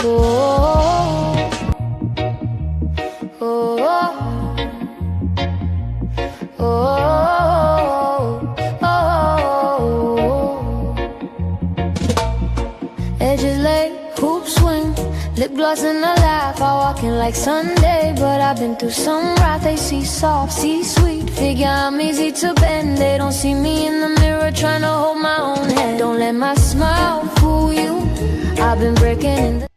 Oh, oh, oh, oh. Edges late, hoop swing, lip gloss and a laugh. I walk in like Sunday, but I've been through some wrath. They see soft, see sweet, figure I'm easy to bend. They don't see me in the mirror trying to hold my own hand. Don't let my smile fool you. I've been breaking in the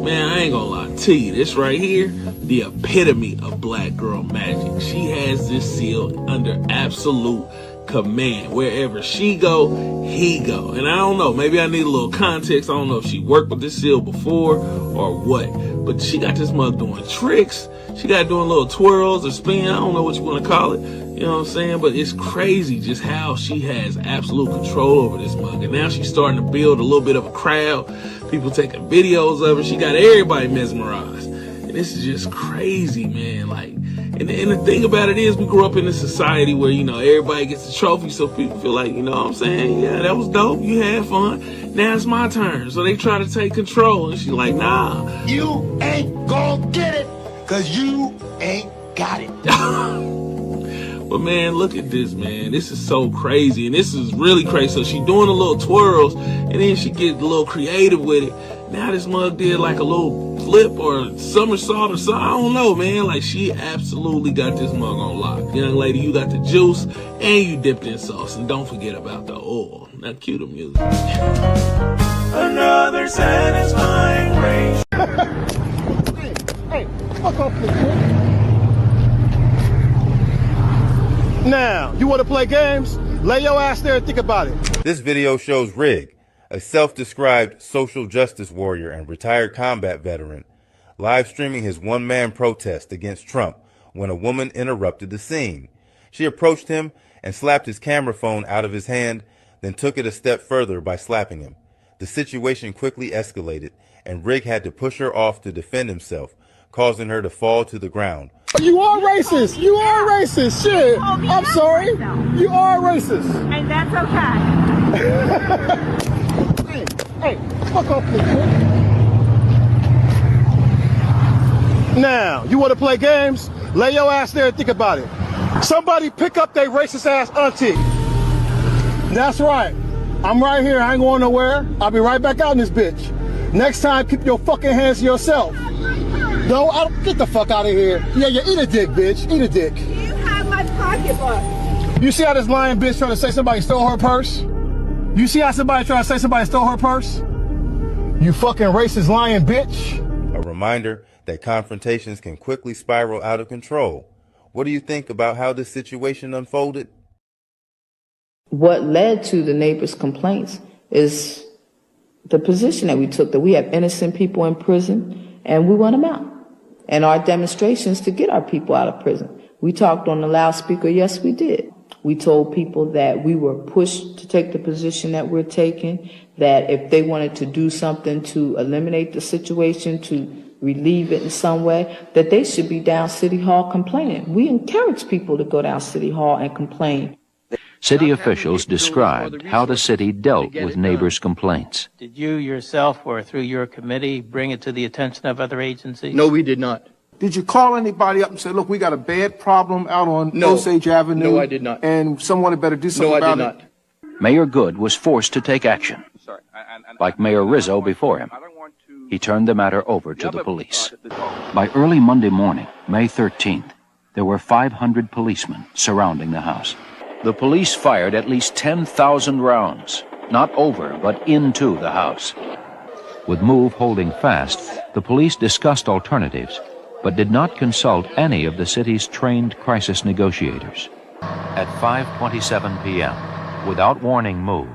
Man, I ain't gonna lie to you. This right here, the epitome of black girl magic. She has this seal under absolute command. Wherever she go, he go. And I don't know, maybe I need a little context. I don't know if she worked with this seal before or what. But she got this mug doing tricks. She got doing little twirls or spin. I don't know what you want to call it. You know what I'm saying? But it's crazy just how she has absolute control over this mug. And now she's starting to build a little bit of a crowd. People taking videos of her. She got everybody mesmerized. And this is just crazy, man. Like, and the thing about it is we grew up in a society where, you know, everybody gets a trophy. So people feel like, you know what I'm saying? Yeah, that was dope. You had fun. Now it's my turn. So they try to take control. And she's like, nah. You ain't gonna get it. Cause you ain't got it. But man, look at this, man. This is so crazy. And this is really crazy. So she doing a little twirls and then she get a little creative with it. Now this mug did like a little flip or somersault or something. I don't know, man. Like she absolutely got this mug on lock. Young lady, you got the juice and you dipped in sauce. And don't forget about the oil. Now cue the music. Another satisfying range. Now, you want to play games? Lay your ass there and think about it. This video shows Rig, a self-described social justice warrior and retired combat veteran, live streaming his one-man protest against Trump when a woman interrupted the scene. She approached him and slapped his camera phone out of his hand, then took it a step further by slapping him. The situation quickly escalated, and Rig had to push her off to defend himself, causing her to fall to the ground. You are racist. You are racist. Shit. I'm sorry. You are racist. And that's okay. Hey, fuck off, please. Now, you want to play games? Lay your ass there and think about it. Somebody pick up their racist ass auntie. That's right. I'm right here. I ain't going nowhere. I'll be right back out in this bitch. Next time, keep your fucking hands to yourself. No, get the fuck out of here. Yeah, eat a dick, bitch. Eat a dick. You have my pocketbook. You see how this lying bitch trying to say somebody stole her purse? You see how somebody trying to say somebody stole her purse? You fucking racist lying bitch. A reminder that confrontations can quickly spiral out of control. What do you think about how this situation unfolded? What led to the neighbors' complaints is the position that we took, that we have innocent people in prison and we want them out. And our demonstrations to get our people out of prison. We talked on the loudspeaker, yes, we did. We told people that we were pushed to take the position that we're taking, that if they wanted to do something to eliminate the situation, to relieve it in some way, that they should be down City Hall complaining. We encourage people to go down City Hall and complain. City officials described how the city dealt with neighbors' complaints. Did you yourself or through your committee bring it to the attention of other agencies? No, we did not. Did you call anybody up and say, look, we got a bad problem out on Osage Avenue? No, I did not. And someone had better do something about it? No, I did not. Mayor Good was forced to take action. Like Mayor Rizzo before him, he turned the matter over to the police. By early Monday morning, May 13th, there were 500 policemen surrounding the house. The police fired at least 10,000 rounds, not over, but into the house. With Move holding fast, the police discussed alternatives, but did not consult any of the city's trained crisis negotiators. At 5:27 p.m., without warning Move,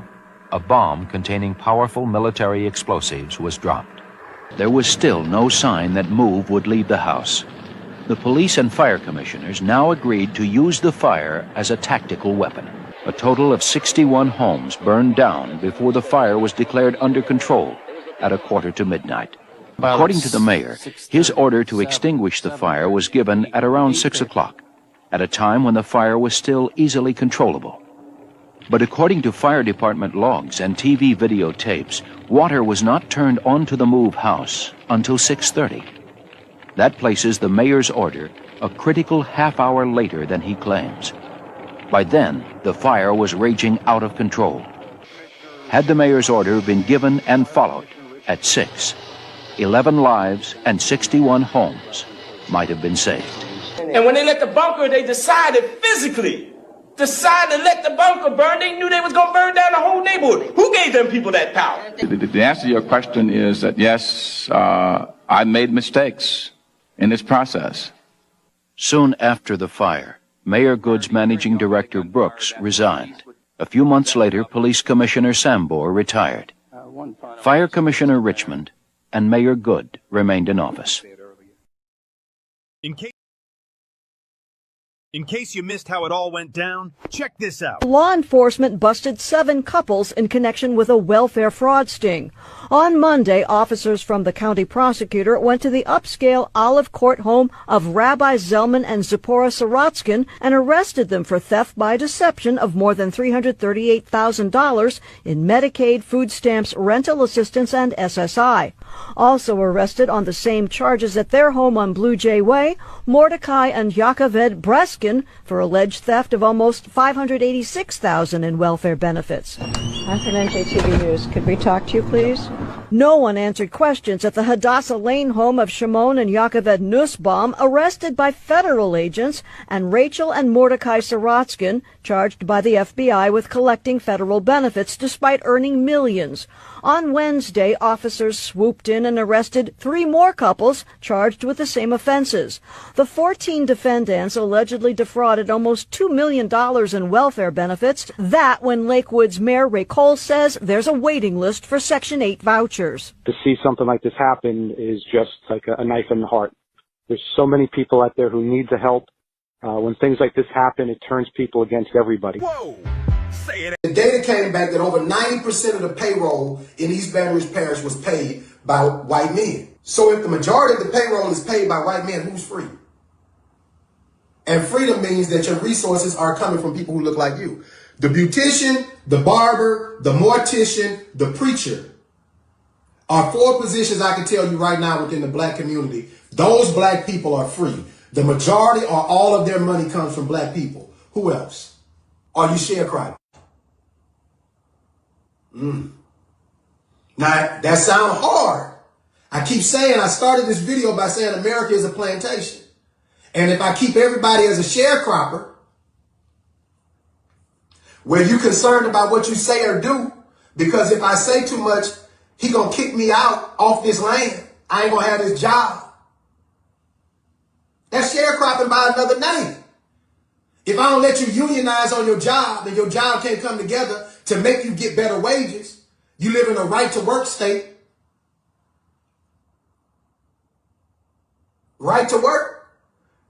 a bomb containing powerful military explosives was dropped. There was still no sign that Move would leave the house. The police and fire commissioners now agreed to use the fire as a tactical weapon. A total of 61 homes burned down before the fire was declared under control at 1:45 midnight. According to the mayor, his order to extinguish the fire was given at around 6 o'clock, at a time when the fire was still easily controllable. But according to fire department logs and TV videotapes, water was not turned onto the Move house until 6:30. That places the mayor's order a critical half-hour later than he claims. By then, the fire was raging out of control. Had the mayor's order been given and followed at 6, 11 lives and 61 homes might have been saved. And when they let the bunker, they decided physically to let the bunker burn. They knew they was going to burn down the whole neighborhood. Who gave them people that power? The answer to your question is that, yes, I made mistakes in this process. Soon after the fire, Mayor Good's managing director Brooks resigned. A few months later, Police Commissioner Sambor retired. Fire Commissioner Richmond and Mayor Good remained in office. In case you missed how it all went down, check this out. Law enforcement busted 7 couples in connection with a welfare fraud sting. On Monday, officers from the county prosecutor went to the upscale Olive Court home of Rabbi Zelman and Zipporah Sorotskin and arrested them for theft by deception of more than $338,000 in Medicaid, food stamps, rental assistance, and SSI. Also arrested on the same charges at their home on Blue Jay Way, Mordecai and Yaakov Breskin for alleged theft of almost $586,000 in welfare benefits. I'm from NJTV News. Could we talk to you, please? No one answered questions at the Hadassah Lane home of Shimon and Yaakov Nussbaum, arrested by federal agents, and Rachel and Mordecai Sorotskin, charged by the FBI with collecting federal benefits despite earning millions. On Wednesday, officers swooped in and arrested 3 more couples charged with the same offenses. The 14 defendants allegedly defrauded almost $2 million in welfare benefits. That when Lakewood's Mayor Ray Cole says there's a waiting list for Section 8 vouchers. To see something like this happen is just like a knife in the heart. There's so many people out there who need the help. When things like this happen, it turns people against everybody. Whoa! Say it. The data came back that over 90% of the payroll in East Baton Rouge Parish was paid by white men. So if the majority of the payroll is paid by white men, who's free? And freedom means that your resources are coming from people who look like you. The beautician, the barber, the mortician, the preacher are 4 positions I can tell you right now within the black community. Those black people are free. The majority or all of their money comes from black people. Who else? Are you sharecropping? Now, that sounds hard. I keep saying, I started this video by saying America is a plantation. And if I keep everybody as a sharecropper, where you concerned about what you say or do, because if I say too much, he gonna kick me out off this land. I ain't gonna have this job. That's sharecropping by another name. If I don't let you unionize on your job and your job can't come together to make you get better wages, you live in a right to work state. Right to work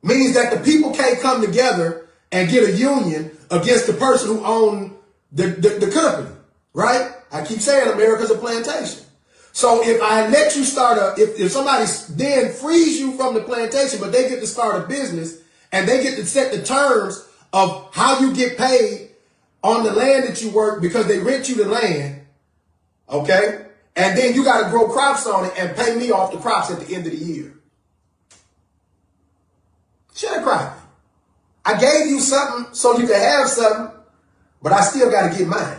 means that the people can't come together and get a union against the person who owns the company, right? I keep saying America's a plantation. So if I let you start if somebody then frees you from the plantation, but they get to start a business and they get to set the terms of how you get paid on the land that you work because they rent you the land, okay? And then you got to grow crops on it and pay me off the crops at the end of the year. Sharecropping. I gave you something so you could have something, but I still got to get mine.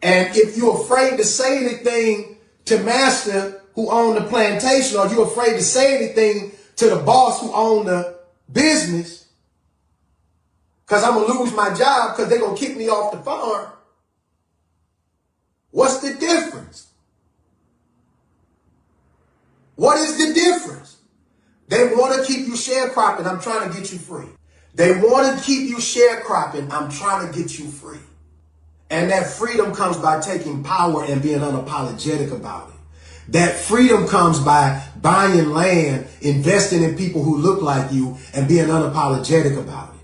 And if you're afraid to say anything to master who owned the plantation, or you're afraid to say anything to the boss who owned the business, because I'm going to lose my job because they're going to kick me off the farm, what's the difference? What is the difference? They want to keep you sharecropping. I'm trying to get you free. They want to keep you sharecropping. I'm trying to get you free. And that freedom comes by taking power and being unapologetic about it. That freedom comes by buying land, investing in people who look like you, and being unapologetic about it.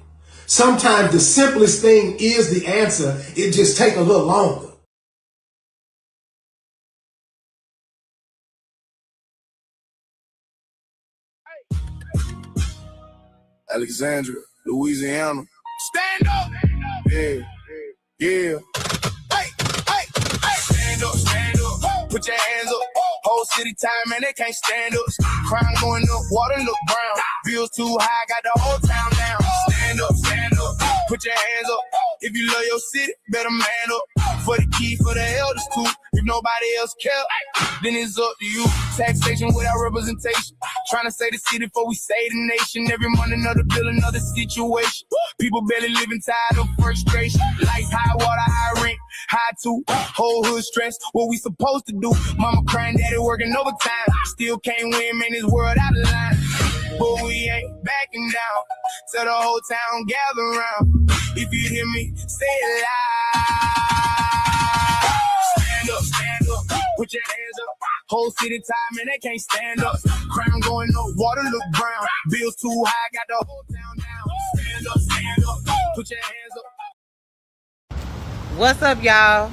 Sometimes the simplest thing is the answer. It just takes a little longer. Alexandria, Louisiana. Stand up! Yeah. Yeah. Hey, hey, hey. Stand up, stand up. Put your hands up. Whole city time, man, they can't stand up. Crime going up, water look brown. Bills too high, got the whole town down. Stand up, stand up. Put your hands up. If you love your city, better man up. For the key, for the elders too. If nobody else care, then it's up to you. Taxation without representation. Trying to say the city before we say the nation. Every month another bill, another situation. People barely living, tired of frustration. Lights high, water high, rent high too. Whole hood stressed. What we supposed to do? Mama crying, daddy working overtime. Still can't win, man, this world out of line. But we ain't backing down. Tell the whole town gather around. If you hear me, say it loud. Stand up, stand up. Put your hands up. Whole city time and they can't stand up. Crime going up, water look brown. Bills too high, got the whole town down. Stand up, stand up. Put your hands up. What's up, y'all?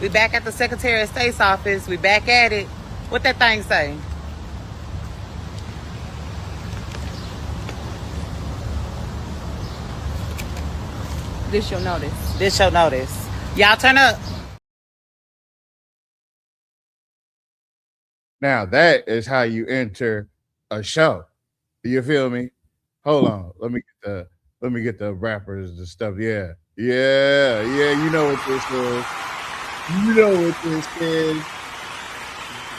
We back at the Secretary of State's office. We back at it. What that thing say? This your notice. This your notice. Y'all turn up. Now that is how you enter a show. You feel me? Hold on. Let me get the rappers and stuff. Yeah. You know what this is. You know what this is.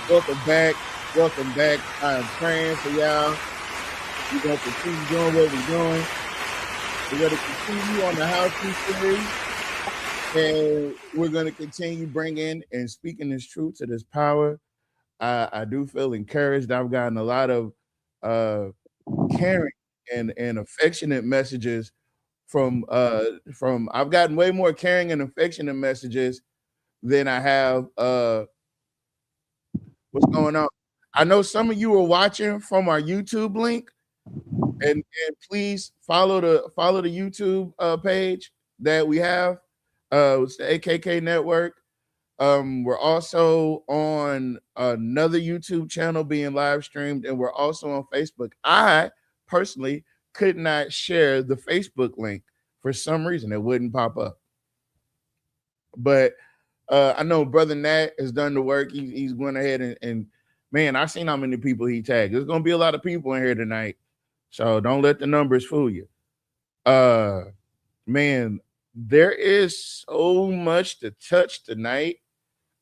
Welcome back. Welcome back. I am praying for y'all. We're going to continue doing what we're doing. We're going to continue on the How To series. And we're going to continue bringing and speaking this truth to this power. I do feel encouraged. I've gotten a lot of caring and affectionate messages from I've gotten way more caring and affectionate messages than I have what's going on. I know some of you are watching from our YouTube link, and please follow the YouTube page that we have. It's the AKK Network. We're also on another YouTube channel being live streamed, and we're also on Facebook. I personally could not share the Facebook link for some reason; it wouldn't pop up. But I know Brother Nat has done the work. He's went ahead and man, I've seen how many people he tagged. There's going to be a lot of people in here tonight, so don't let the numbers fool you. Man, there is so much to touch tonight.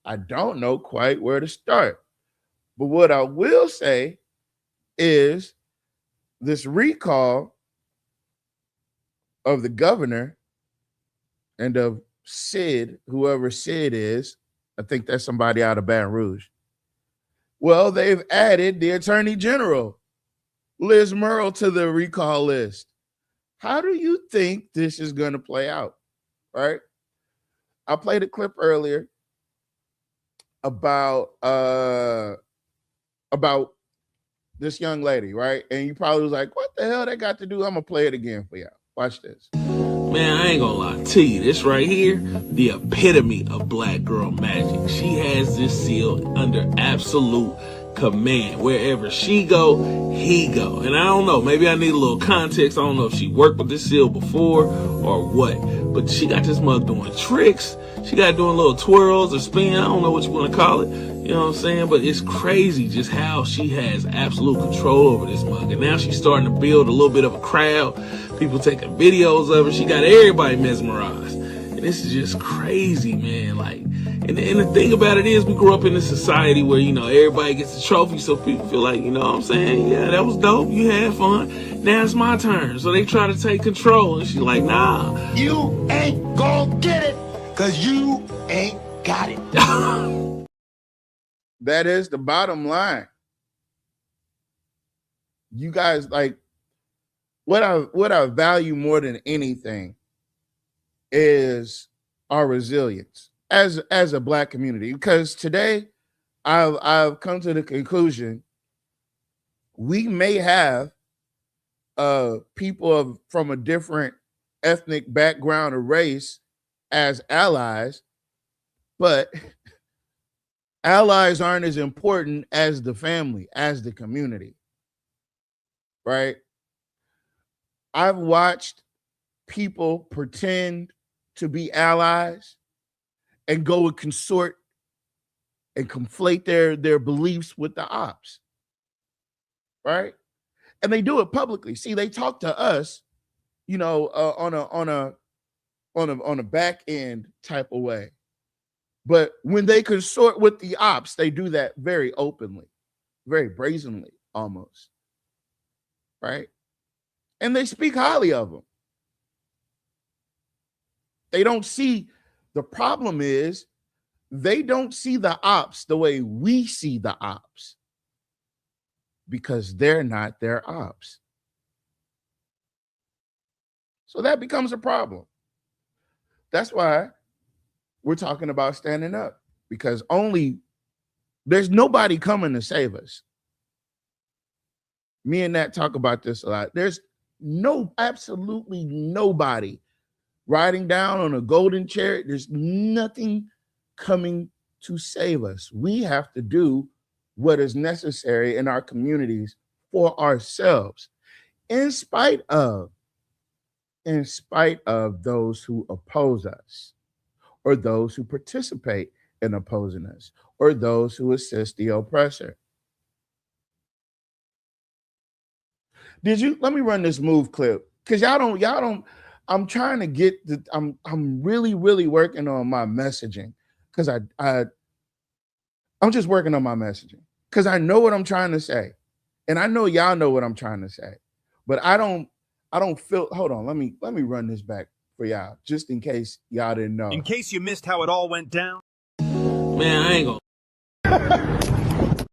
I don't know quite where to start. But what I will say is this recall of the governor and of Sid, whoever Sid is, I think that's somebody out of Baton Rouge. Well, they've added the Attorney General, Liz Murrill, to the recall list. How do you think this is going to play out? Right? I played a clip earlier about this young lady, right? And you probably was like, what the hell that got to do? I'm gonna play it again for y'all. Watch this. Man, I ain't gonna lie to you. This right here, the epitome of black girl magic. She has this seal under absolute command. Wherever she go, he go. And I don't know, maybe I need a little context. I don't know if she worked with this seal before or what, but she got this mug doing tricks. She got doing little twirls or spin. I don't know what you want to call it. You know what I'm saying? But it's crazy just how she has absolute control over this mug. And now she's starting to build a little bit of a crowd. People taking videos of her. She got everybody mesmerized. And this is just crazy, man. Like, and the thing about it is we grew up in a society where, you know, everybody gets a trophy. So people feel like, you know what I'm saying? Yeah, that was dope. You had fun. Now it's my turn. So they try to take control. And she's like, nah. You ain't gonna get it. Cause you ain't got it. That is the bottom line. You guys, like, what I value more than anything is our resilience as a black community. Because today I've come to the conclusion we may have people from a different ethnic background or race as allies, but allies aren't as important as the family, as the community, right? I've watched people pretend to be allies and go and consort and conflate their beliefs with the ops, right? And they do it publicly. See, they talk to us, you know, on a back end type of way. But when they consort with the ops, they do that very openly, very brazenly almost, right? And they speak highly of them. They don't see, the problem is they don't see the ops the way we see the ops because they're not their ops. So that becomes a problem. That's why we're talking about standing up, because there's nobody coming to save us. Me and Nat talk about this a lot. There's absolutely nobody riding down on a golden chariot. There's nothing coming to save us. We have to do what is necessary in our communities for ourselves, in spite of those who oppose us, or those who participate in opposing us, or those who assist the oppressor. Let me run this move clip, because y'all don't, I'm trying to get I'm really working on my messaging, because I'm just working on my messaging, because I know what I'm trying to say, and I know y'all know what I'm trying to say, but I don't feel, hold on, let me run this back for y'all, just in case y'all didn't know. In case you missed how it all went down. Man, I ain't gonna.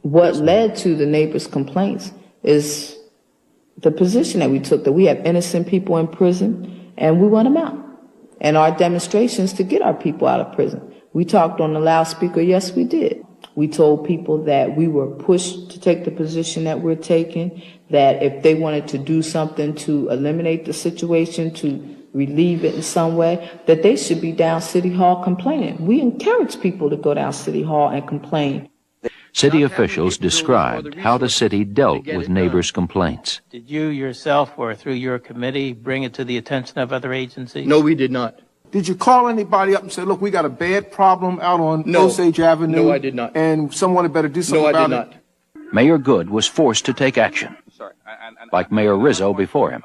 What led to the neighbors' complaints is the position that we took, that we have innocent people in prison and we want them out. And our demonstrations to get our people out of prison. We talked on the loudspeaker, yes, we did. We told people that we were pushed to take the position that we're taking, that if they wanted to do something to eliminate the situation, to relieve it in some way, that they should be down City Hall complaining. We encourage people to go down City Hall and complain. City officials described how the city dealt with neighbors' complaints. Did you yourself or through your committee bring it to the attention of other agencies? No, we did not. Did you call anybody up and say, look, we got a bad problem out on Osage Avenue? No, I did not. And someone had better do something about it? No, I did not. Mayor Good was forced to take action. Like Mayor Rizzo before him,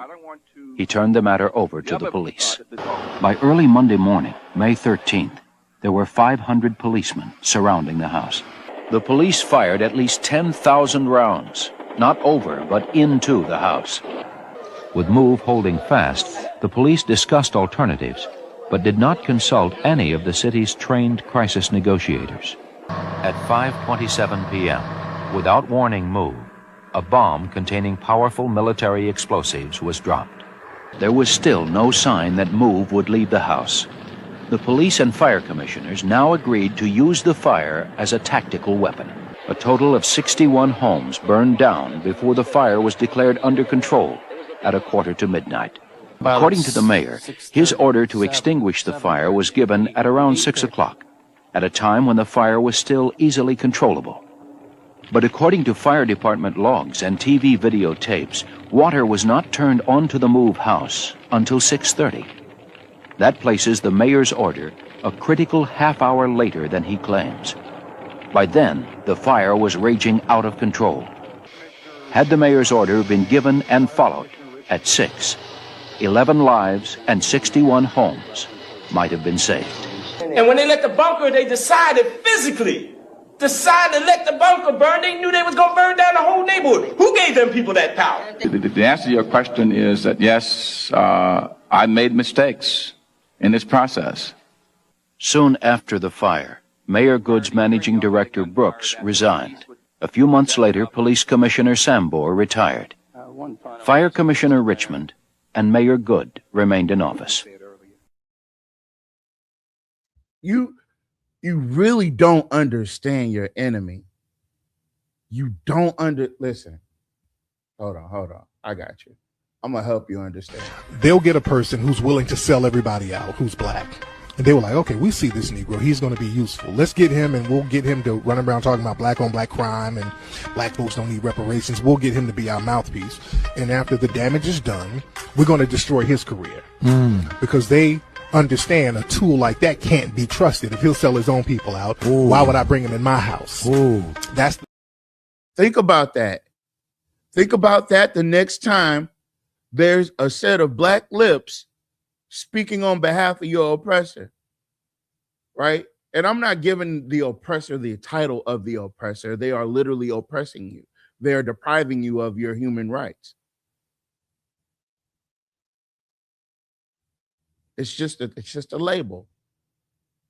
he turned the matter over to the police. By early Monday morning, May 13th, there were 500 policemen surrounding the house. The police fired at least 10,000 rounds, not over, but into the house. With MOVE holding fast, the police discussed alternatives, but did not consult any of the city's trained crisis negotiators. At 5:27 p.m., without warning MOVE, a bomb containing powerful military explosives was dropped. There was still no sign that MOVE would leave the house. The police and fire commissioners now agreed to use the fire as a tactical weapon. A total of 61 homes burned down before the fire was declared under control at midnight. According to the mayor, his order to extinguish the fire was given at around 6 o'clock, at a time when the fire was still easily controllable. But according to fire department logs and TV videotapes, water was not turned onto the MOVE house until 6:30. That places the mayor's order a critical half-hour later than he claims. By then, the fire was raging out of control. Had the mayor's order been given and followed at 6, 11 lives and 61 homes might have been saved. And when they let the bunker, they decided physically to let the bunker burn. They knew they was going to burn down the whole neighborhood. Who gave them people that power? The answer to your question is that, yes, I made mistakes in this process. Soon after the fire, Mayor Good's managing director Brooks resigned. A few months later, Police Commissioner Sambor retired. Fire Commissioner Richmond and Mayor Good remained in office. You really don't understand your enemy. You don't listen. Hold on. I got you. I'm going to help you understand. They'll get a person who's willing to sell everybody out, who's black. And they were like, okay, we see this Negro. He's going to be useful. Let's get him, and we'll get him to run around talking about black on black crime and black folks don't need reparations. We'll get him to be our mouthpiece. And after the damage is done, we're going to destroy his career. Because they understand a tool like that can't be trusted. If he'll sell his own people out, why would I bring him in my house? Think about that. Think about that the next time there's a set of black lips speaking on behalf of your oppressor, right? And I'm not giving the oppressor the title of the oppressor. They are literally oppressing you. They are depriving you of your human rights. It's just a label.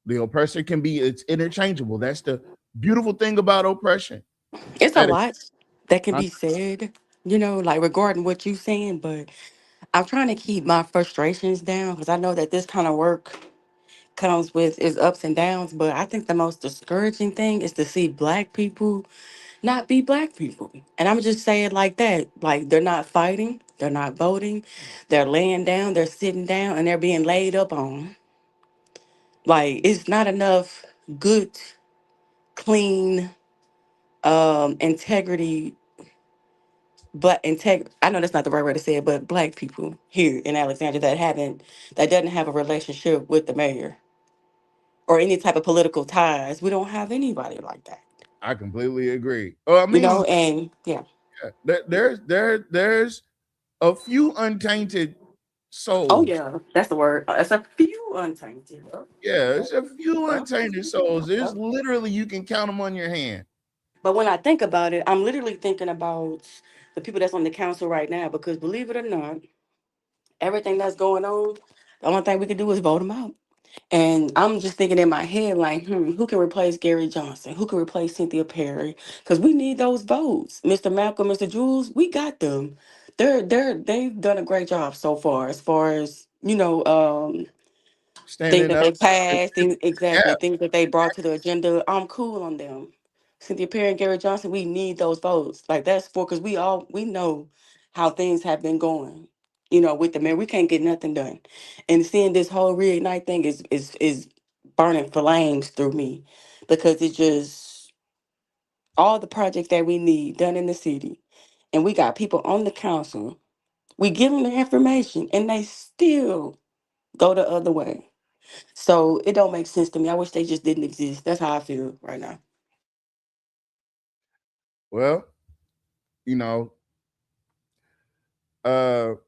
The oppressor it's interchangeable. That's the beautiful thing about oppression. It's a lot that can be said, like regarding what you're saying, but I'm trying to keep my frustrations down because I know that this kind of work comes with its ups and downs, but I think the most discouraging thing is to see black people not be black people. And I'm just saying like that, like they're not fighting, they're not voting, they're laying down, they're sitting down, and they're being laid up on. Like it's not enough good, clean, integrity, I know that's not the right way to say it, but black people here in Alexandria that doesn't have a relationship with the mayor or any type of political ties. We don't have anybody like that. I completely agree. I mean, and yeah. There's a few untainted souls. Oh yeah, that's the word. It's a few untainted. Yeah, it's a few untainted souls. There's literally, you can count them on your hand. But when I think about it, I'm literally thinking about the people that's on the council right now, because believe it or not, everything that's going on, the only thing we can do is vote them out. And I'm just thinking in my head, like, who can replace Gary Johnson? Who can replace Cynthia Perry? Because we need those votes. Mr. Malcolm, Mr. Jules, we got them. They've done a great job so far, as things Standing that up. they passed, things Yeah. exactly, things that they brought to the agenda. I'm cool on them. Cynthia Perry and Gary Johnson, we need those votes. Like that's for because we know how things have been going. With the mayor, we can't get nothing done. And seeing this whole reignite thing is burning flames through me because it's just all the projects that we need done in the city. And we got people on the council. We give them the information and they still go the other way. So it don't make sense to me. I wish they just didn't exist. That's how I feel right now. Well, you know, the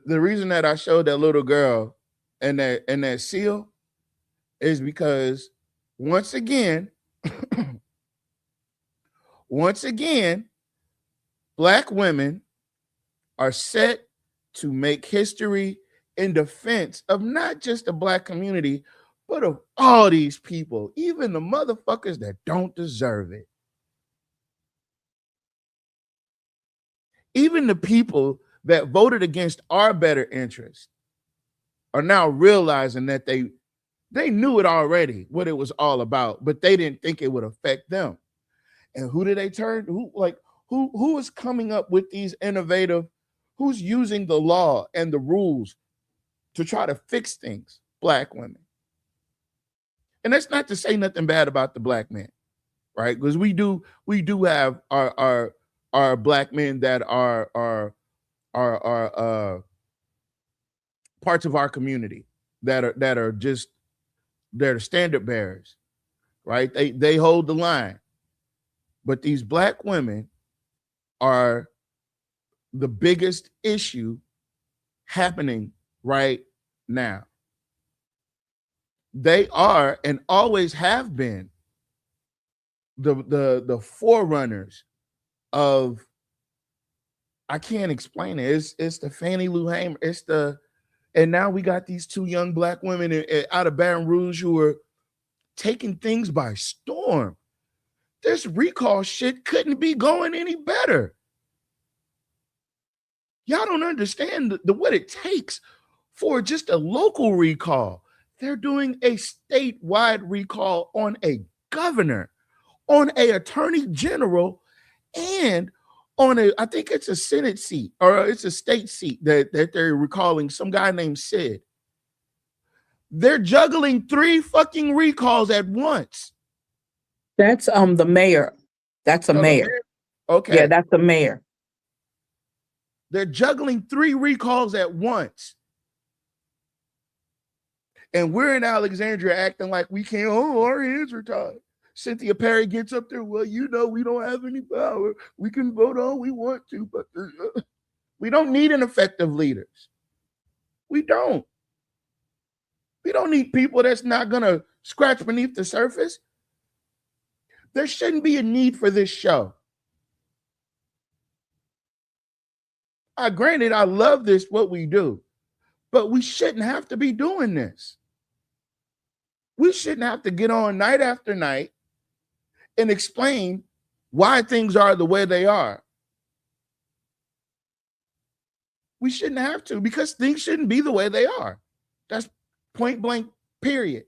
reason that I showed that little girl and that seal is because once again, Black women are set to make history in defense of not just the Black community, but of all these people, even the motherfuckers that don't deserve it. Even the people that voted against our better interest are now realizing that they knew it already, what it was all about, but they didn't think it would affect them. And who did they turn? Who is coming up with these innovative, who's using the law and the rules to try to fix things? Black women. And that's not to say nothing bad about the Black men, right? Because we do have our Black men that are parts of our community that are standard bearers, right? They hold the line. But these Black women are the biggest issue happening right now. They are and always have been the forerunners of, I can't explain it. It's the Fannie Lou Hamer. And now we got these two young Black women out of Baton Rouge who are taking things by storm. This recall shit couldn't be going any better. Y'all don't understand what it takes for just a local recall. They're doing a statewide recall on a governor, on a attorney general, and on I think it's a Senate seat or it's a state seat that they're recalling some guy named Sid. They're juggling 3 fucking recalls at once. That's the mayor. That's a mayor. Okay. Yeah, that's the mayor. They're juggling 3 recalls at once. And we're in Alexandria acting like we can't, our hands are tied. Cynthia Perry gets up there, well, we don't have any power. We can vote all we want to, but we don't need ineffective leaders. We don't. We don't need people that's not going to scratch beneath the surface. There shouldn't be a need for this show. Granted, I love this, what we do, but we shouldn't have to be doing this. We shouldn't have to get on night after night and explain why things are the way they are. We shouldn't have to, because things shouldn't be the way they are. That's point blank, period.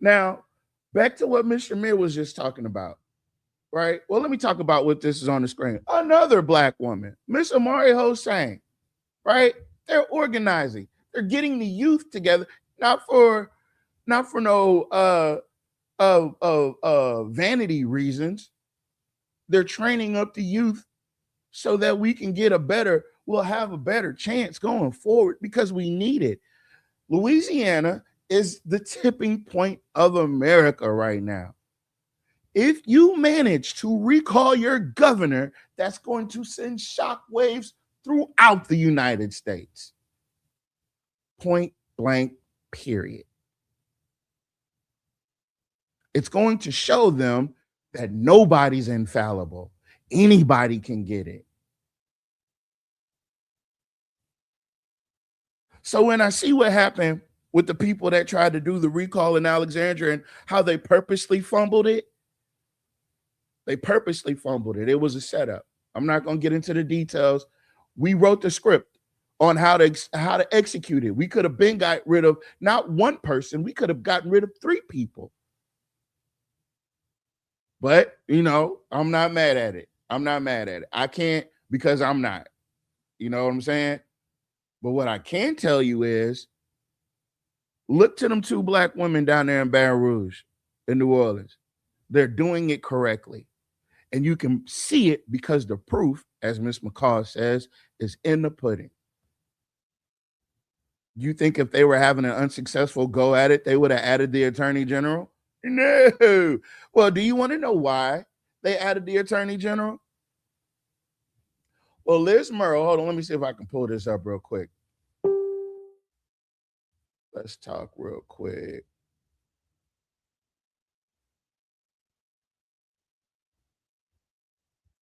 Now, back to what Mr. Mir was just talking about, right? Well, let me talk about what this is on the screen. Another Black woman, Miss Amari Hossain, right? They're organizing. They're getting the youth together, not for no vanity reasons. They're training up the youth so that we can we'll have a better chance going forward, because we need it. Louisiana is the tipping point of America right now. If you manage to recall your governor, that's going to send shockwaves throughout the United States. Point blank, period. It's going to show them that nobody's infallible. Anybody can get it. So when I see what happened with the people that tried to do the recall in Alexandria and how they purposely fumbled it, It was a setup. I'm not going to get into the details. We wrote the script on how to execute it. We could have been got rid of not one person. We could have gotten rid of 3 people. But, I'm not mad at it. I can't, because I'm not. You know what I'm saying? But what I can tell you is, look to them 2 black women down there in Baton Rouge in New Orleans. They're doing it correctly. And you can see it because the proof, as Ms. McCall says, is in the pudding. You think if they were having an unsuccessful go at it, they would have added the attorney general? No. Well, do you want to know why they added the attorney general? Well, Liz Murrow, hold on, let me see if I can pull this up real quick. Let's talk real quick.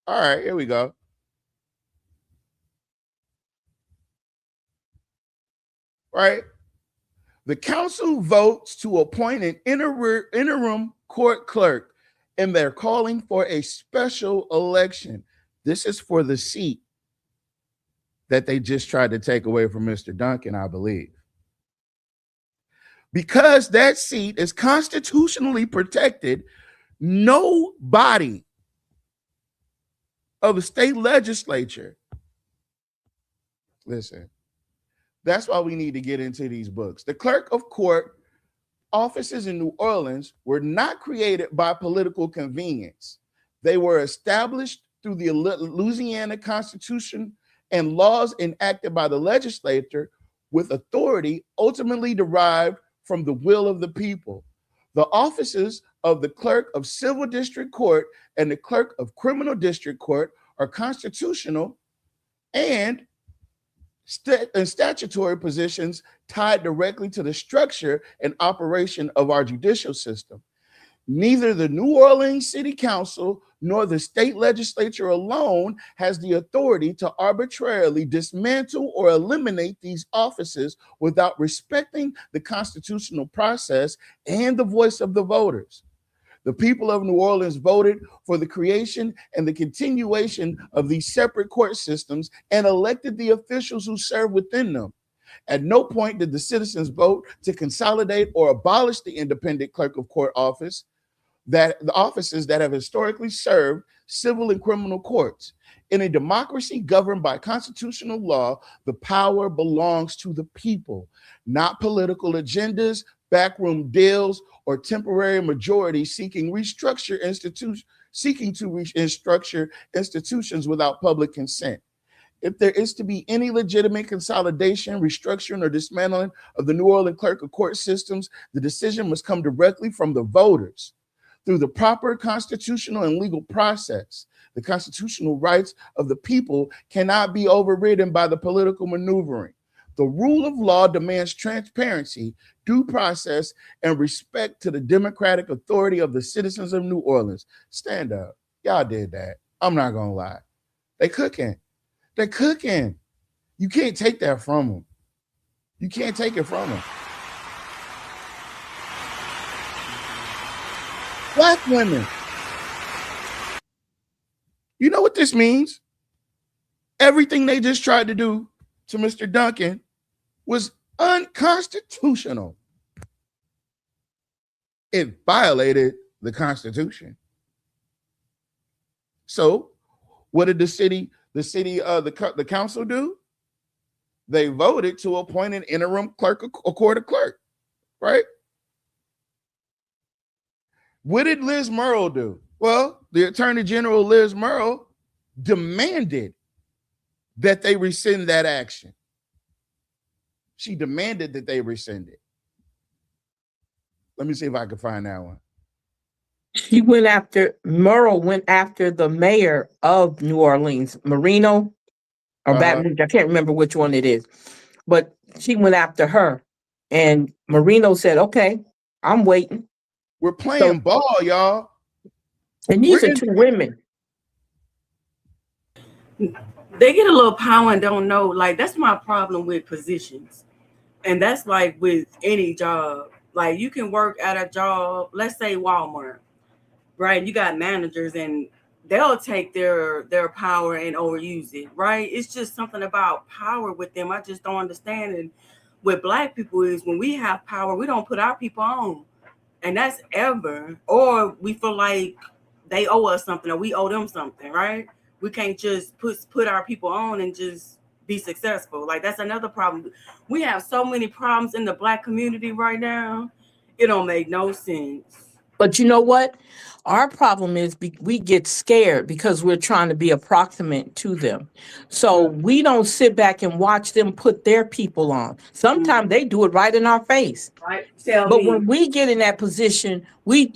All right, here we go. Right? The council votes to appoint an interim court clerk, and they're calling for a special election. This is for the seat that they just tried to take away from Mr. Duncan, I believe. Because that seat is constitutionally protected, no body of the state legislature, listen, that's why we need to get into these books. The clerk of court offices in New Orleans were not created by political convenience. They were established through the Louisiana Constitution and laws enacted by the legislature with authority ultimately derived from the will of the people. The offices of the clerk of civil district court and the clerk of criminal district court are constitutional and statutory positions tied directly to the structure and operation of our judicial system. Neither the New Orleans City Council nor the state legislature alone has the authority to arbitrarily dismantle or eliminate these offices without respecting the constitutional process and the voice of the voters. The people of New Orleans voted for the creation and the continuation of these separate court systems and elected the officials who serve within them. At no point did the citizens vote to consolidate or abolish the independent clerk of court office, that the offices that have historically served civil and criminal courts. In a democracy governed by constitutional law, the power belongs to the people, not political agendas, backroom deals, or temporary majorities seeking to restructure institutions without public consent. If there is to be any legitimate consolidation, restructuring, or dismantling of the New Orleans clerk of court systems, the decision must come directly from the voters through the proper constitutional and legal process. The constitutional rights of the people cannot be overridden by the political maneuvering. The rule of law demands transparency, due process, and respect to the democratic authority of the citizens of New Orleans. Stand up. Y'all did that. I'm not going to lie. They cooking. They're cooking. You can't take that from them. You can't take it from them. Black women. You know what this means? Everything they just tried to do to Mr. Duncan was unconstitutional. It violated the Constitution. So, what did the council do? They voted to appoint an interim clerk, a court of clerk, right? What did Liz Murrow do? Well, the Attorney General, Liz Murrow, demanded that they rescind that action. She demanded that they rescind it. Let me see if I can find that one. Murrow went after the mayor of New Orleans, Marino, or Baton Rouge. I can't remember which one it is, but she went after her. And Marino said, okay, I'm waiting. We're playing ball, y'all. And these are two women. They get a little power and don't know. Like, that's my problem with positions. And that's like with any job. Like, you can work at a job, let's say Walmart, right? You got managers and they'll take their power and overuse it, right? It's just something about power with them. I just don't understand. And with Black people is when we have power, we don't put our people on. And that's ever. Or we feel like they owe us something or we owe them something, right? We can't just put our people on and just be successful. Like, that's another problem. We have so many problems in the Black community right now. It don't make no sense. But you know what? Our problem is we get scared because we're trying to be approximate to them. So we don't sit back and watch them put their people on. Sometimes they do it right in our face. Right. When we get in that position, we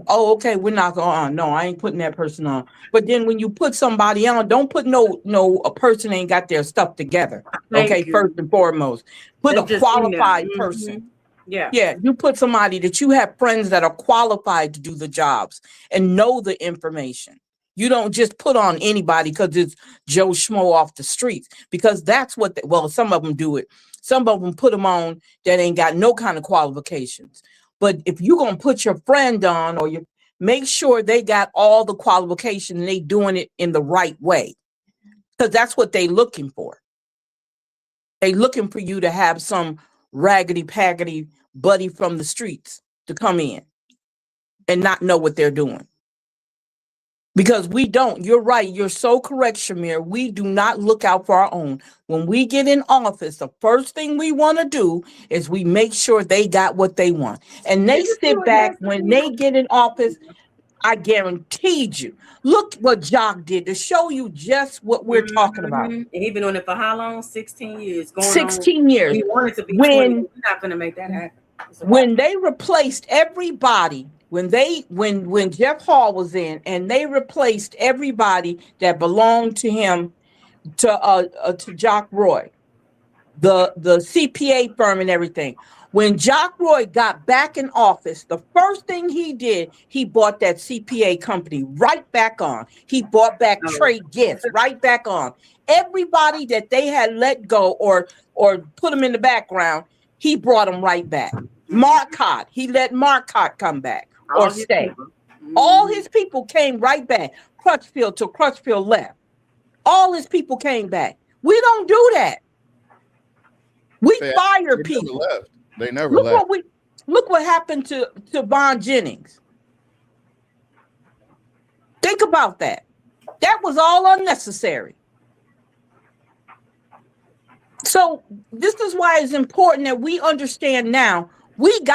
okay, we're not going, no, I ain't putting that person on. But then when you put somebody on, don't put a person ain't got their stuff together. Thank you. First and foremost, put They a just in there. qualified person. Yeah. Yeah, you put somebody that you have friends that are qualified to do the jobs and know the information. You don't just put on anybody because it's Joe Schmo off the streets, because that's what, some of them do it. Some of them put them on that ain't got no kind of qualifications. But if you're going to put your friend on, or you make sure they got all the qualifications and they doing it in the right way, because that's what they looking for. They looking for you to have some raggedy paggedy buddy from the streets to come in and not know what they're doing. Because we don't. You're right. You're so correct, Shamir. We do not look out for our own. When we get in office, the first thing we want to do is we make sure they got what they want. And they sit back when they get in office. I guaranteed you. Look what Jock did to show you just what we're talking about. And he been on it for how long? 16 years. 16 years. We wanted to be 20. We're not going to make that happen. When they replaced everybody, when Jeff Hall was in, and they replaced everybody that belonged to him, to Jock Roy, the CPA firm and everything. When Jock Roy got back in office, the first thing he did, he bought that CPA company right back on. He bought back Trey Gifts right back on. Everybody that they had let go or put them in the background, he brought them right back. Marcotte, he let Marcotte come back or stay. All his people came right back. Crutchfield till Crutchfield left. All his people came back. We don't do that. We fire people. They never left. Look what happened to Von Jennings. Think about that. That was all unnecessary. So this is why it's important that we understand now. We ain't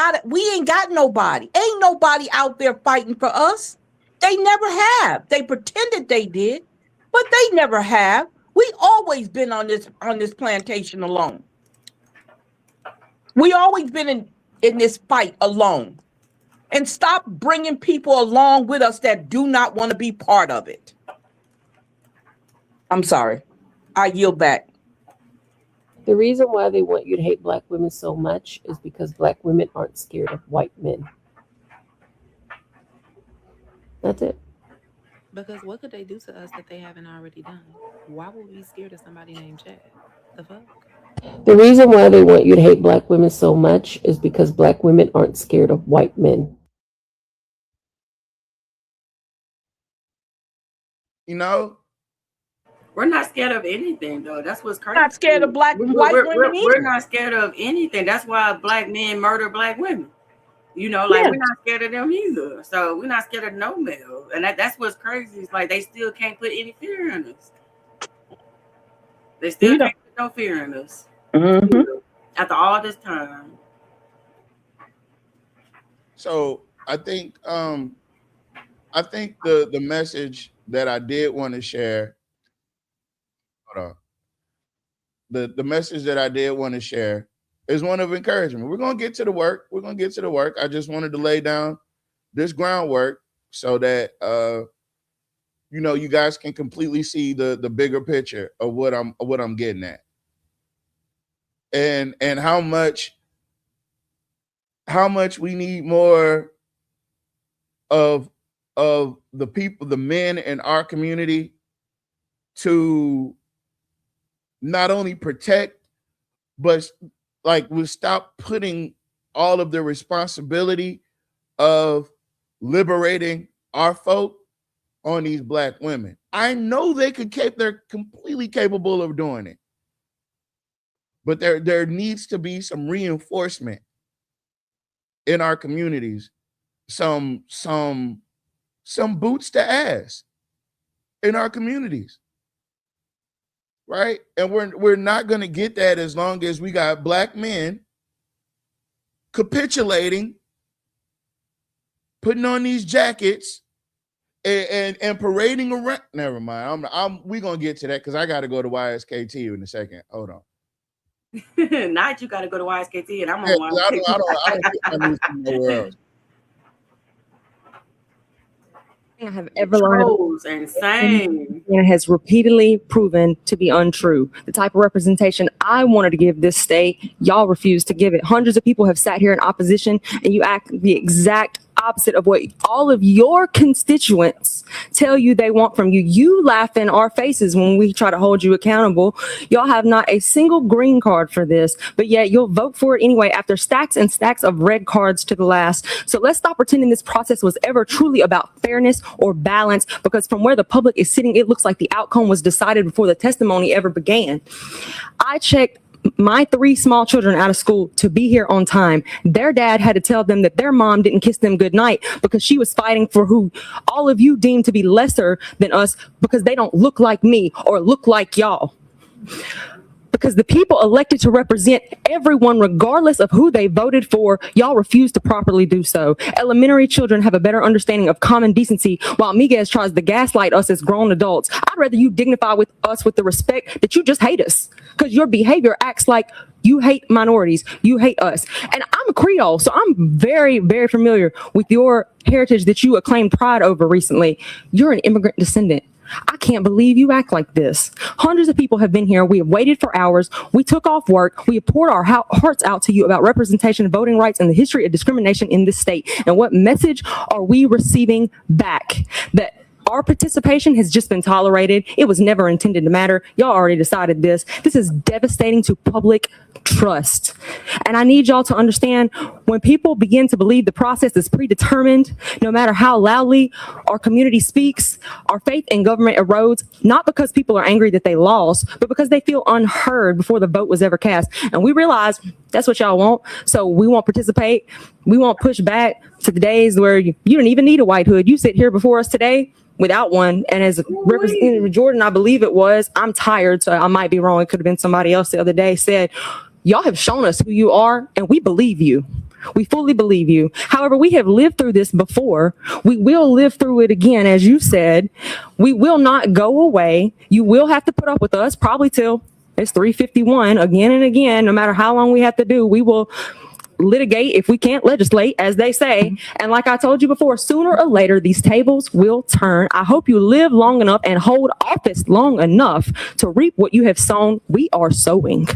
got nobody. Ain't nobody out there fighting for us. They never have. They pretended they did, but they never have. We always been on this plantation alone. We always been in this fight alone. And stop bringing people along with us that do not want to be part of it. I'm sorry. I yield back. The reason why they want you to hate Black women so much is because Black women aren't scared of white men. That's it. Because what could they do to us that they haven't already done? Why would we be scared of somebody named Chad? The fuck? The reason why they want you to hate Black women so much is because Black women aren't scared of white men. You know? We're not scared of anything, though. That's what's crazy. We're not scared of white women We're not scared of anything. That's why Black men murder Black women. You know, like, we're not scared of them either. So we're not scared of no male. And that's what's crazy. It's like they still can't put any fear in us. They still can't put no fear in us. Mm-hmm. After all this time. So I think the message that I did want to share. Hold on. The message that I did want to share is one of encouragement. We're gonna get to the work. I just wanted to lay down this groundwork so that you guys can completely see the bigger picture of what I'm getting at. And how much we need more of of the people, the men in our community, to not only protect, but like we stop putting all of the responsibility of liberating our folk on these Black women. I know they're completely capable of doing it, but there needs to be some reinforcement in our communities, some boots to ass in our communities, right? And we're not going to get that as long as we got Black men capitulating, putting on these jackets, and parading around. Never mind. We're gonna get to that because I got to go to YSKT in a second. Hold on. Not you got to go to YSKT, and I'm Yeah, on YSKT. I don't think I need nowhere else. I have ever learned Trolls insane. and has repeatedly proven to be untrue. The type of representation I wanted to give this state, y'all refused to give it. Hundreds of people have sat here in opposition, and you act the exact opposite of what all of your constituents tell you they want from you. You laugh in our faces when we try to hold you accountable. Y'all have not a single green card for this, but yet you'll vote for it anyway after stacks and stacks of red cards to the last. So let's stop pretending this process was ever truly about fairness or balance, because from where the public is sitting, it looks like the outcome was decided before the testimony ever began. I checked my 3 small children out of school to be here on time. Their dad had to tell them that their mom didn't kiss them goodnight because she was fighting for who all of you deem to be lesser than us because they don't look like me or look like y'all. Because the people elected to represent everyone, regardless of who they voted for, y'all refuse to properly do so. Elementary children have a better understanding of common decency, while Miguez tries to gaslight us as grown adults. I'd rather you dignify with us with the respect that you just hate us, because your behavior acts like you hate minorities, you hate us. And I'm a Creole, so I'm very, very familiar with your heritage that you acclaimed pride over recently. You're an immigrant descendant. I can't believe you act like this. Hundreds of people have been here. We have waited for hours. We took off work. We have poured our hearts out to you about representation, voting rights, and the history of discrimination in this state. And what message are we receiving back? That our participation has just been tolerated. It was never intended to matter. Y'all already decided this. This is devastating to public trust. And I need y'all to understand, when people begin to believe the process is predetermined, no matter how loudly our community speaks, our faith in government erodes, not because people are angry that they lost, but because they feel unheard before the vote was ever cast. And we realize that's what y'all want. So we won't participate. We won't push back to the days where you don't even need a white hood. You sit here before us today without one. And as Representative Jordan, I believe it was, I'm tired, so I might be wrong. It could have been somebody else the other day, said, y'all have shown us who you are, and we believe you. We fully believe you. However, we have lived through this before. We will live through it again, as you said. We will not go away. You will have to put up with us probably till it's 3:51 again and again. No matter how long we have to do, we will litigate if we can't legislate, as they say. And like I told you before, sooner or later, these tables will turn. I hope you live long enough and hold office long enough to reap what you have sown. We are sowing.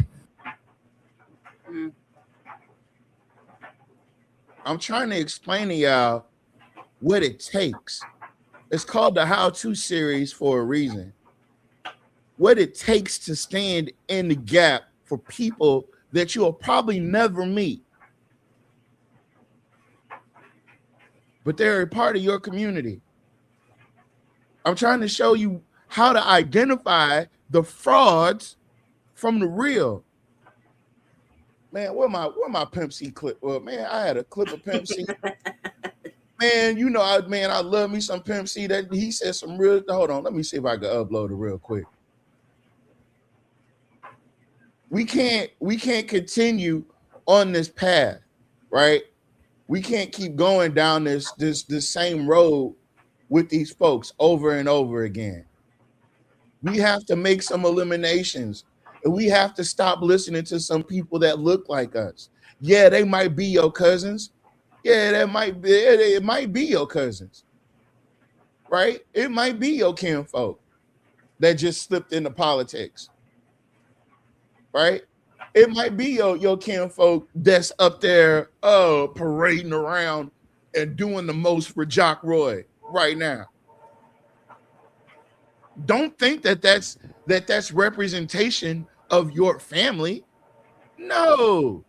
I'm trying to explain to y'all what it takes. It's called the How To series for a reason. What it takes to stand in the gap for people that you'll probably never meet, but they're a part of your community. I'm trying to show you how to identify the frauds from the real. Man, where my Pimp C clip? Well, man, I had a clip of Pimp C. Man, you know, I love me some Pimp C. That he said some real. Hold on, let me see if I can upload it real quick. We can't continue on this path, right? We can't keep going down this same road with these folks over and over again. We have to make some eliminations. And we have to stop listening to some people that look like us. Yeah, they might be your cousins. Yeah, it might be your cousins, right? It might be your kinfolk that just slipped into politics, right? It might be your kinfolk that's up there parading around and doing the most for Jock Roy. right now. Don't think that that's representation of your family. No,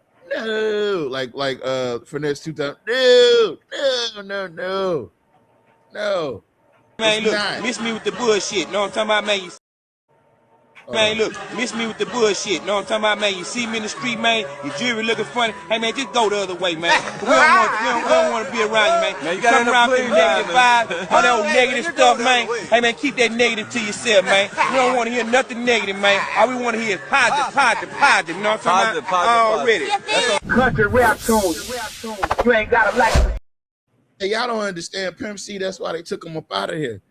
like Finesse 2000. No. Man, It's look, not. miss me with the bullshit. Know what I'm talking about, man? Man, look, miss me with the bullshit. Know what I'm talking about, man? You see me in the street, man. Your jewelry looking funny. Hey, man, just go the other way, man. We don't want to be around you, man. You come around with negative vibes, all that old negative stuff, man. Hey, man, keep that negative to yourself, man. We don't want to hear nothing negative, man. All we want to hear is positive. You know what I'm talking about? Already. Country rap tunes. You ain't got to like it. Hey, y'all don't understand Pimp C. That's why they took him up out of here.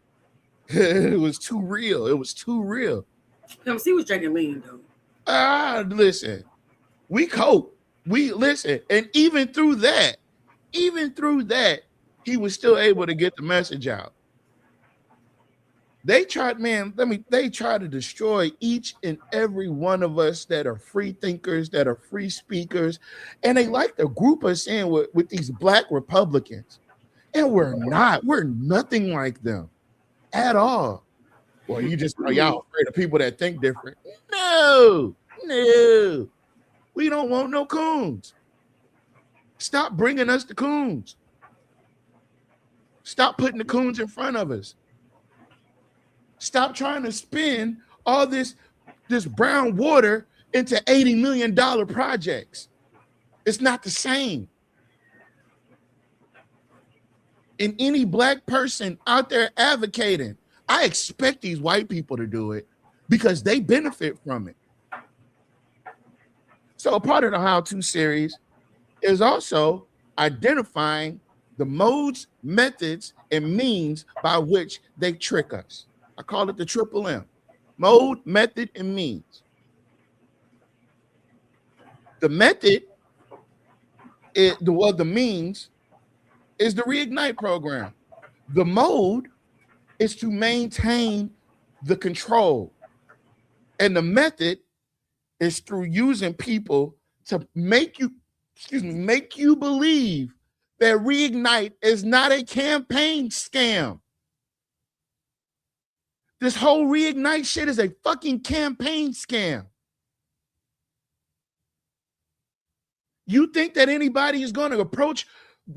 It was too real. Pimp C was drinking lean though. Listen, we cope. We listen, and even through that, he was still able to get the message out. They tried to destroy each and every one of us that are free thinkers, that are free speakers, and they like to group us in with these black Republicans. And we're not. We're nothing like them at all. Well, y'all afraid of people that think different. No. We don't want no coons. Stop bringing us the coons. Stop putting the coons in front of us. Stop trying to spend all this brown water into $80 million projects. It's not the same. And any black person out there advocating, I expect these white people to do it because they benefit from it. So a part of the how-to series is also identifying the modes, methods, and means by which they trick us. I call it the triple M: mode, method, and means. The method, the means is the Reignite program. The mode is to maintain the control. And the method is through using people to make you believe that Reignite is not a campaign scam. This whole Reignite shit is a fucking campaign scam. You think that anybody is going to approach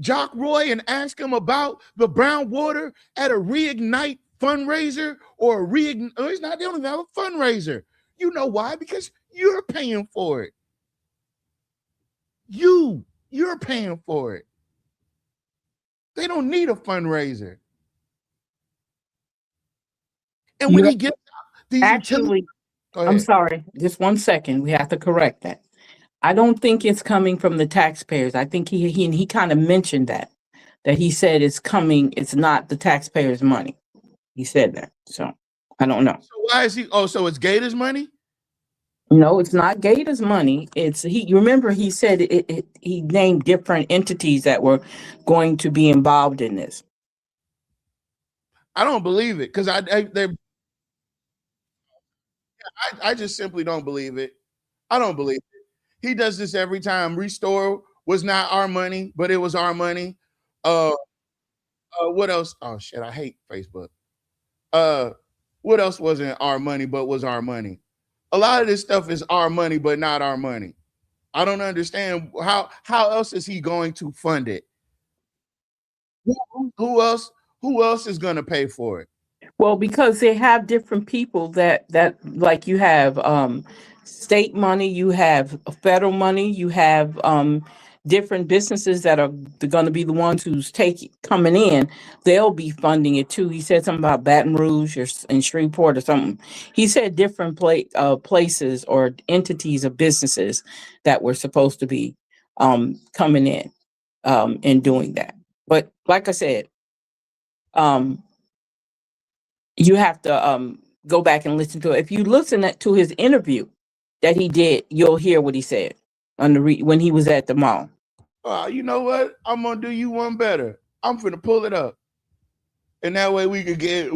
Jock Roy and ask him about the brown water at a Reignite fundraiser or it's not, they don't even have a fundraiser. You know why? Because you're paying for it. You're paying for it. They don't need a fundraiser. And when he gets these actually, I'm sorry, just 1 second. We have to correct that. I don't think it's coming from the taxpayers. I think he kind of mentioned that he said it's not the taxpayers' money. He said that. So I don't know. So why is he? Oh, so it's Gator's money? No, it's not Gator's money. You remember he said he named different entities that were going to be involved in this. I don't believe it because I just simply don't believe it. I don't believe it. He does this every time. Restore was not our money, but it was our money. What else? Oh shit, I hate Facebook. What else wasn't our money but was our money? A lot of this stuff is our money but not our money. I don't understand how else is he going to fund it? Who else is going to pay for it? Well, because they have different people that like you have state money, you have federal money, you have different businesses that are going to be the ones who's coming in. They'll be funding it too. He said something about Baton Rouge or in Shreveport or something. He said different places or entities of businesses that were supposed to be coming in and doing that. But like I said, you have to go back and listen to it. If you listen to his interview that he did, you'll hear what he said when he was at the mall. You know what? I'm gonna do you one better. I'm gonna pull it up, and that way we could get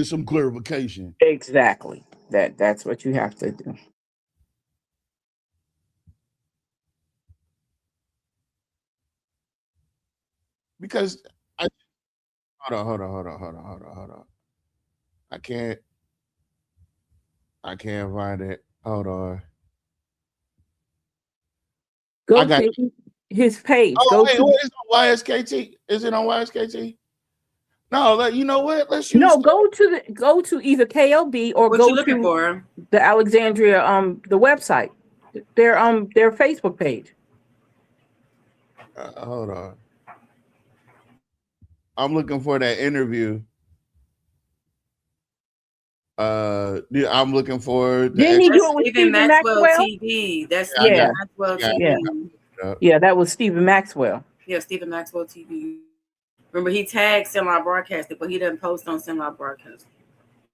some clarification. Exactly. That's what you have to do. Because Hold on. I can't find it. Hold on. Go to his page. Oh, wait, it's on YSKT. Is it on YSKT? No, you know what? Let's use go to either KLB or What go you looking to for? the Alexandria the website. Their Facebook page. Hold on. I'm looking for that interview. I'm looking for. Didn't he do it with Stephen Stephen Maxwell Maxwell? TV. That's Yeah. Stephen Maxwell TV. Yeah, that was Stephen Maxwell. Yeah, Stephen Maxwell TV. Remember, he tagged Semi Broadcasting, but he doesn't post on Semi Broadcasting.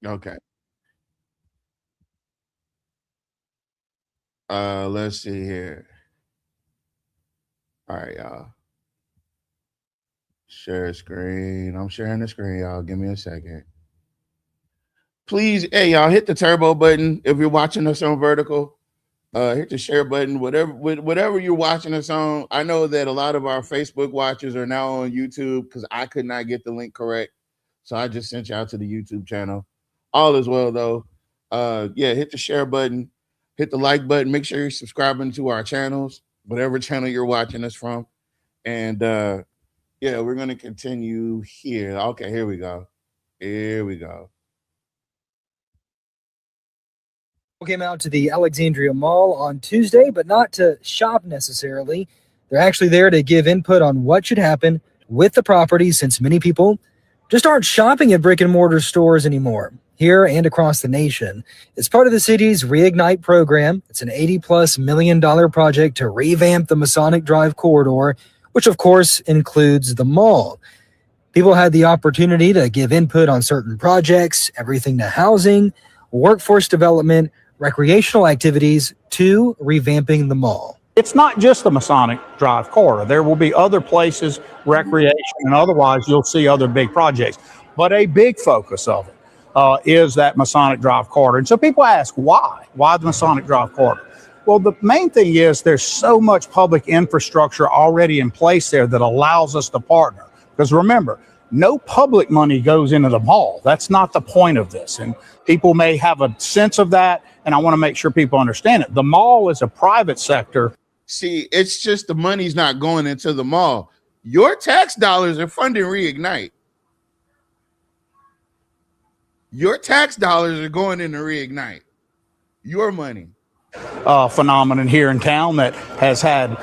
Okay. Let's see here. All right, y'all. Share screen. I'm sharing the screen, y'all. Give me a second. Please, hey, y'all, hit the turbo button if you're watching us on vertical. Hit the share button, whatever you're watching us on. I know that a lot of our Facebook watchers are now on YouTube because I could not get the link correct. So I just sent you out to the YouTube channel. All is well, though. Yeah, hit the share button, hit the like button. Make sure you're subscribing to our channels, whatever channel you're watching us from. And yeah, we're going to continue here. Okay, here we go. Came out to the Alexandria Mall on Tuesday, but not to shop necessarily. They're actually there to give input on what should happen with the property, since many people just aren't shopping at brick and mortar stores anymore, here and across the nation. It's part of the city's Reignite program. It's an $80+ million project to revamp the Masonic Drive corridor, which of course includes the mall. People had the opportunity to give input on certain projects, everything to housing, workforce development, recreational activities, to revamping the mall. It's not just the Masonic Drive corridor. There will be other places, recreation and otherwise, you'll see other big projects. But a big focus of it is that Masonic Drive corridor. And so people ask, why? Why the Masonic Drive corridor? Well, the main thing is there's so much public infrastructure already in place there that allows us to partner. Because remember, no public money goes into the mall. That's not the point of this. And people may have a sense of that, and I want to make sure people understand it. The mall is a private sector. See, it's just the money's not going into the mall. Your tax dollars are funding Reignite. Your tax dollars are going into Reignite. Your money. Phenomenon here in town that has had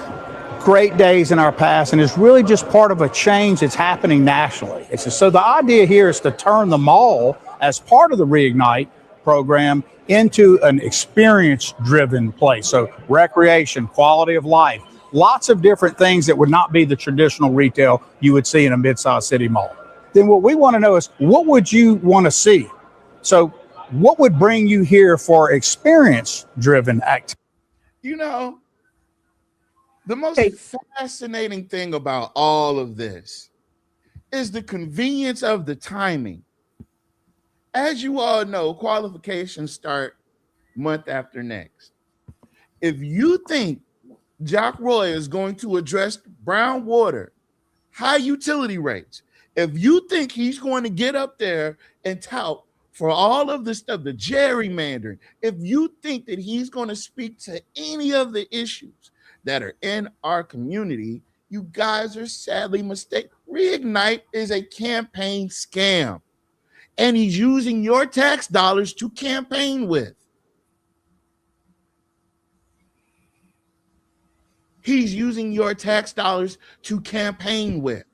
great days in our past and is really just part of a change that's happening nationally. So the idea here is to turn the mall as part of the Reignite program into an experience-driven place. So recreation, quality of life, lots of different things that would not be the traditional retail you would see in a mid-sized city mall. Then what we want to know is, what would you want to see? So what would bring you here for experience-driven activity? You know, the most fascinating thing about all of this is the convenience of the timing. As you all know, qualifications start month after next. If you think Jack Roy is going to address brown water, high utility rates, if you think he's going to get up there and tout for all of the stuff, the gerrymandering, if you think that he's going to speak to any of the issues that are in our community, you guys are sadly mistaken. Reignite is a campaign scam, and he's using your tax dollars to campaign with. He's using your tax dollars to campaign with.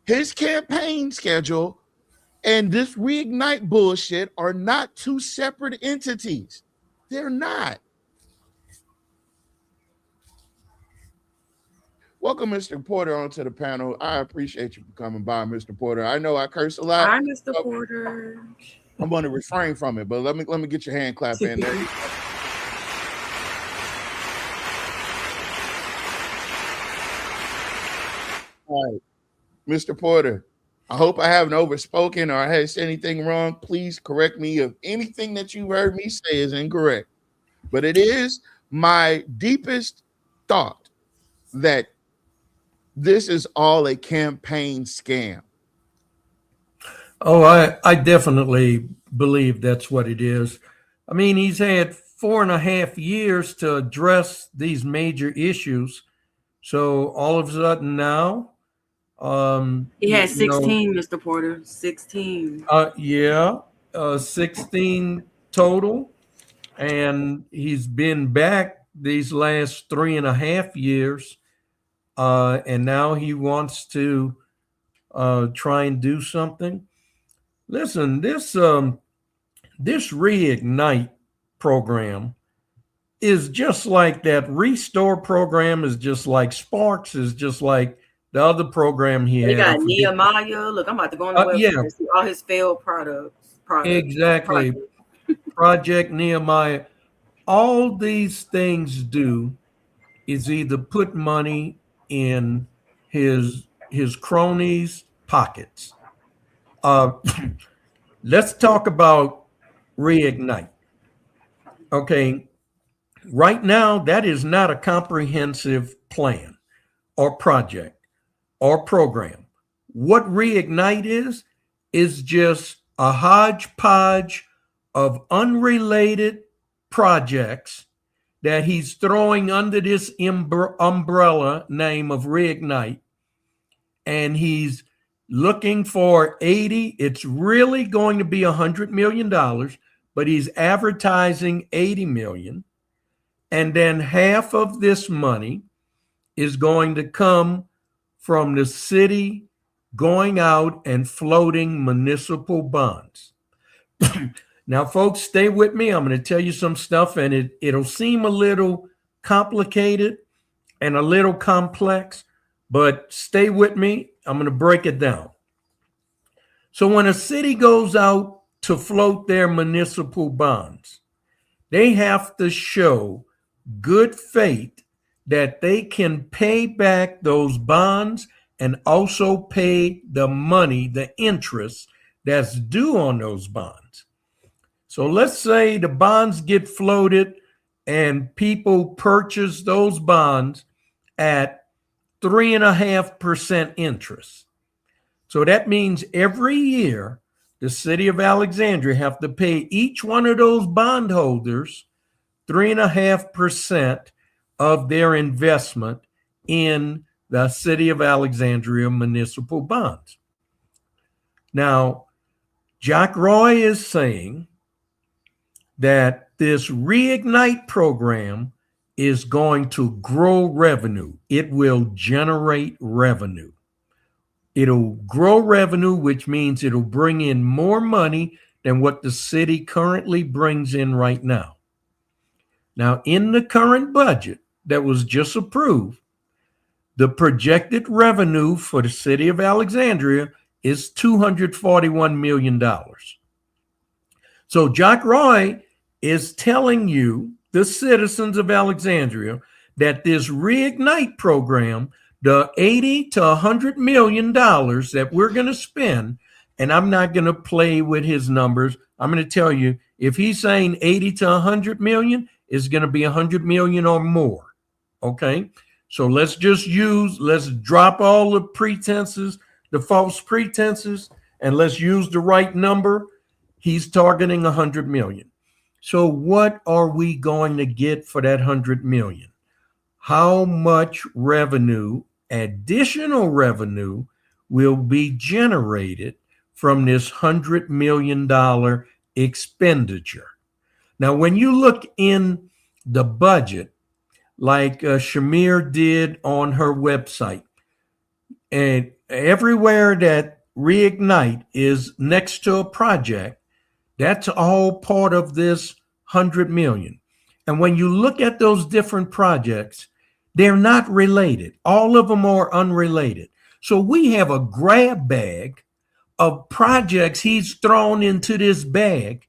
His campaign schedule and this Reignite bullshit are not two separate entities. They're not. Welcome, Mr. Porter, onto the panel. I appreciate you for coming by, Mr. Porter. I know I curse a lot. Hi, Mr. Porter. I'm going to refrain from it, but let me get your hand clap in there. All right, Mr. Porter, I hope I haven't overspoken or I said anything wrong. Please correct me if anything that you heard me say is incorrect. But it is my deepest thought that this is all a campaign scam. Oh, I definitely believe that's what it is. I mean, he's had 4.5 years to address these major issues. So all of a sudden now, He had you know, 16, Mr. Porter. 16. 16 total. And he's been back these last 3.5 years. And now he wants to try and do something. Listen, this Reignite program is just like that Restore program, is just like Sparks, is just like the other program he They had. got Nehemiah. Look, I'm about to go on the website and see all his failed products. Exactly. Project Nehemiah. All these things do is either put money in his cronies' pockets. Let's talk about Reignite. Okay, right now that is not a comprehensive plan or project or program. What Reignite is just a hodgepodge of unrelated projects that he's throwing under this umbrella name of Reignite, and he's looking for 80. It's really going to be $100 million, but he's advertising 80 million. And then half of this money is going to come from the city going out and floating municipal bonds. Now, folks, stay with me. I'm going to tell you some stuff, and it'll seem a little complicated and a little complex, but stay with me. I'm going to break it down. So when a city goes out to float their municipal bonds, they have to show good faith that they can pay back those bonds and also pay the money, the interest that's due on those bonds. So let's say the bonds get floated and people purchase those bonds at 3.5% interest. So that means every year the city of Alexandria have to pay each one of those bondholders 3.5% of their investment in the city of Alexandria municipal bonds. Now, Jack Roy is saying that this Reignite program is going to grow revenue. It will generate revenue. It'll grow revenue, which means it'll bring in more money than what the city currently brings in right now. Now, in the current budget that was just approved, the projected revenue for the city of Alexandria is $241 million. So Jack Roy is telling you, the citizens of Alexandria, that this Reignite program, the $80 to $100 million that we're going to spend, and I'm not going to play with his numbers. I'm going to tell you, if he's saying 80 to 100 million, it's going to be 100 million or more. Okay. So let's drop all the pretenses, the false pretenses, and let's use the right number. He's targeting 100 million. So what are we going to get for that 100 million? How much revenue, additional revenue, will be generated from this $100 million expenditure? Now, when you look in the budget, like Shamir did on her website, and everywhere that Reignite is next to a project, that's all part of this 100 million. And when you look at those different projects, they're not related. All of them are unrelated. So we have a grab bag of projects he's thrown into this bag,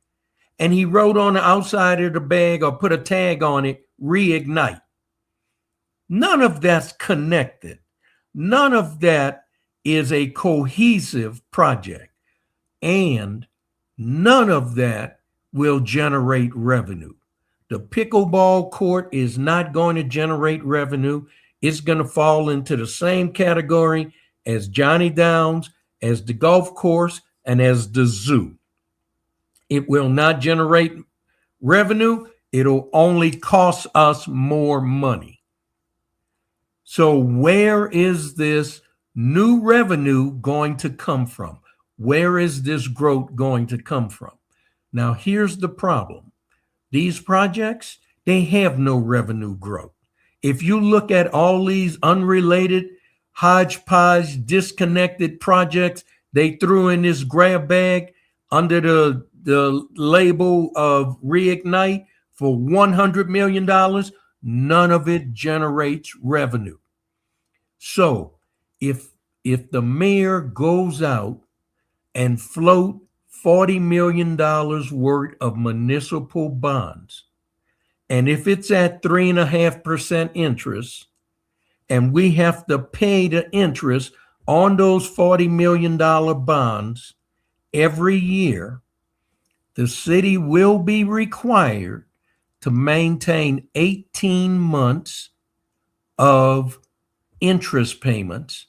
and he wrote on the outside of the bag or put a tag on it, Reignite. None of that's connected. None of that is a cohesive project. And none of that will generate revenue. The pickleball court is not going to generate revenue. It's going to fall into the same category as Johnny Downs, as the golf course, and as the zoo. It will not generate revenue. It'll only cost us more money. So where is this new revenue going to come from? Where is this growth going to come from? Now, here's the problem. These projects, they have no revenue growth. If you look at all these unrelated, hodgepodge, disconnected projects they threw in this grab bag under the label of Reignite for $100 million, none of it generates revenue. So if the mayor goes out and float $40 million worth of municipal bonds, and if it's at 3.5% interest, and we have to pay the interest on those $40 million bonds every year, the city will be required to maintain 18 months of interest payments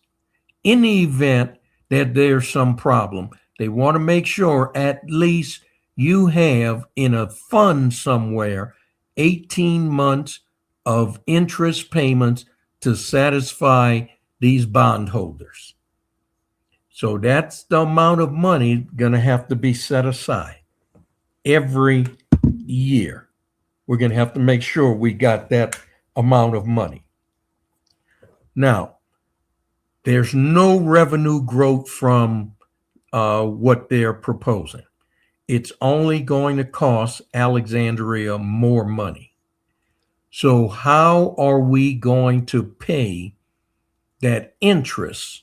in the event that there's some problem. They want to make sure at least you have in a fund somewhere 18 months of interest payments to satisfy these bondholders. So that's the amount of money going to have to be set aside every year. We're going to have to make sure we got that amount of money. Now, there's no revenue growth from what they're proposing. It's only going to cost Alexandria more money. So how are we going to pay that interest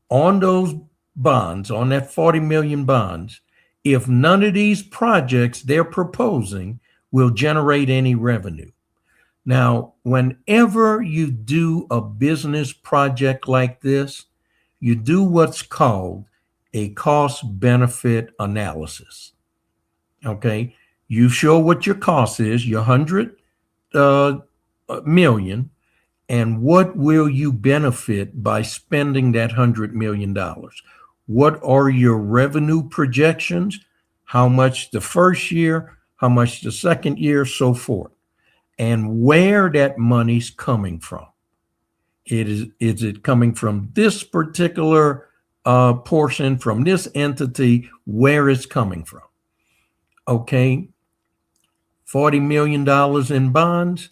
on those bonds, on that 40 million bonds, if none of these projects they're proposing will generate any revenue? Now, whenever you do a business project like this, you do what's called a cost-benefit analysis. Okay, you show what your cost is, your 100 million, and what will you benefit by spending that $100 million? What are your revenue projections? How much the first year, how much the second year, so forth, and where that money's coming from. Is it coming from this particular portion, from this entity, where it's coming from? Okay, $40 million in bonds.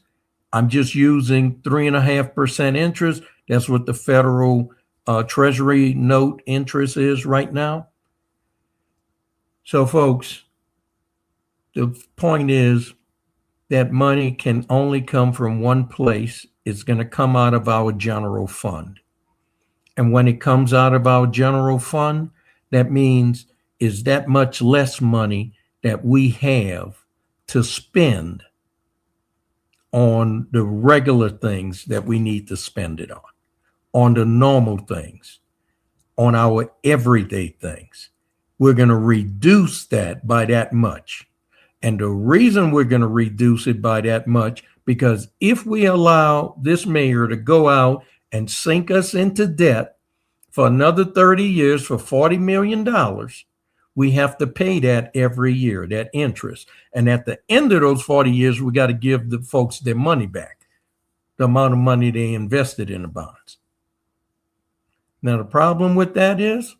I'm just using 3.5% interest. That's what the federal Treasury note interest is right now. So, folks, the point is that money can only come from one place. It's going to come out of our general fund. And when it comes out of our general fund, that means is that much less money that we have to spend on the regular things that we need to spend it on the normal things, on our everyday things. We're going to reduce that by that much. And the reason we're going to reduce it by that much, because if we allow this mayor to go out and sink us into debt for another 30 years for $40 million, we have to pay that every year, that interest. And at the end of those 40 years, we got to give the folks their money back, the amount of money they invested in the bonds. Now, the problem with that is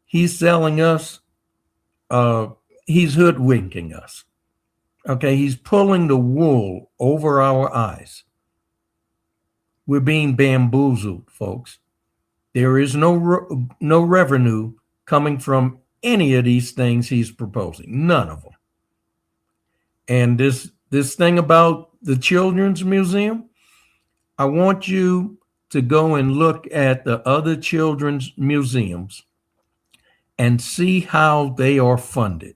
he's selling us, he's hoodwinking us. Okay, he's pulling the wool over our eyes. We're being bamboozled, folks. There is no revenue coming from any of these things he's proposing, none of them. And this thing about the Children's Museum, I want you to go and look at the other children's museums and see how they are funded.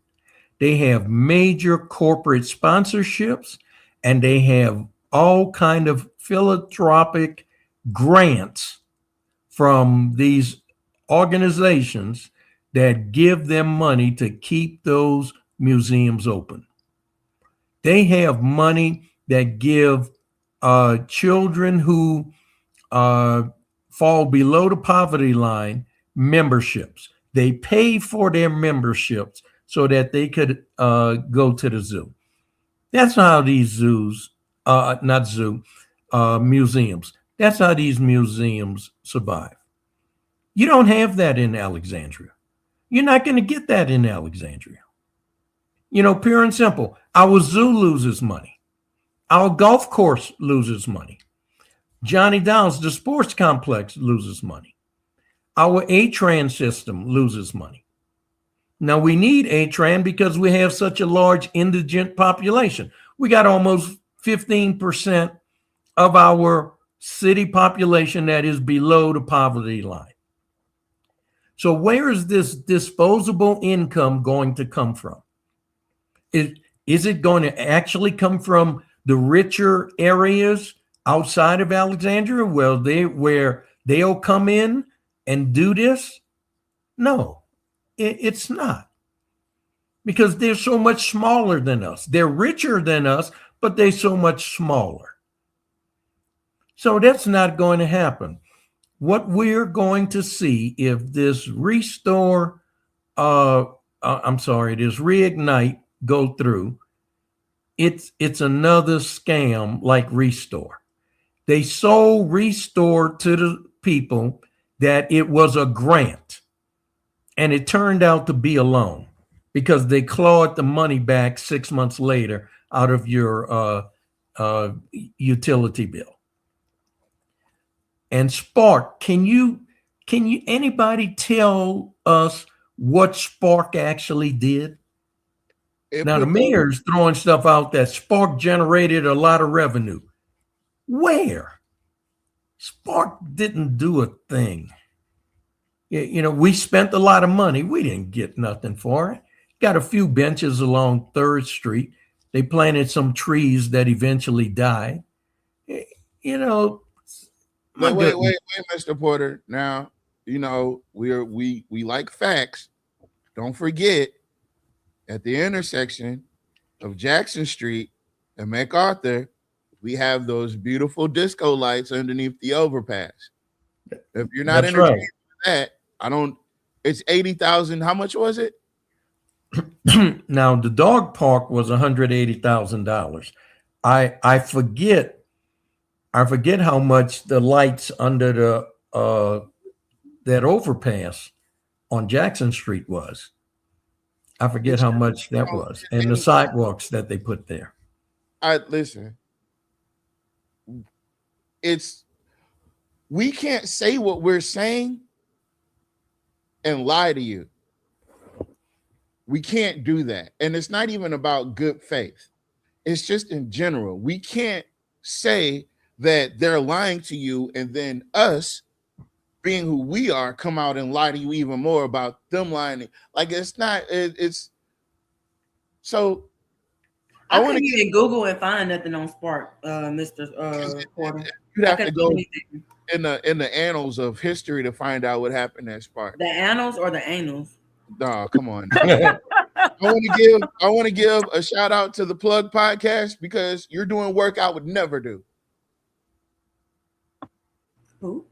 They have major corporate sponsorships, and they have all kind of philanthropic grants from these organizations that give them money to keep those museums open. They have money that give children who fall below the poverty line memberships. They pay for their memberships so that they could go to the zoo. That's how these zoos, museums. That's how these museums survive. You don't have that in Alexandria. You're not going to get that in Alexandria. You know, pure and simple. Our zoo loses money. Our golf course loses money. Johnny Downs, the sports complex, loses money. Our ATRAN system loses money. Now, we need ATRAN because we have such a large indigent population. We got almost 15% of our city population that is below the poverty line. So where is this disposable income going to come from? Is it going to actually come from the richer areas outside of Alexandria where they'll come in and do this? No, it's not. Because they're so much smaller than us. They're richer than us, but they're so much smaller. So that's not going to happen. What we're going to see if this Reignite Reignite go through, it's another scam like Restore. They sold Restore to the people that it was a grant, and it turned out to be a loan because they clawed the money back 6 months later out of your utility bill. And Spark, can you anybody tell us what Spark actually did? Now the mayor's throwing stuff out that Spark generated a lot of revenue. Where? Spark didn't do a thing. You know, we spent a lot of money. We didn't get nothing for it. Got a few benches along 3rd Street. They planted some trees that eventually died. You know. But wait, Mr. Porter. Now, you know, we like facts. Don't forget, at the intersection of Jackson Street and MacArthur, we have those beautiful disco lights underneath the overpass. If you're not entertained with that, it's 80,000. How much was it? Now the dog park was $180,000. I forget how much the lights under the that overpass on Jackson Street was. I forget how much that was, and the sidewalks that they put there. Listen. We can't say what we're saying and lie to you. We can't do that. And it's not even about good faith. It's just in general. We can't say that they're lying to you and then us, being who we are, come out and lie to you even more about them lying. Like it's not. It's so. I couldn't even Google and find nothing on Spark, Mr. Porter. You'd have to go in the annals of history to find out what happened at Spark. The annals or the annals? No, come on. I want to give a shout out to the Plug Podcast because you're doing work I would never do. Who?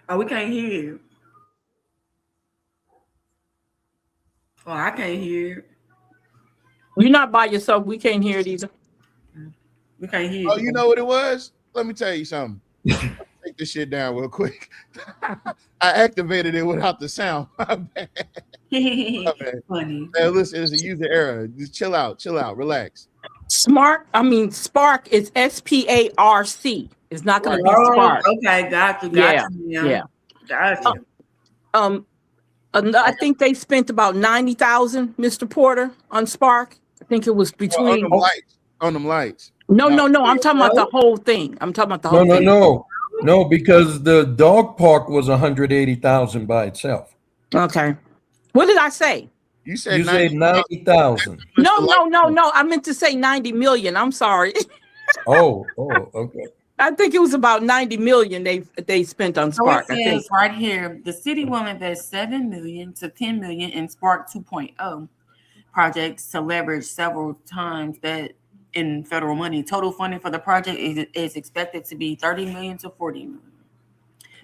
Oh, we can't hear you. Oh, I can't hear you. You're not by yourself. We can't hear it either. We can't hear you. Oh, you know what it was? Let me tell you something. Take this shit down real quick. I activated it without the sound. My bad. Funny. Hey, listen, it's a user error. Just chill out, relax. Spark is SPARC. It's not going to be Spark. Okay, got you. Yeah. Got you. I think they spent about 90,000, Mr. Porter, on Spark. I think it was between on them lights. No. I'm talking about the whole thing. I'm talking about the whole thing. No, because the dog park was 180,000 by itself. Okay. What did I say? You said 90,000. No. I meant to say 90 million. I'm sorry. Oh, okay. I think it was about 90 million they spent on Spark. So it says right here, the city will invest 7 million to 10 million in Spark 2.0 projects to leverage several times that in federal money. Total funding for the project is expected to be 30 million to 40 million.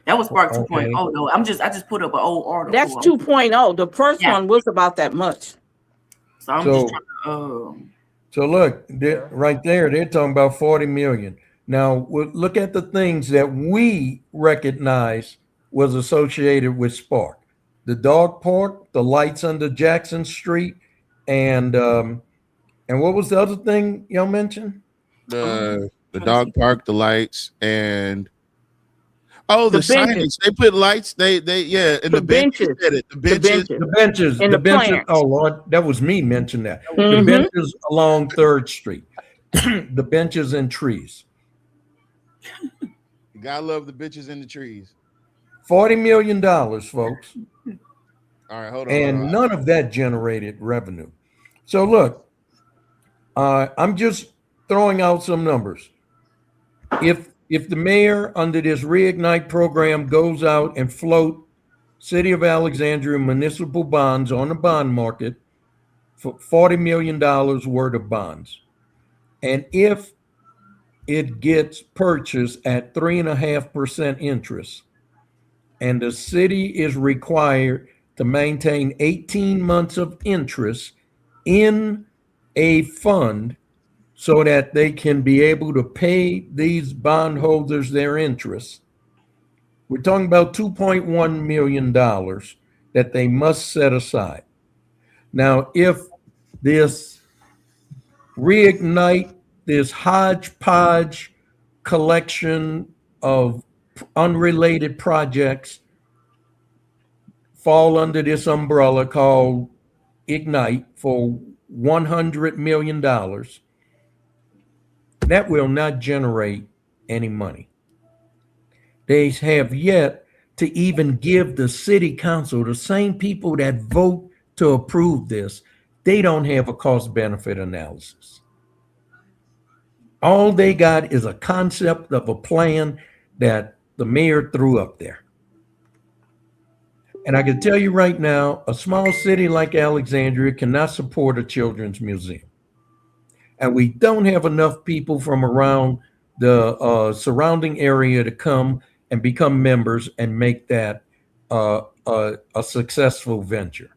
That was Spark 2.0 Okay. though. I just put up an old article. That's 2.0. The first Yeah. one was about that much. So I'm So- just trying to So look, right there, they're talking about 40 million. Now look at the things that we recognize was associated with Spark: the dog park, the lights under Jackson Street, and what was the other thing y'all mentioned? The dog park, the lights, and the benches. signage. They put lights. They and The the benches. benches. Said it. The The benches. benches. The benches, And the the benches. plants. Oh Lord, that was me mentioned that. The Mhm. benches along 3rd Street, the benches and trees. You gotta love the bitches in the trees. $40 million, folks. All right, hold on. And none of that generated revenue. So look, I'm just throwing out some numbers. If the mayor under this Reignite program goes out and float City of Alexandria municipal bonds on the bond market for $40 million worth of bonds, and if it gets purchased at 3.5% interest, and the city is required to maintain 18 months of interest in a fund so that they can be able to pay these bondholders their interest. We're talking about $2.1 million that they must set aside. Now, if this Reignite, this hodgepodge collection of unrelated projects fall under this umbrella called Ignite for $100 million, that will not generate any money. They have yet to even give the city council, the same people that vote to approve this, they don't have a cost benefit analysis. All they got is a concept of a plan that the mayor threw up there. And I can tell you right now, a small city like Alexandria cannot support a children's museum. And we don't have enough people from around the surrounding area to come and become members and make that a successful venture.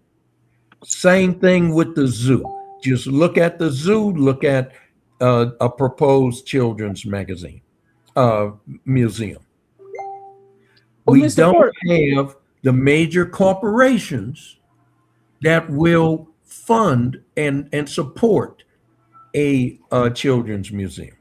Same thing with the zoo. Just look at the zoo, look at a proposed children's museum. We Mr. don't Ford. have the major corporations that will fund and support a children's museum.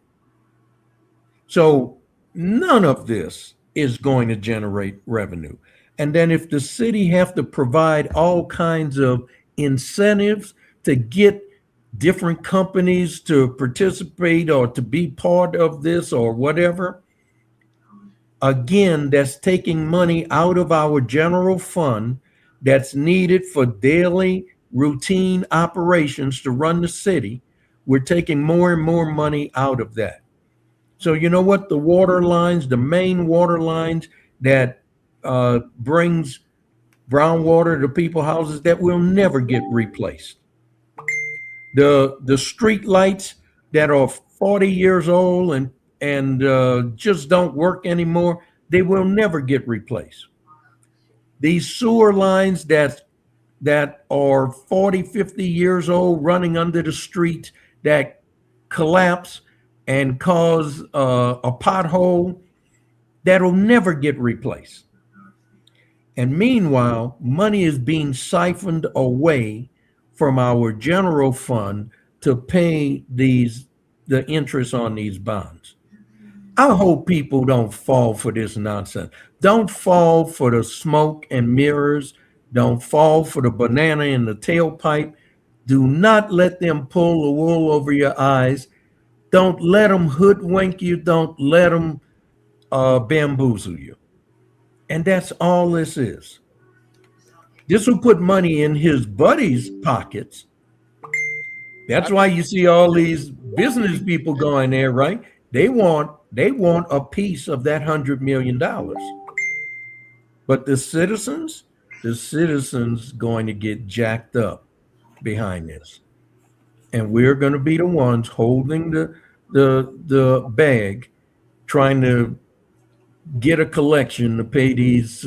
So none of this is going to generate revenue. And then if the city have to provide all kinds of incentives to get different companies to participate or to be part of this or whatever, again, that's taking money out of our general fund that's needed for daily routine operations to run the city. We're taking more and more money out of that. So you know what? The water lines, the main water lines that brings brown water to people's houses, that will never get replaced. The street lights that are 40 years old and just don't work anymore, they will never get replaced. These sewer lines that are 40, 50 years old running under the street that collapse and cause a pothole, that'll never get replaced. And meanwhile, money is being siphoned away from our general fund to pay the interest on these bonds. I hope people don't fall for this nonsense. Don't fall for the smoke and mirrors. Don't fall for the banana in the tailpipe. Do not let them pull the wool over your eyes. Don't let them hoodwink you. Don't let them bamboozle you. And that's all this is. This will put money in his buddies' pockets. That's why you see all these business people going there, right? They want a piece of that $100 million. But the citizens going to get jacked up behind this. And we're going to be the ones holding the bag, trying to get a collection to pay these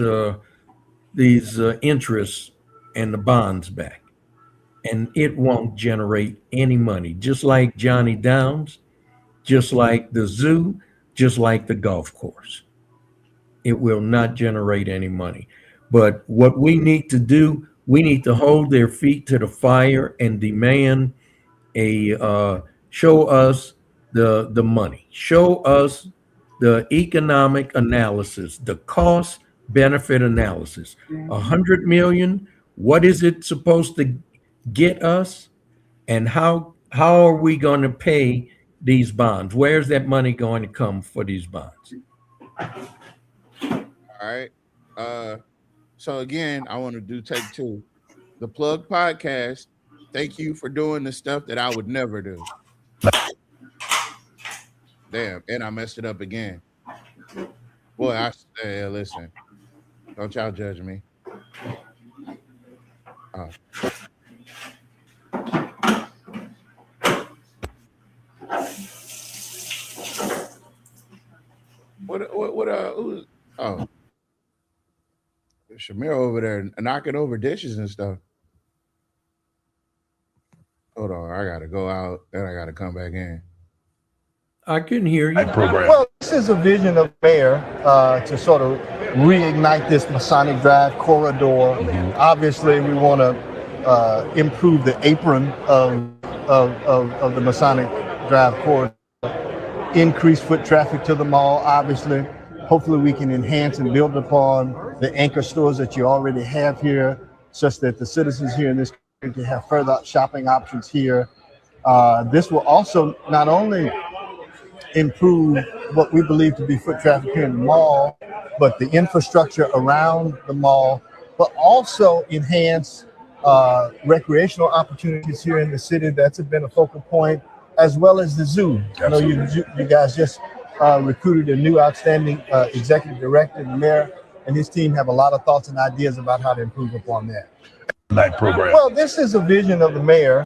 interests and the bonds back, and it won't generate any money. Just like Johnny Downs, just like the zoo, just like the golf course, it will not generate any money. But what we need to do, we need to hold their feet to the fire and demand show us the money, show us the economic analysis, the cost benefit analysis. 100 million, what is it supposed to get us, and how are we going to pay these bonds? Where's that money going to come for these bonds? All right. So again, I want to do take two. The Plug Podcast. Thank you for doing the stuff that I would never do. Damn, and I messed it up again. Boy, listen. Don't y'all judge me. Who's Shamir over there knocking over dishes and stuff. Hold on, I gotta go out, then I gotta come back in. I couldn't hear you. Well, this is a vision of mayor to sort of reignite this Masonic Drive corridor. Obviously, we want to improve the apron of the Masonic Drive corridor, increase foot traffic to the mall. Obviously, hopefully we can enhance and build upon the anchor stores that you already have here, such that the citizens here in this community have further shopping options here. This will also not only improve what we believe to be foot traffic here in the mall, but the infrastructure around the mall, but also enhance recreational opportunities here in the city. That's been a focal point, as well as the zoo. I know you guys just recruited a new outstanding executive director. The mayor and his team have a lot of thoughts and ideas about how to improve upon that. Program. Well, this is a vision of the mayor.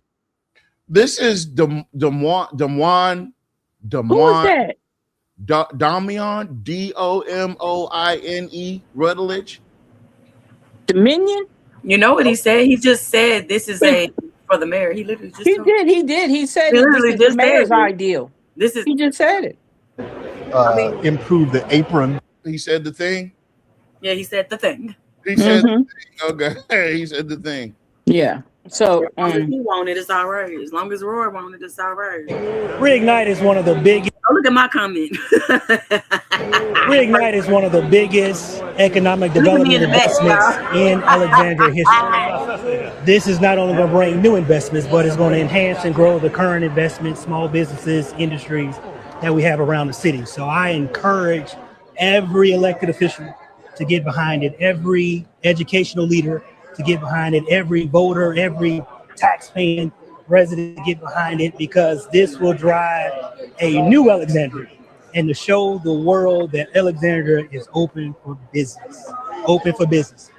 This is Damian Domoine Rutledge. Dominion. You know what he said? He just said this is for the mayor. He literally just He did. He said He this literally is the just mayor's said it. ideal. He just said it. Improve the apron. He said the thing. Yeah, he said the thing. He said the thing. Okay. He said the thing. Yeah. So if he wanted, it's all right. As long as Roy wanted, it's all right. Reignite is one of the biggest. Oh, look at my comment. Reignite is one of the biggest economic development investments in Alexandria history. This is not only going to bring new investments, but it's going to enhance and grow the current investments, small businesses, industries that we have around the city. So I encourage every elected official to get behind it, every educational leader to get behind it, every voter, every taxpaying resident to get behind it, because this will drive a new Alexandria and to show the world that Alexandria is open for business. Open for business.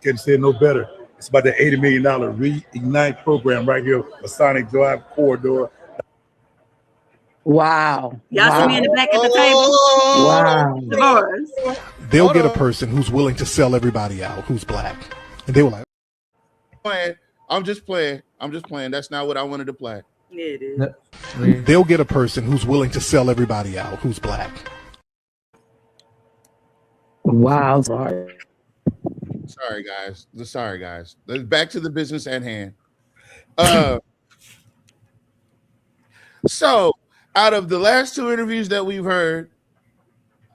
Couldn't say it no better. It's about the $80 million Reignite program right here, Masonic Drive corridor. Wow. Y'all see me in the back at the table? Wow. They'll get a person who's willing to sell everybody out, who's black. And they were like, I'm just playing. That's not what I wanted to play. Yeah, it is. They'll get a person who's willing to sell everybody out, who's black. Wow. Sorry, guys. Back to the business at hand. So out of the last two interviews that we've heard,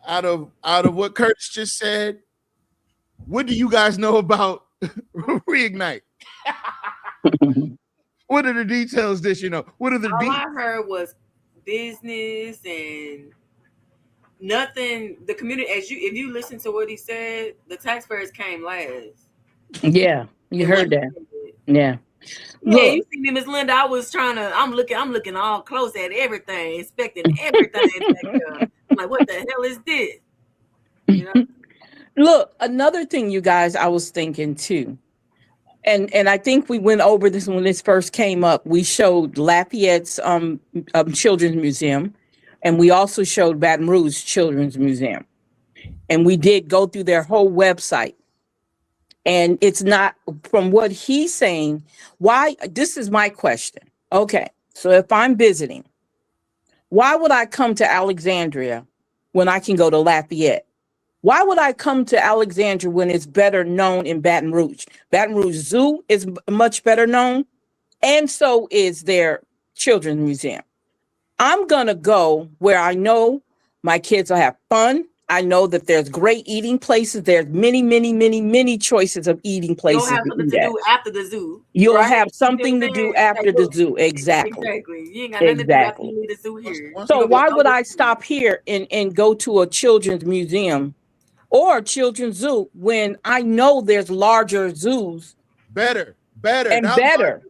out of what Curtis just said, what do you guys know about Reignite? What are the details that you know? What are the All I heard was business and nothing. The community, if you listen to what he said, the taxpayers came last. Yeah, you heard that. Yeah. Yeah, you see me, Miss Linda. I'm looking all close at everything, inspecting everything. I'm like, what the hell is this? You know? Look, another thing, you guys, I was thinking too. And I think we went over this when this first came up. We showed Lafayette's Children's Museum, and we also showed Baton Rouge Children's Museum. And we did go through their whole website. And it's not, from what he's saying, why, this is my question. Okay, so if I'm visiting, why would I come to Alexandria when I can go to Lafayette? Why would I come to Alexandria when it's better known in Baton Rouge? Baton Rouge Zoo is much better known, and so is their children's museum. I'm going to go where I know my kids will have fun. I know that there's great eating places. There's many choices of eating places. You'll have something to do after the zoo. You'll right? have something to do after the zoo. Exactly. Exactly. You ain't got nothing to do after you leave the zoo here. So why would I stop here and go to a children's museum or a children's zoo when I know there's larger zoos? Better, and better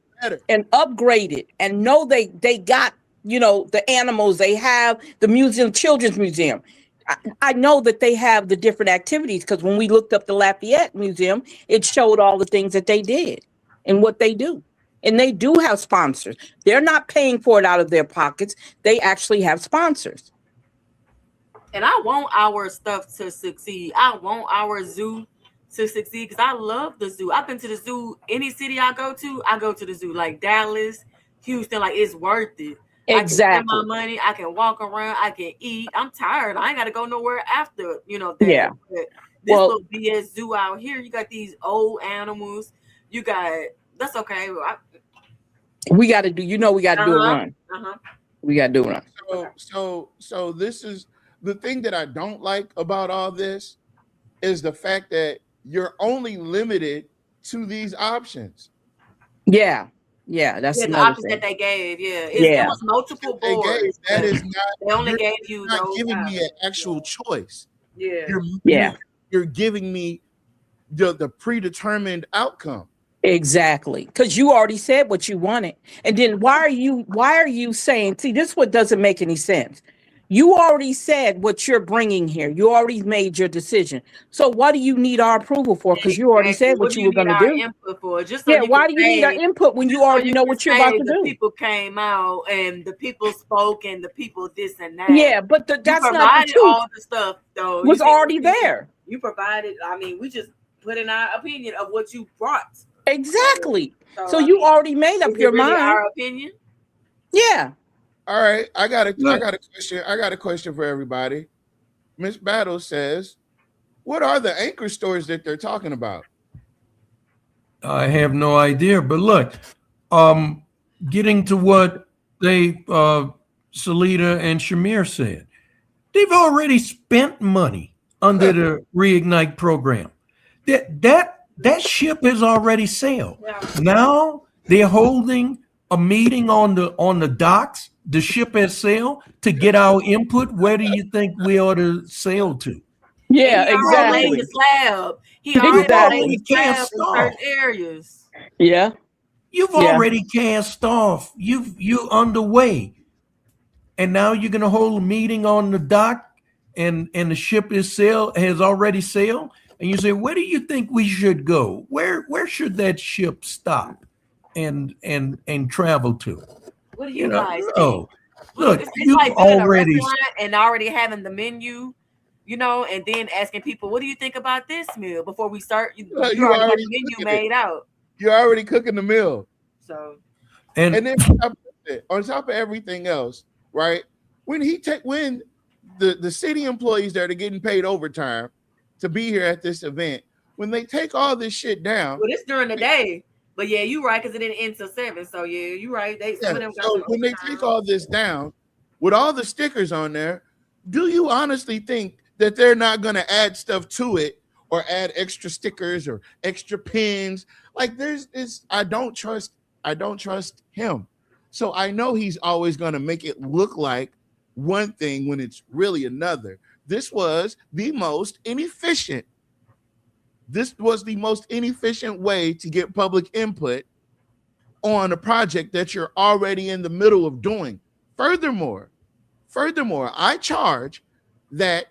and upgraded, and know they got, you know, the animals, they have the museum, children's museum. I know that they have the different activities, because when we looked up the Lafayette Museum, it showed all the things that they did and what they do. And they do have sponsors. They're not paying for it out of their pockets. They actually have sponsors. And I want our stuff to succeed. I want our zoo to succeed because I love the zoo. I've been to the zoo. Any city I go to the zoo. Like Dallas, Houston, like it's worth it. Exactly. I can spend my money. I can walk around. I can eat. I'm tired. I ain't got to go nowhere after, you know. That. Yeah. But this little BS zoo out here, you got these old animals. You got, that's okay. We got to do, you know, we got to do a run. We got to do a run. So this is the thing that I don't like about all this is the fact that you're only limited to these options. Yeah. Yeah, that's the options that they gave. Yeah, it was multiple boards. That is not. They only gave you. Not giving me an actual choice. Yeah. You're giving me the predetermined outcome. Exactly, because you already said what you wanted, and then why are you saying? See, this is what doesn't make any sense. You already said what you're bringing here. You already made your decision. So what do you need our approval for? Because you already said what you were going to do. Input for? Just so why do you need our input when you already know what you're about to do? People came out and the people spoke and the people this and that. Yeah, but that's not the truth. All the stuff though was already there. You provided. I mean, we just put in our opinion of what you brought. Exactly. So you already made up your mind. Our opinion. Yeah. All right, I got a question. I got a question for everybody. Miss Battle says, "What are the anchor stores that they're talking about?" I have no idea, but look, getting to what they Salida and Shamir said, they've already spent money under the Reignite program. That ship has already sailed. Now they're holding a meeting on the docks. The ship has sailed to get our input. Where do you think we ought to sail to? Yeah, exactly. The slab. He already laid the slab in certain areas. Yeah. You've already cast off. You're underway. And now you're gonna hold a meeting on the dock and the ship has already sailed. And you say, where do you think we should go? Where should that ship stop and travel to? What do you guys think? Look, it's you've like being already a restaurant and already having the menu, you know, and then asking people, what do you think about this meal before we start? You already have the menu made out. You're already cooking the meal. So and then on top of everything else, right? When the city employees that are getting paid overtime to be here at this event, when they take all this shit down, well, it's during the day. But yeah, you're right, because it didn't end till 7. So yeah, you're right. So when they take all this down with all the stickers on there, do you honestly think that they're not going to add stuff to it or add extra stickers or extra pins? Like there's this, I don't trust him. So I know he's always going to make it look like one thing when it's really another. This was the most inefficient. This was the most inefficient way to get public input on a project that you're already in the middle of doing. Furthermore, I charge that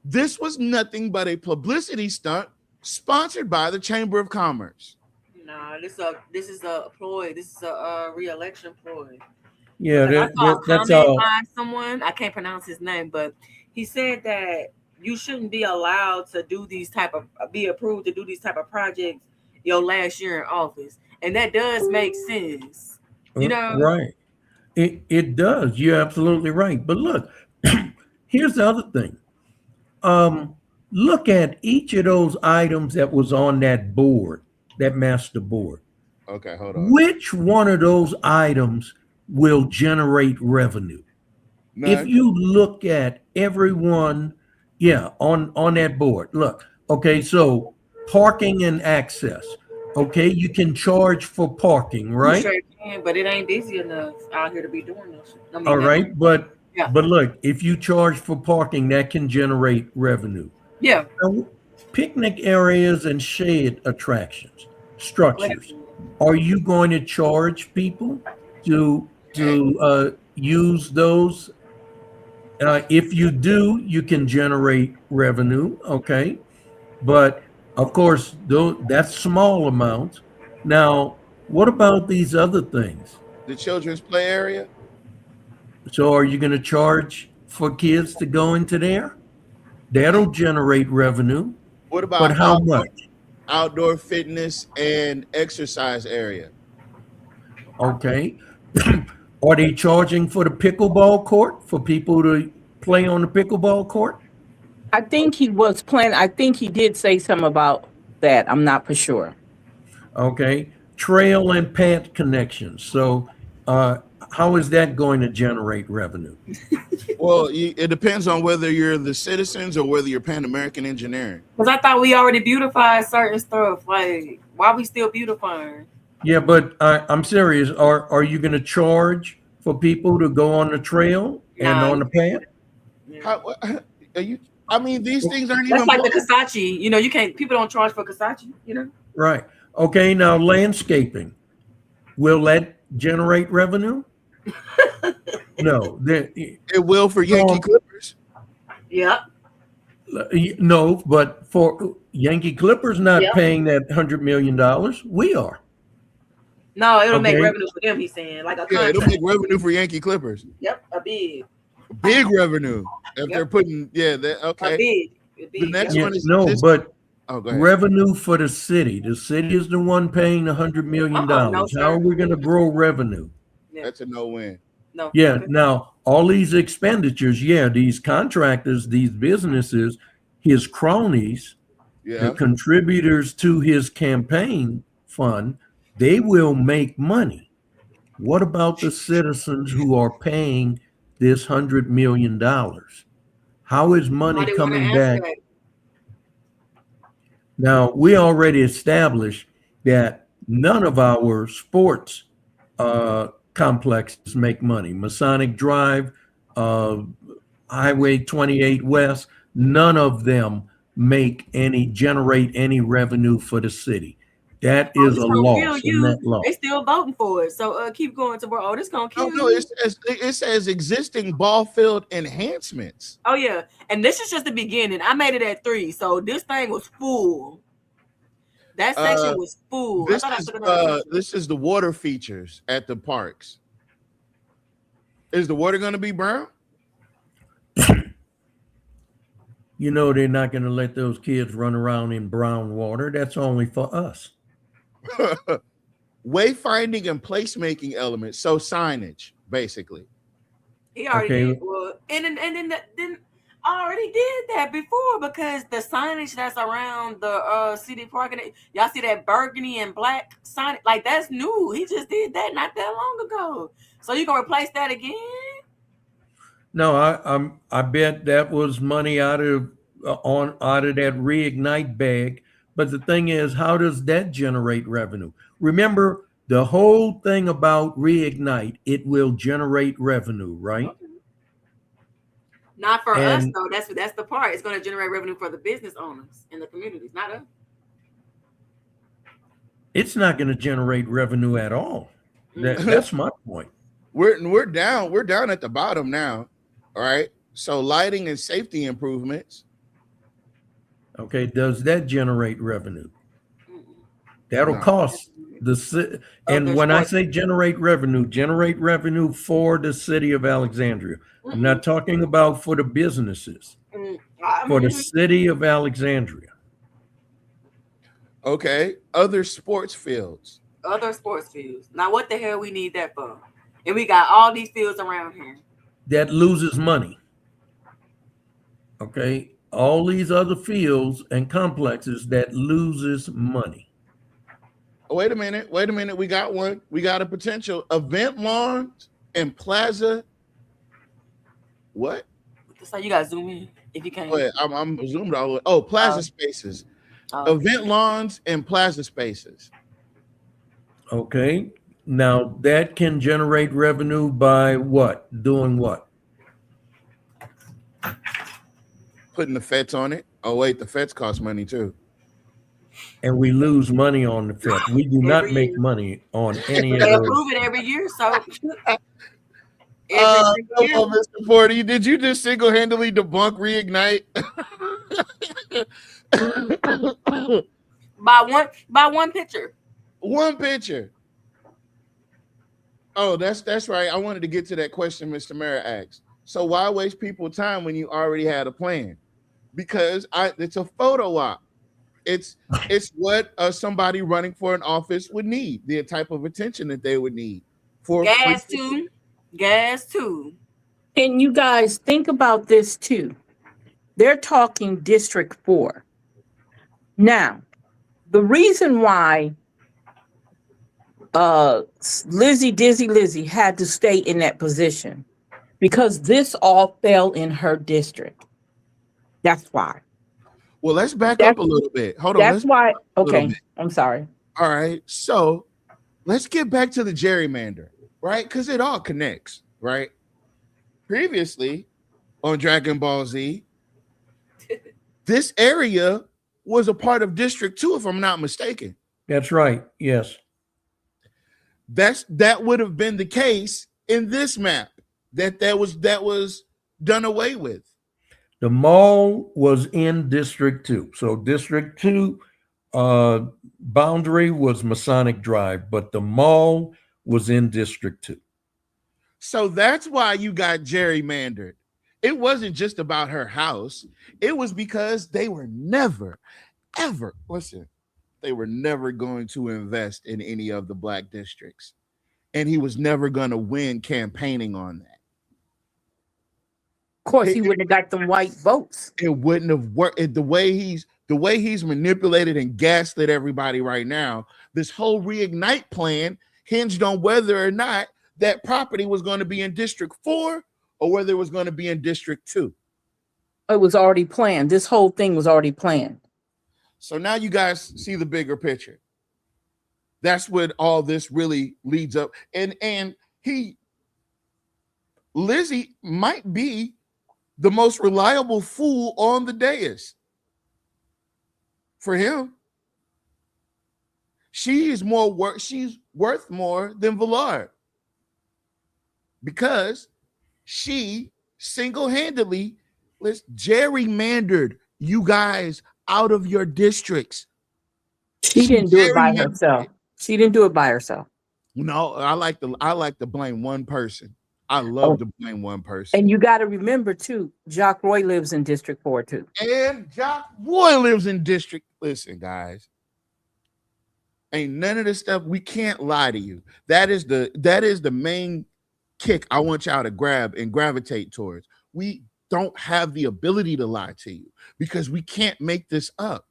this was nothing but a publicity stunt sponsored by the Chamber of Commerce. No, this is a ploy. This is a re-election ploy. Yeah, that's all. By someone, I can't pronounce his name, but he said that you shouldn't be allowed to do these type of be approved to do these type of projects your last year in office, and that does make sense. You know, Right. It does. You're absolutely right. But look, here's the other thing. Look at each of those items that was on that board, that master board. Okay, hold on. Which one of those items will generate revenue? None. If you look at everyone, on that board, look, okay, so parking and access. Okay, you can charge for parking, right? You sure can, but it ain't busy enough out here to be doing this. I mean, All right, but yeah. look, if you charge for parking, that can generate revenue. Yeah. Now, picnic areas and shade attractions, structures. Are you going to charge people to use those? If you do, you can generate revenue. Okay, but of course, that's small amounts. Now, what about these other things? The children's play area? So are you going to charge for kids to go into there? That'll generate revenue. What about But how much? Outdoor fitness and exercise area? Okay. Are they charging for the pickleball court for people to play on the pickleball court? I think he was planning. I think he did say something about that. I'm not for sure. Okay. Trail and pant connections. So how is that going to generate revenue? Well, it depends on whether you're the citizens or whether you're Pan American Engineering. Because I thought we already beautified certain stuff. Like, why we still beautifying? Yeah, but I'm serious. Are you going to charge for people to go on the trail and on the pant? How, are you? I mean, these things aren't That's even like the Kasachi. You know, you can't. People don't charge for Kasachi. You know. Right. Okay. Now, landscaping. Will that generate revenue? No. It will for Yankee Clippers. Yeah. No, but for Yankee Clippers not Yep. paying that $100 million, we are. No, it'll make Okay. revenue for them. He's saying like a Yeah, it'll contract. make revenue for Yankee Clippers. Yep, a big Revenue if they're putting. Yeah, okay. A big. The next Yeah, one is no, this- but Oh, go ahead. revenue for the city. The city is the one paying the $100 million. no, sir. How are we going to grow revenue? That's a no-win. No. Yeah. Now, all these expenditures, these contractors, these businesses, his cronies, Yeah. the contributors to his campaign fund, they will make money. What about the citizens who are paying this $100 million? How is money Nobody wanna coming answer back? that. Now, we already established that none of our sports complexes make money. Masonic Drive, Highway 28 West, none of them generate any revenue for the city. That is It's a gonna loss kill in you. that law. They still voting for it. So keep going to where this gonna kill No, you. it says existing ball field enhancements. Oh yeah, and this is just the beginning. I made it at 3, so this thing was full. That section was full. I thought I took another picture. This is the water features at the parks. Is the water going to be brown? You know they're not going to let those kids run around in brown water. That's only for us. Wayfinding and placemaking elements, so signage, basically. He already Okay. did. Well, and then I already did that before because the signage that's around the city park, and y'all see that burgundy and black sign, like that's new. He just did that not that long ago. So you gonna replace that again? No, I bet that was money out of that Reignite bag. But the thing is, how does that generate revenue? Remember, the whole thing about Reignite, it will generate revenue, right? Not for us And- though. That's the part. It's gonna generate revenue for the business owners in the communities, not us. It's not going to generate revenue at all. That's my point. We're down at the bottom now. All right. So lighting and safety improvements. Okay, does that generate revenue? That'll No. cost And Other when I sports. say generate revenue for the city of Alexandria. I'm not talking about for the businesses, for the city of Alexandria. Okay, other sports fields. Other sports fields. Now, what the hell we need that for? And we got all these fields around here. That loses money. Okay, all these other fields and complexes that loses money. Wait a minute. We got one. We got a potential event lawns and plaza. What? So you got to zoom in if you can. Oh, yeah, I'm zoomed all the way. Oh, plaza spaces. Event lawns and plaza spaces. Okay, now that can generate revenue by what? Doing what? Putting the feds on it. Oh, wait, the feds cost money too. And we lose money on the Fed. We do not make money on any of They those. approve it every year, so. Come on, Mr. Forty. Did you just single-handedly debunk Reignite? by one picture. One picture. Oh, that's right. I wanted to get to that question Mr. Mara asked. So why waste people's time when you already had a plan? Because it's a photo op. It's what somebody running for an office would need, the type of attention that they would need for Gas too. And you guys think about this too. They're talking District 4. Now, the reason why Lizzie had to stay in that position because this all fell in her district. That's why. Well, let's back up a little bit. Hold on. That's why. Okay, I'm sorry. All right. So let's get back to the gerrymander, right? Because it all connects, right? Previously on Dragon Ball Z, this area was a part of District 2, if I'm not mistaken. That's right. Yes. That would have been the case in this map. That was done away with. The mall was in District 2. So District 2 boundary was Masonic Drive, but the mall was in District 2. So that's why you got gerrymandered. It wasn't just about her house. It was because they were never, ever, they were never going to invest in any of the black districts. And he was never going to win campaigning on that. Of course, he wouldn't have got them white votes. It wouldn't have worked. The way he's manipulated and gaslit everybody right now, this whole Reignite plan hinged on whether or not that property was going to be in District 4 or whether it was going to be in District 2. It was already planned. This whole thing was already planned. So now you guys see the bigger picture. That's what all this really leads up. And Lizzie might be the most reliable fool on the dais. For him, she's worth more than Villard because she single-handedly gerrymandered you guys out of your districts. She didn't do it by herself. She didn't do it by herself. No, I like to blame one person. I love to blame one person. And you got to remember too, Jacques Roy lives in District 4 too. And Jacques Roy lives in District. Listen, guys, ain't none of this stuff. We can't lie to you. That is the main kick I want y'all to grab and gravitate towards. We don't have the ability to lie to you because we can't make this up.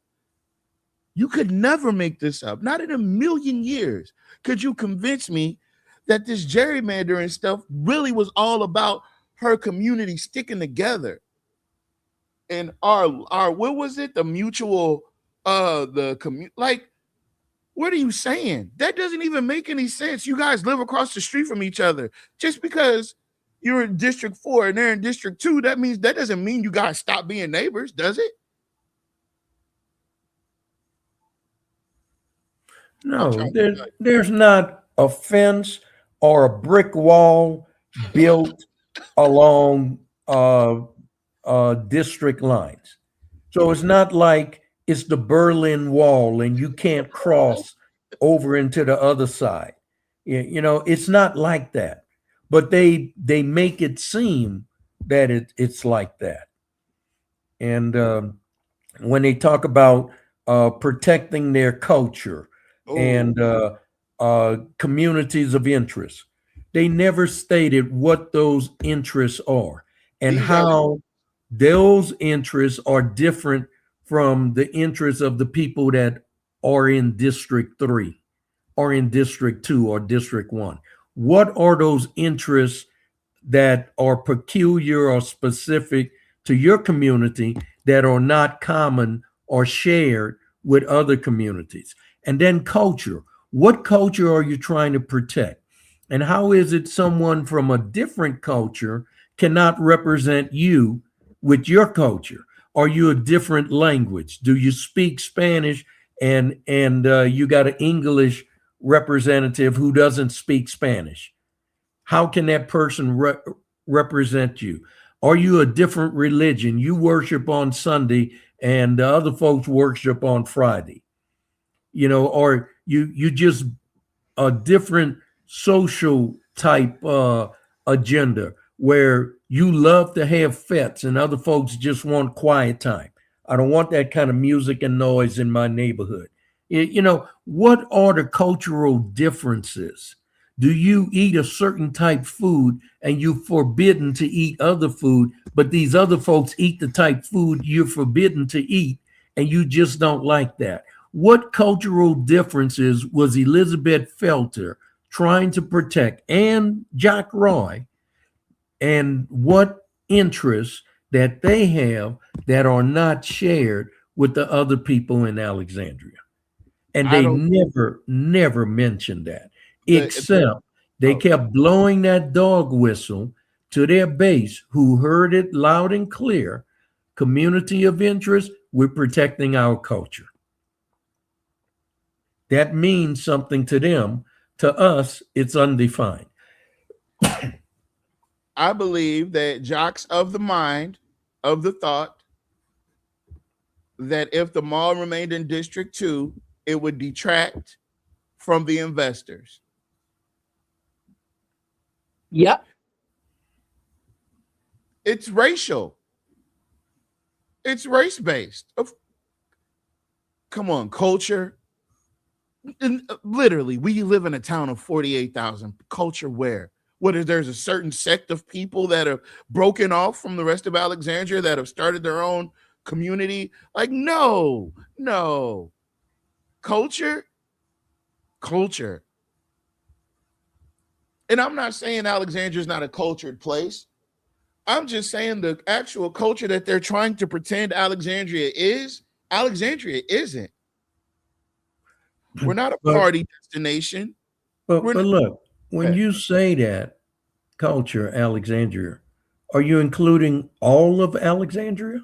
You could never make this up. Not in a million years could you convince me that this gerrymandering stuff really was all about her community sticking together. And our what was it? The mutual like, what are you saying? That doesn't even make any sense. You guys live across the street from each other. Just because you're in District 4 and they're in District 2, that doesn't mean you guys stop being neighbors, does it? No, there's not a fence or a brick wall built along district lines. So it's not like it's the Berlin Wall and you can't cross over into the other side. You know, it's not like that, but they make it seem that it's like that. And when they talk about protecting their culture and communities of interest, they never stated what those interests are and how those interests are different from the interests of the people that are in District 3 or in District 2 or District 1. What are those interests that are peculiar or specific to your community that are not common or shared with other communities? And then culture. What culture are you trying to protect? And how is it someone from a different culture cannot represent you with your culture? Are you a different language? Do you speak Spanish and you got an English representative who doesn't speak Spanish? How can that person represent you? Are you a different religion? You worship on Sunday and the other folks worship on Friday. You know, or you just a different social type agenda where you love to have fetes and other folks just want quiet time. I don't want that kind of music and noise in my neighborhood. You know, what are the cultural differences? Do you eat a certain type food and you're forbidden to eat other food, but these other folks eat the type food you're forbidden to eat and you just don't like that? What cultural differences was Elizabeth Felter trying to protect, and Jack Roy, and what interests that they have that are not shared with the other people in Alexandria? And they never mentioned that, except they kept blowing that dog whistle to their base, who heard it loud and clear. Community of interest, we're protecting our culture. That means something to them. To us, it's undefined. I believe that Jock's of the mind, of the thought, that if the mall remained in District 2, it would detract from the investors. Yep. It's racial. It's race-based. Come on, culture. And literally, we live in a town of 48,000. Culture where? What is there's a certain sect of people that are broken off from the rest of Alexandria that have started their own community? Like, no. Culture. And I'm not saying Alexandria is not a cultured place. I'm just saying the actual culture that they're trying to pretend Alexandria is, Alexandria isn't. We're not a party destination. But look, when you say that culture, Alexandria, are you including all of Alexandria?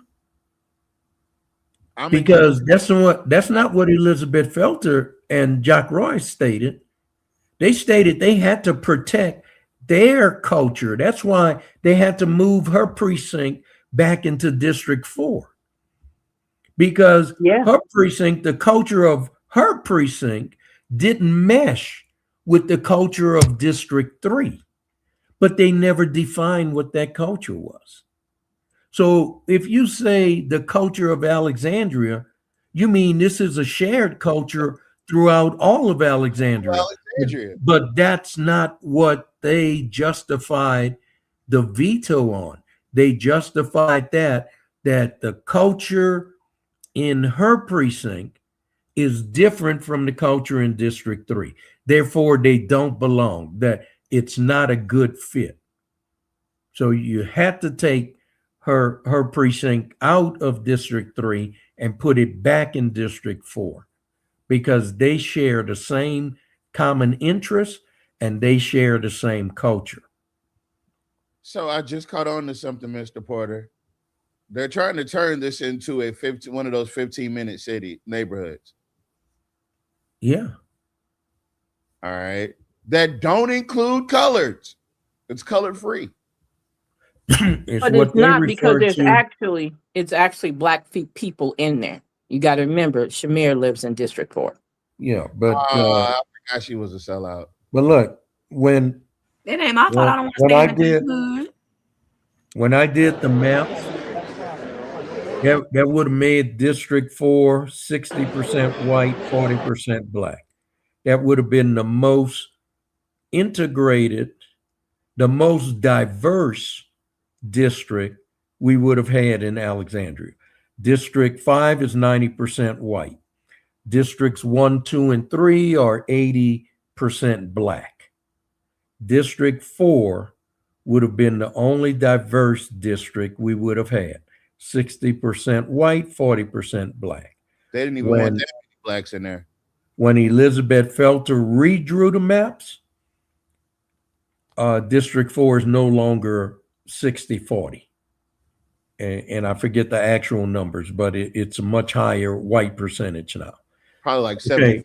Because that's not what Elizabeth Felter and Jack Roy stated. They stated they had to protect their culture. That's why they had to move her precinct back into District 4. Because her precinct, the culture of her precinct didn't mesh with the culture of District 3, but they never defined what that culture was. So if you say the culture of Alexandria, you mean this is a shared culture throughout all of Alexandria. But that's not what they justified the veto on. They justified that the culture in her precinct is different from the culture in District 3. Therefore, they don't belong, that it's not a good fit. So you had to take her precinct out of District 3 and put it back in District 4 because they share the same common interests and they share the same culture. So I just caught on to something, Mr. Porter. They're trying to turn this into one of those 15-minute city neighborhoods. Yeah. All right. That don't include colors. It's color free. But it's not, because it's actually black people in there. You got to remember, Shamir lives in District 4. Yeah, but I forgot she was a sellout. but look, when It ain't my fault. I don't want to when stay I in the did neighborhood. when I did the maps, that would have made District 4 60% white, 40% black. That would have been the most integrated, the most diverse district we would have had in Alexandria. District 5 is 90% white. Districts 1, 2, and 3 are 80% black. District 4 would have been the only diverse district we would have had. 60% white, 40% black. They didn't even want that many blacks in there. When Elizabeth Felter redrew the maps, District 4 is no longer 60-40. And I forget the actual numbers, but it's a much higher white percentage now. Probably like 75-25.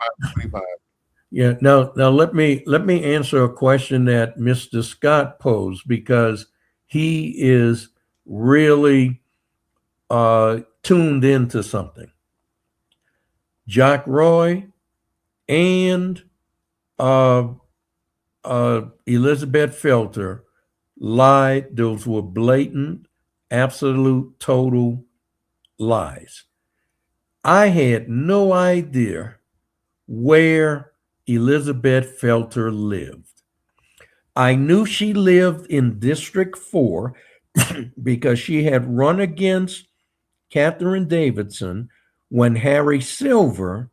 Yeah. Now let me answer a question that Mr. Scott posed, because he is really tuned into something. Jack Roy and Elizabeth Felter lied. Those were blatant, absolute, total lies. I had no idea where Elizabeth Felter lived. I knew she lived in District 4 because she had run against Catherine Davidson when Harry Silver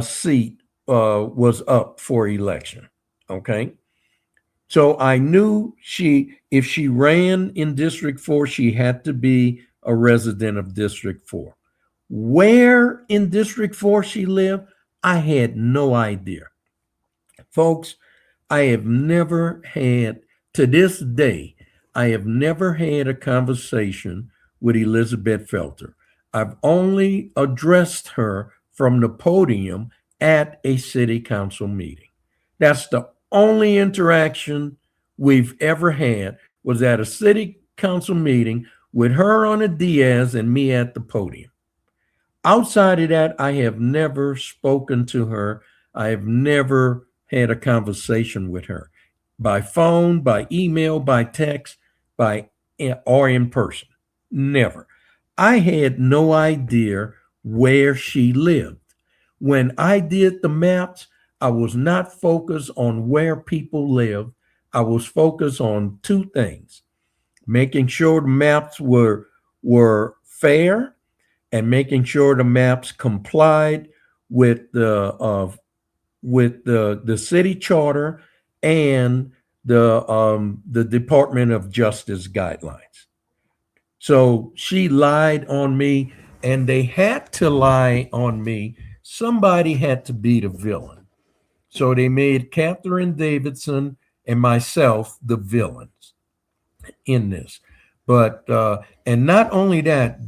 seat was up for election. Okay. So I knew if she ran in District 4, she had to be a resident of District 4. Where in District 4 she lived, I had no idea. Folks, I have never had, to this day, I have never had a conversation with Elizabeth Felter. I've only addressed her from the podium at a city council meeting. That's the only interaction we've ever had, was at a city council meeting with her on a Diaz and me at the podium. Outside of that, I have never spoken to her. I have never had a conversation with her by phone, by email, by text, or in person. Never. I had no idea where she lived. When I did the maps, I was not focused on where people live. I was focused on two things: making sure the maps were fair, and making sure the maps complied with the city charter and the Department of Justice guidelines. So she lied on me, and they had to lie on me. Somebody had to be the villain. So they made Catherine Davidson and myself the villains in this. But and not only that,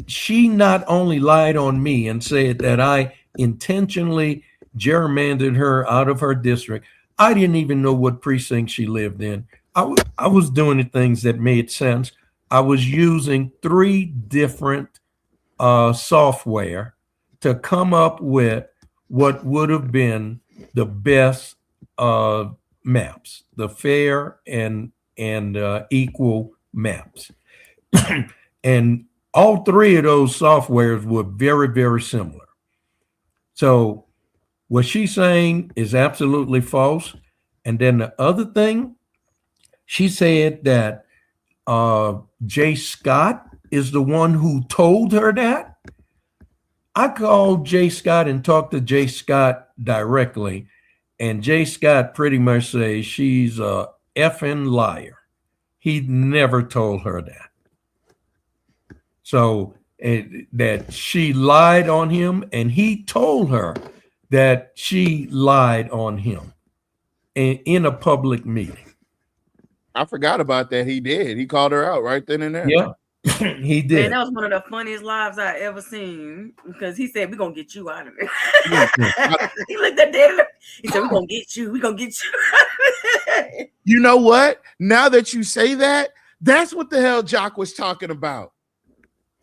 she not only lied on me and said that I intentionally gerrymandered her out of her district. I didn't even know what precinct she lived in. I was doing the things that made sense. I was using 3 different software to come up with what would have been the best maps, the fair and equal maps. And all 3 of those softwares were very, very similar. So what she's saying is absolutely false. And then the other thing, she said that Jay Scott is the one who told her that. I called Jay Scott and talked to Jay Scott directly, and Jay Scott pretty much says she's a effing liar. He never told her that. So that she lied on him, and he told her that she lied on him in a public meeting. I forgot about that. He did. He called her out right then and there. Yeah, he did. Man, that was one of the funniest lives I ever seen, because he said, "We're gonna get you out of it." He looked at David. He said, "We're gonna get you. We're gonna get you." You know what? Now that you say that, that's what the hell Jock was talking about.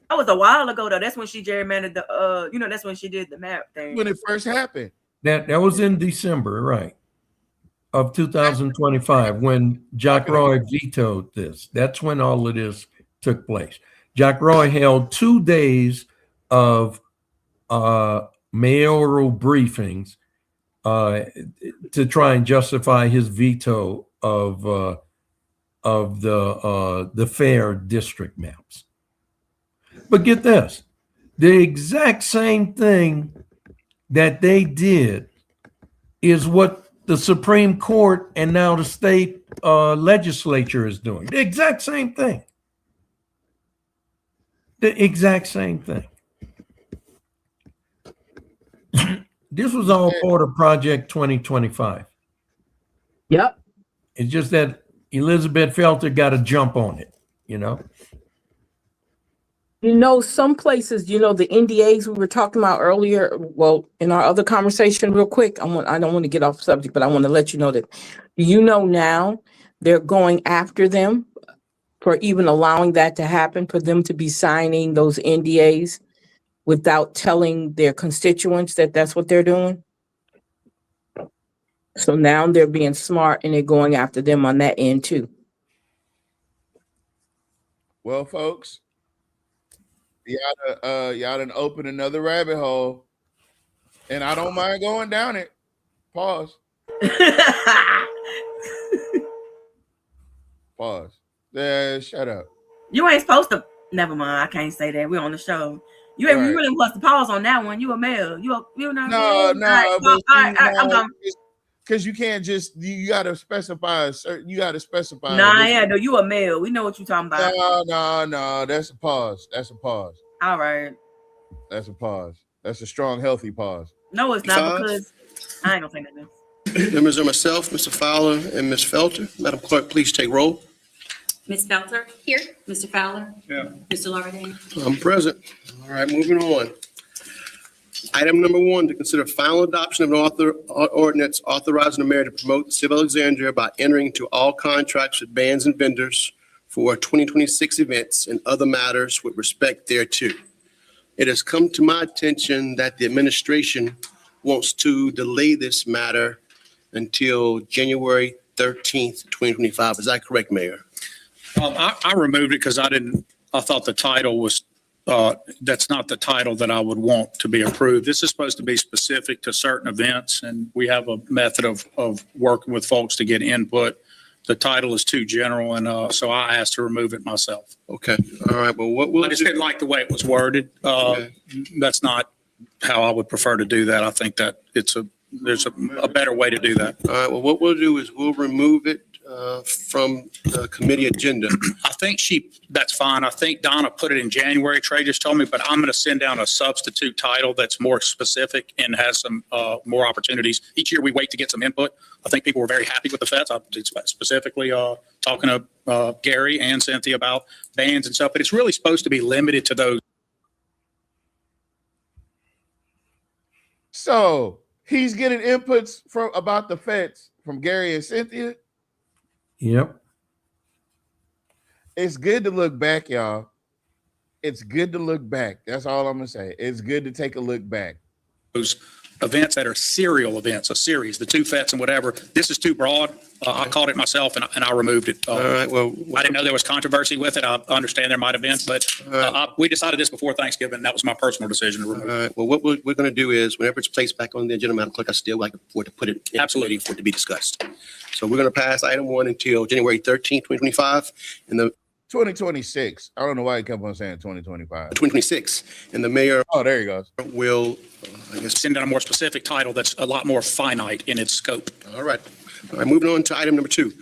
That was a while ago, though. That's when she gerrymandered the. That's when she did the map thing. When it first happened. That was in December, right, of 2025 when Jack Roy vetoed this. That's when all of this took place. Jack Roy held 2 days of mayoral briefings to try and justify his veto of the fair district maps. But get this, the exact same thing that they did is what the Supreme Court and now the state legislature is doing. The exact same thing. The exact same thing. This was all part of Project 2025. Yep. It's just that Elizabeth Felter got to jump on it, you know? You know, some places, you know, the NDAs we were talking about earlier, well, in our other conversation real quick, I don't want to get off subject, but I want to let you know that, you know, now they're going after them for even allowing that to happen, for them to be signing those NDAs without telling their constituents that that's what they're doing. So now they're being smart and they're going after them on that end too. Well, folks, y'all done open another rabbit hole, and I don't mind going down it. Pause. Pause. Yeah, shut up. You ain't supposed to. Never mind. I can't say that. We're on the show. You ain't really supposed to pause on that one. You a male. You know. No. I'm going. Because you can't just you gotta specify a certain. You gotta specify. No, you a male. We know what you talking about. No. That's a pause. That's a pause. All right. That's a pause. That's a strong, healthy pause. No, it's not, because I ain't gonna say nothing. Members are myself, Mr. Fowler, and Ms. Felter. Madam Clerk, please take roll. Ms. Felter? Here. Mr. Fowler? Yeah. Mr. Lawrence? I'm present. All right, moving on. Item number 1, to consider final adoption of an ordinance authorizing the mayor to promote the city of Alexandria by entering into all contracts with bands and vendors for 2026 events and other matters with respect thereto. It has come to my attention that the administration wants to delay this matter until January 13th, 2025. Is that correct, Mayor? I removed it because I thought the title was, that's not the title that I would want to be approved. This is supposed to be specific to certain events, and we have a method of working with folks to get input. The title is too general, and so I asked to remove it myself. Okay. All right. Well, what we'll I just didn't like the way it was worded. Okay. That's not how I would prefer to do that. I think that there's a better way to do that. All right. Well, what we'll do is we'll remove it from the committee agenda. I think that's fine. I think Donna put it in January, Trey just told me, but I'm going to send down a substitute title that's more specific and has some more opportunities. Each year we wait to get some input. I think people were very happy with the feds. I specifically talking to Gary and Cynthia about bands and stuff, but it's really supposed to be limited to those. So he's getting inputs about the feds from Gary and Cynthia. Yep. It's good to look back, y'all. It's good to look back. That's all I'm gonna say. It's good to take a look back. Those events that are serial events, a series, the two fets and whatever. This is too broad. I caught it myself and I removed it. All right. Well, I didn't know there was controversy with it. I understand there might have been, but we decided this before Thanksgiving. That was my personal decision to remove it. All right. Well, what we're going to do is whenever it's placed back on the agenda, Madam Clerk, I still like for it to put it in Absolutely for it to be discussed. So we're going to pass item 1 until January 13th, 2025. And the 2026. I don't know why you kept on saying 2025. 2026. And the mayor. Oh, there you go. Will, I guess, send out a more specific title that's a lot more finite in its scope. All right. All right, moving on to item number 2,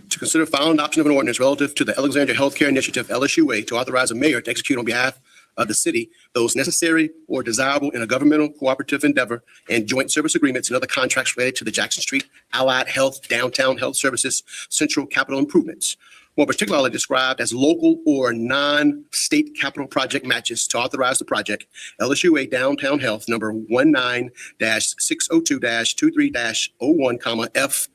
to consider final adoption of an ordinance relative to the Alexandria Healthcare Initiative, LSUA, to authorize the mayor to execute on behalf of the city those necessary or desirable in a governmental cooperative endeavor and joint service agreements and other contracts related to the Jackson Street Allied Health Downtown Health Services Central Capital Improvements, more particularly described as local or non-state capital project matches, to authorize the project LSUA Downtown Health number 19-602-23-01, F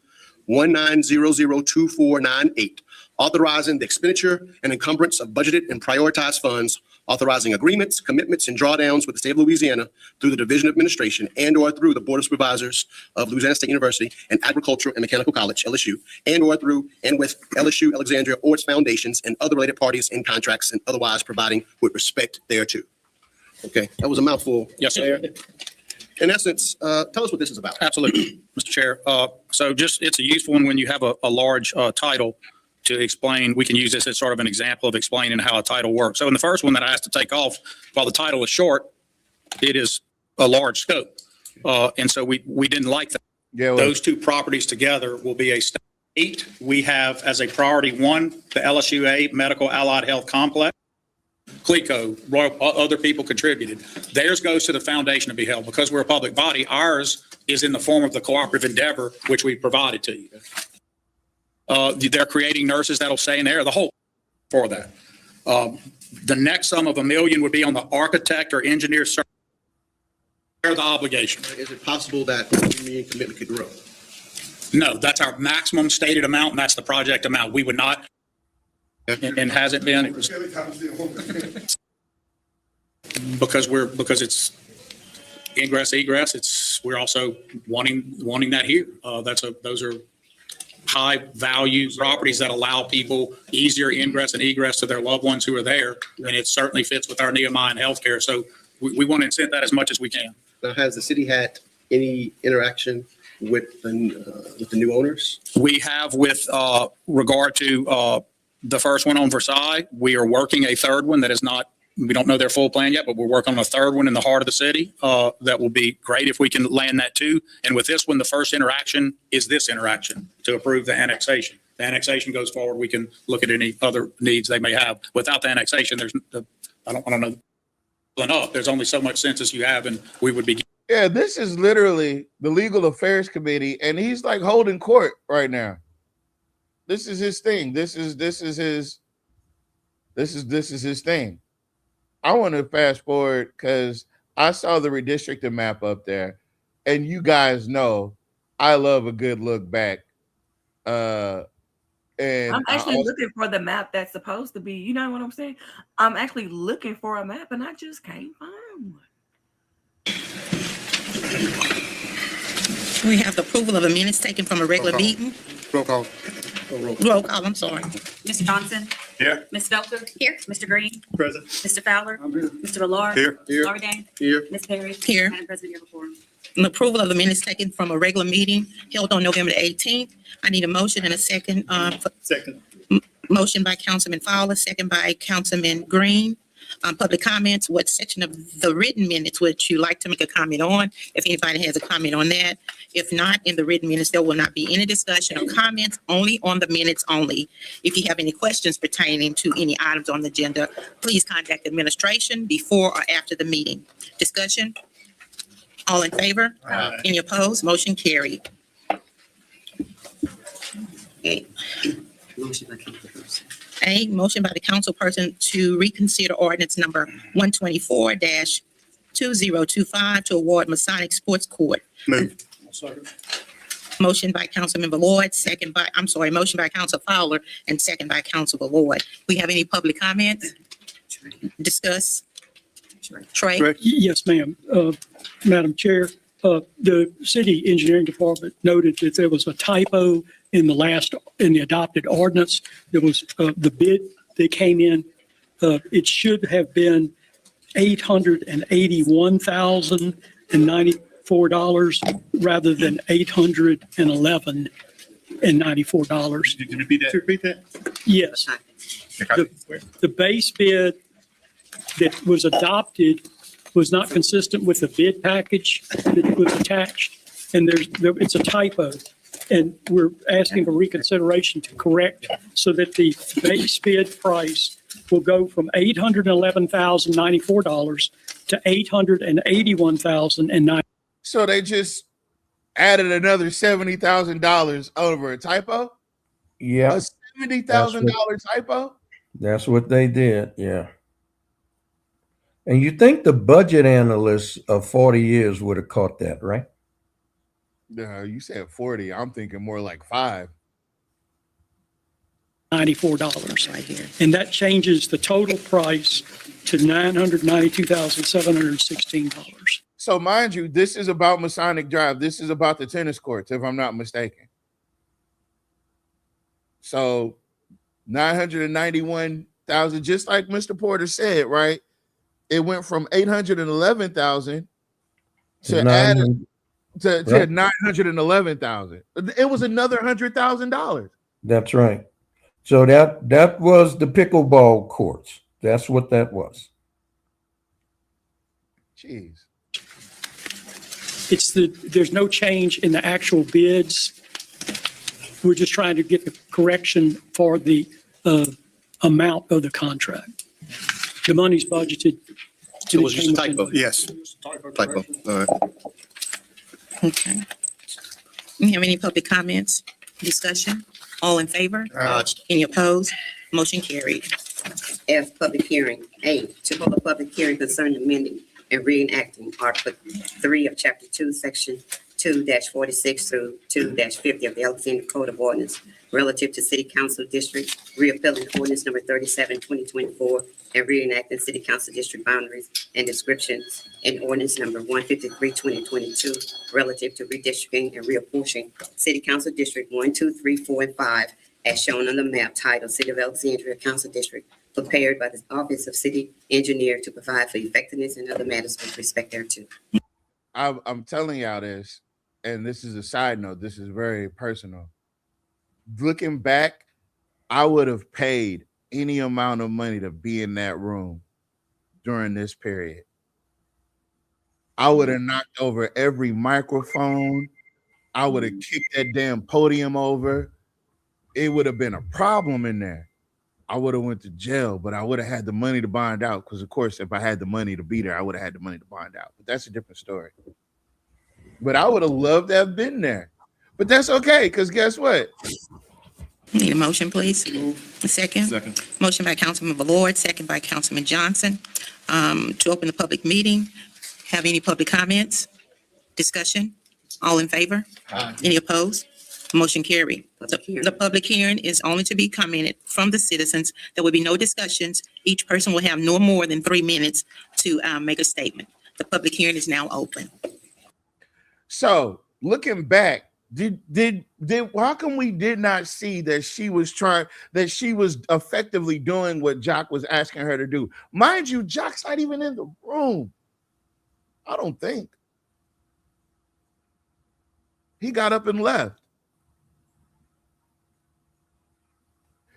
19002498, authorizing the expenditure and encumbrance of budgeted and prioritized funds, authorizing agreements, commitments, and drawdowns with the state of Louisiana through the Division of Administration and/or through the Board of Supervisors of Louisiana State University and Agricultural and Mechanical College, LSU, and/or through and with LSU, Alexandria, or its foundations and other related parties in contracts and otherwise providing with respect thereto. Okay, that was a mouthful. Yes, sir. In essence, tell us what this is about. Absolutely, Mr. Chair. So just, it's a useful one when you have a large title to explain. We can use this as sort of an example of explaining how a title works. So in the first one that I asked to take off, while the title is short, it is a large scope. And so we didn't like that. Yeah, well, Those two properties together will be a state. We have as a priority one, the LSUA Medical Allied Health Complex. CLECO, other people contributed. Theirs goes to the foundation to be held. Because we're a public body, ours is in the form of the cooperative endeavor, which we provided to you. They're creating nurses that'll stay in there, the whole for that. The next sum of $1 million would be on the architect or engineer service. They're the obligation. Is it possible that the million commitment could grow? No, that's our maximum stated amount, and that's the project amount. We would not, and hasn't been. It was because it's ingress, egress. We're also wanting that here. Those are high value properties that allow people easier ingress and egress to their loved ones who are there, and it certainly fits with our Nehemiah healthcare. So we want to incent that as much as we can. Now, has the city had any interaction with the new owners? We have with regard to the first one on Versailles. We are working a third one that is not, we don't know their full plan yet, but we're working on a third one in the heart of the city. That will be great if we can land that too. And with this one, the first interaction is this interaction to approve the annexation. The annexation goes forward. We can look at any other needs they may have. Without the annexation, there's, I don't know, enough. There's only so much census you have, and we would be. Yeah, this is literally the Legal Affairs Committee, and he's like holding court right now. This is his thing. This is his thing. I want to fast forward because I saw the redistricting map up there, and you guys know I love a good look back. And I'm actually looking for the map that's supposed to be, you know what I'm saying? I'm actually looking for a map and I just can't find one. We have the approval of the minutes taken from a regular meeting. Roll call. Roll call, I'm sorry. Mr. Johnson? Here. Ms. Felter? Here. Mr. Green? Present. Mr. Fowler? Mr. Millard? Here. Here. Laurie Dane? Here. Ms. Perry? Here. Madam President, you have a quorum. An approval of the minutes taken from a regular meeting held on November the 18th. I need a motion and a second. Second. Motion by Councilman Fowler, second by Councilman Green. Public comments, what section of the written minutes would you like to make a comment on? If anybody has a comment on that. If not, in the written minutes, there will not be any discussion or comments, only on the minutes only. If you have any questions pertaining to any items on the agenda, please contact administration before or after the meeting. Discussion? All in favor? Aye. Any opposed? Motion carried. Okay. A motion by the councilperson to reconsider ordinance number 124-2025 to award Masonic Sports Court. Move. Motion by Councilmember Lloyd, motion by Council Fowler and second by Councilor Lloyd. We have any public comments? Discuss? Trey? Yes, ma'am. Madam Chair, the city engineering department noted that there was a typo in the adopted ordinance. There was the bid that came in. It should have been $881,094 rather than $811,094. Did you repeat that? Yes. The base bid that was adopted was not consistent with the bid package that was attached, and it's a typo. And we're asking for reconsideration to correct so that the base bid price will go from $811,094 to $881,009. So they just added another $70,000 over a typo? Yeah. A $70,000 typo? That's what they did. Yeah. And you think the budget analysts of 40 years would have caught that, right? No, you said 40. I'm thinking more like 5. $94. Right here. And that changes the total price to $992,716. So mind you, this is about Masonic Drive. This is about the tennis courts, if I'm not mistaken. So 991,000, just like Mr. Porter said, right? It went from 811,000 to add to 911,000. It was another $100,000. That's right. So that was the pickleball courts. That's what that was. Jeez. There's no change in the actual bids. We're just trying to get the correction for the amount of the contract. The money's budgeted. So it was just a typo. Yes. Typo. All right. Okay. You have any public comments, discussion? All in favor? Any opposed? Motion carried. F, public hearing. A, to hold a public hearing concerning amending and reenacting Article 3 of Chapter 2, Section 2-46 through 2-50 of the Alexandria Code of Ordinance relative to City Council District, reappealing ordinance number 37, 2024, and reenacting City Council District boundaries and descriptions in ordinance number 153, 2022, relative to redistricting and reapportioning City Council District 1, 2, 3, 4, and 5, as shown on the map titled City of Alexandria Council District, prepared by the Office of City Engineer to provide for effectiveness and other matters with respect thereto. I'm telling y'all this, and this is a side note. This is very personal. Looking back, I would have paid any amount of money to be in that room during this period. I would have knocked over every microphone. I would have kicked that damn podium over. It would have been a problem in there. I would have went to jail, but I would have had the money to bond out. Because of course, if I had the money to be there, I would have had the money to bond out. But that's a different story. But I would have loved to have been there. But that's okay, because guess what? Need a motion, please? Second. Second. Motion by Councilman Ballard, second by Councilman Johnson. To open the public meeting. Have any public comments? Discussion? All in favor? Any opposed? Motion carried. The public hearing is only to be commented from the citizens. There will be no discussions. Each person will have no more than 3 minutes to make a statement. The public hearing is now open. So looking back, how come we did not see that she was effectively doing what Jock was asking her to do? Mind you, Jock's not even in the room. I don't think. He got up and left.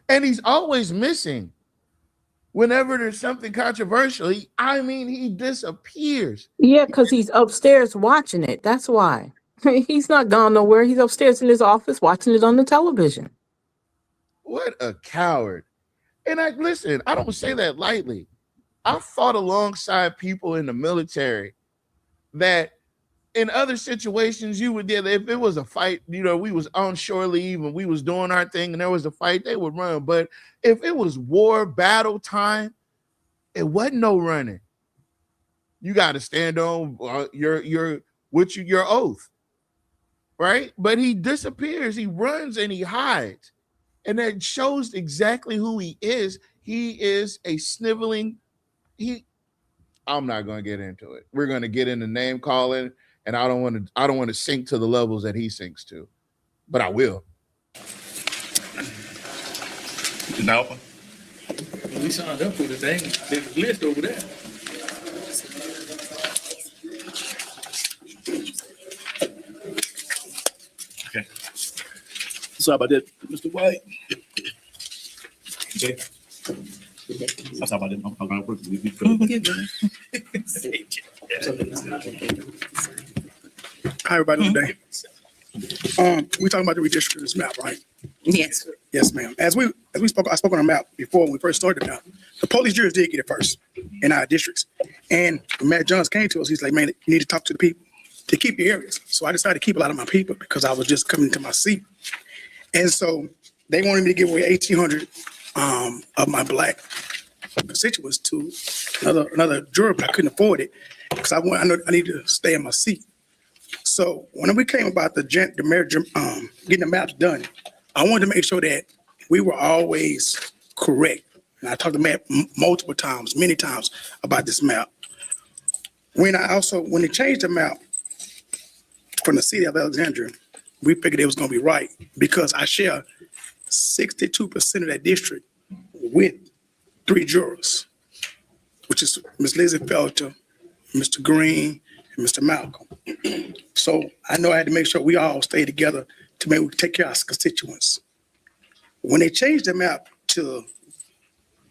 And he's always missing. Whenever there's something controversial, he disappears. Yeah, because he's upstairs watching it. That's why. He's not gone nowhere. He's upstairs in his office watching it on the television. What a coward. And I don't say that lightly. I fought alongside people in the military that in other situations you would if it was a fight, we was on shore leave and we was doing our thing and there was a fight, they would run. But if it was war battle time, it wasn't no running. You got to stand on your oath, right? But he disappears, he runs and he hides. And that shows exactly who he is. He is a sniveling. I'm not going to get into it. We're going to get into name calling. And I don't want to sink to the levels that he sinks to, but I will. Now, we signed up for the thing. There's a list over there. Okay. Sorry about that, Mr. White. Okay. I'm sorry about that. I'm going to work with you. Hi, everybody today. We talking about the redistricting map, right? Yes. Yes, ma'am. As we spoke, I spoke on a map before when we first started out. The police juries did get it first in our districts. And when Matt Johns came to us, he's like, man, you need to talk to the people to keep the areas. So I decided to keep a lot of my people because I was just coming to my seat. And so they wanted me to give away 1,800 of my black constituents to another juror, but I couldn't afford it because I need to stay in my seat. So when we came about the mayor getting the maps done, I wanted to make sure that we were always correct. And I talked to Matt multiple times, many times about this map. When they changed the map from the city of Alexandria, we figured it was going to be right because I share 62% of that district with 3 jurors, which is Ms. Lizzie Felter, Mr. Green, and Mr. Malcolm. So I know I had to make sure we all stay together to make we take care of our constituents. When they changed the map to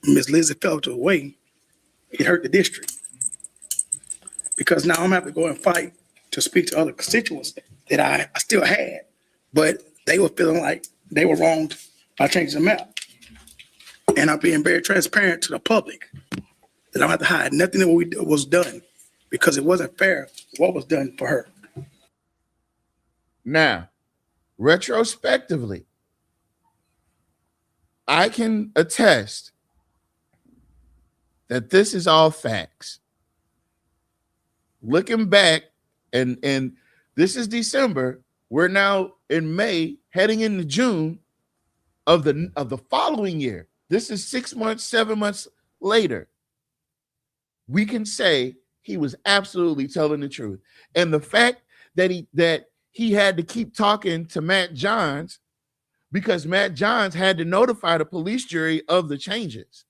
Ms. Lizzie Felter way, it hurt the district. Because now I'm gonna have to go and fight to speak to other constituents that I still had, but they were feeling like they were wronged by changing the map. And I'm being very transparent to the public that I don't have to hide nothing that was done because it wasn't fair what was done for her. Now, retrospectively, I can attest that this is all facts. Looking back, and this is December, we're now in May, heading into June of the following year. This is 6 months, 7 months later. We can say he was absolutely telling the truth. And the fact that he had to keep talking to Matt Johns because Matt Johns had to notify the police jury of the changes.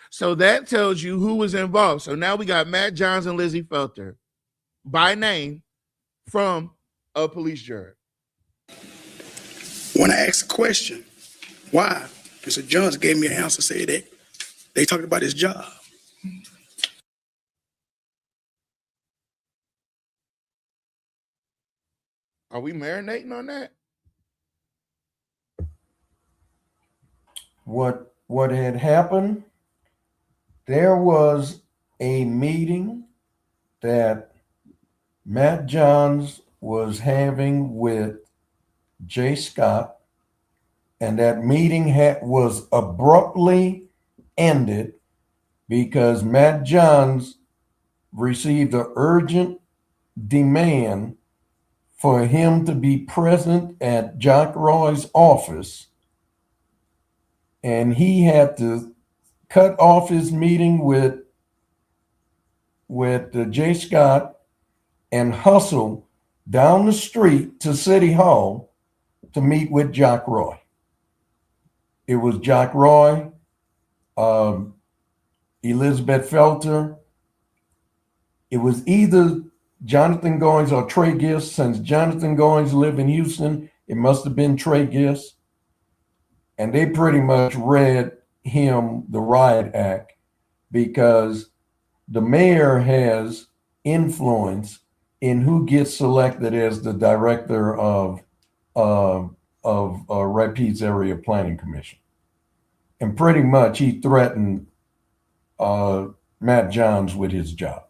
So that tells you who was involved. So now we got Matt Johns and Lizzie Felter by name from a police jury. When I asked the question, why? Mr. Johns gave me an answer, said that they talked about his job. Are we marinating on that? What had happened, there was a meeting that Matt Johns was having with Jay Scott, and that meeting was abruptly ended because Matt Johns received an urgent demand for him to be present at Jack Roy's office, and he had to cut off his meeting with Jay Scott and hustle down the street to City Hall to meet with Jack Roy. It was Jack Roy, Elizabeth Felter. It was either Jonathan Goins or Trey Gist. Since Jonathan Goins lived in Houston, it must have been Trey Gist. And they pretty much read him the riot act because the mayor has influence in who gets selected as the director of Rapides Area Planning Commission. And pretty much he threatened Matt Johns with his job.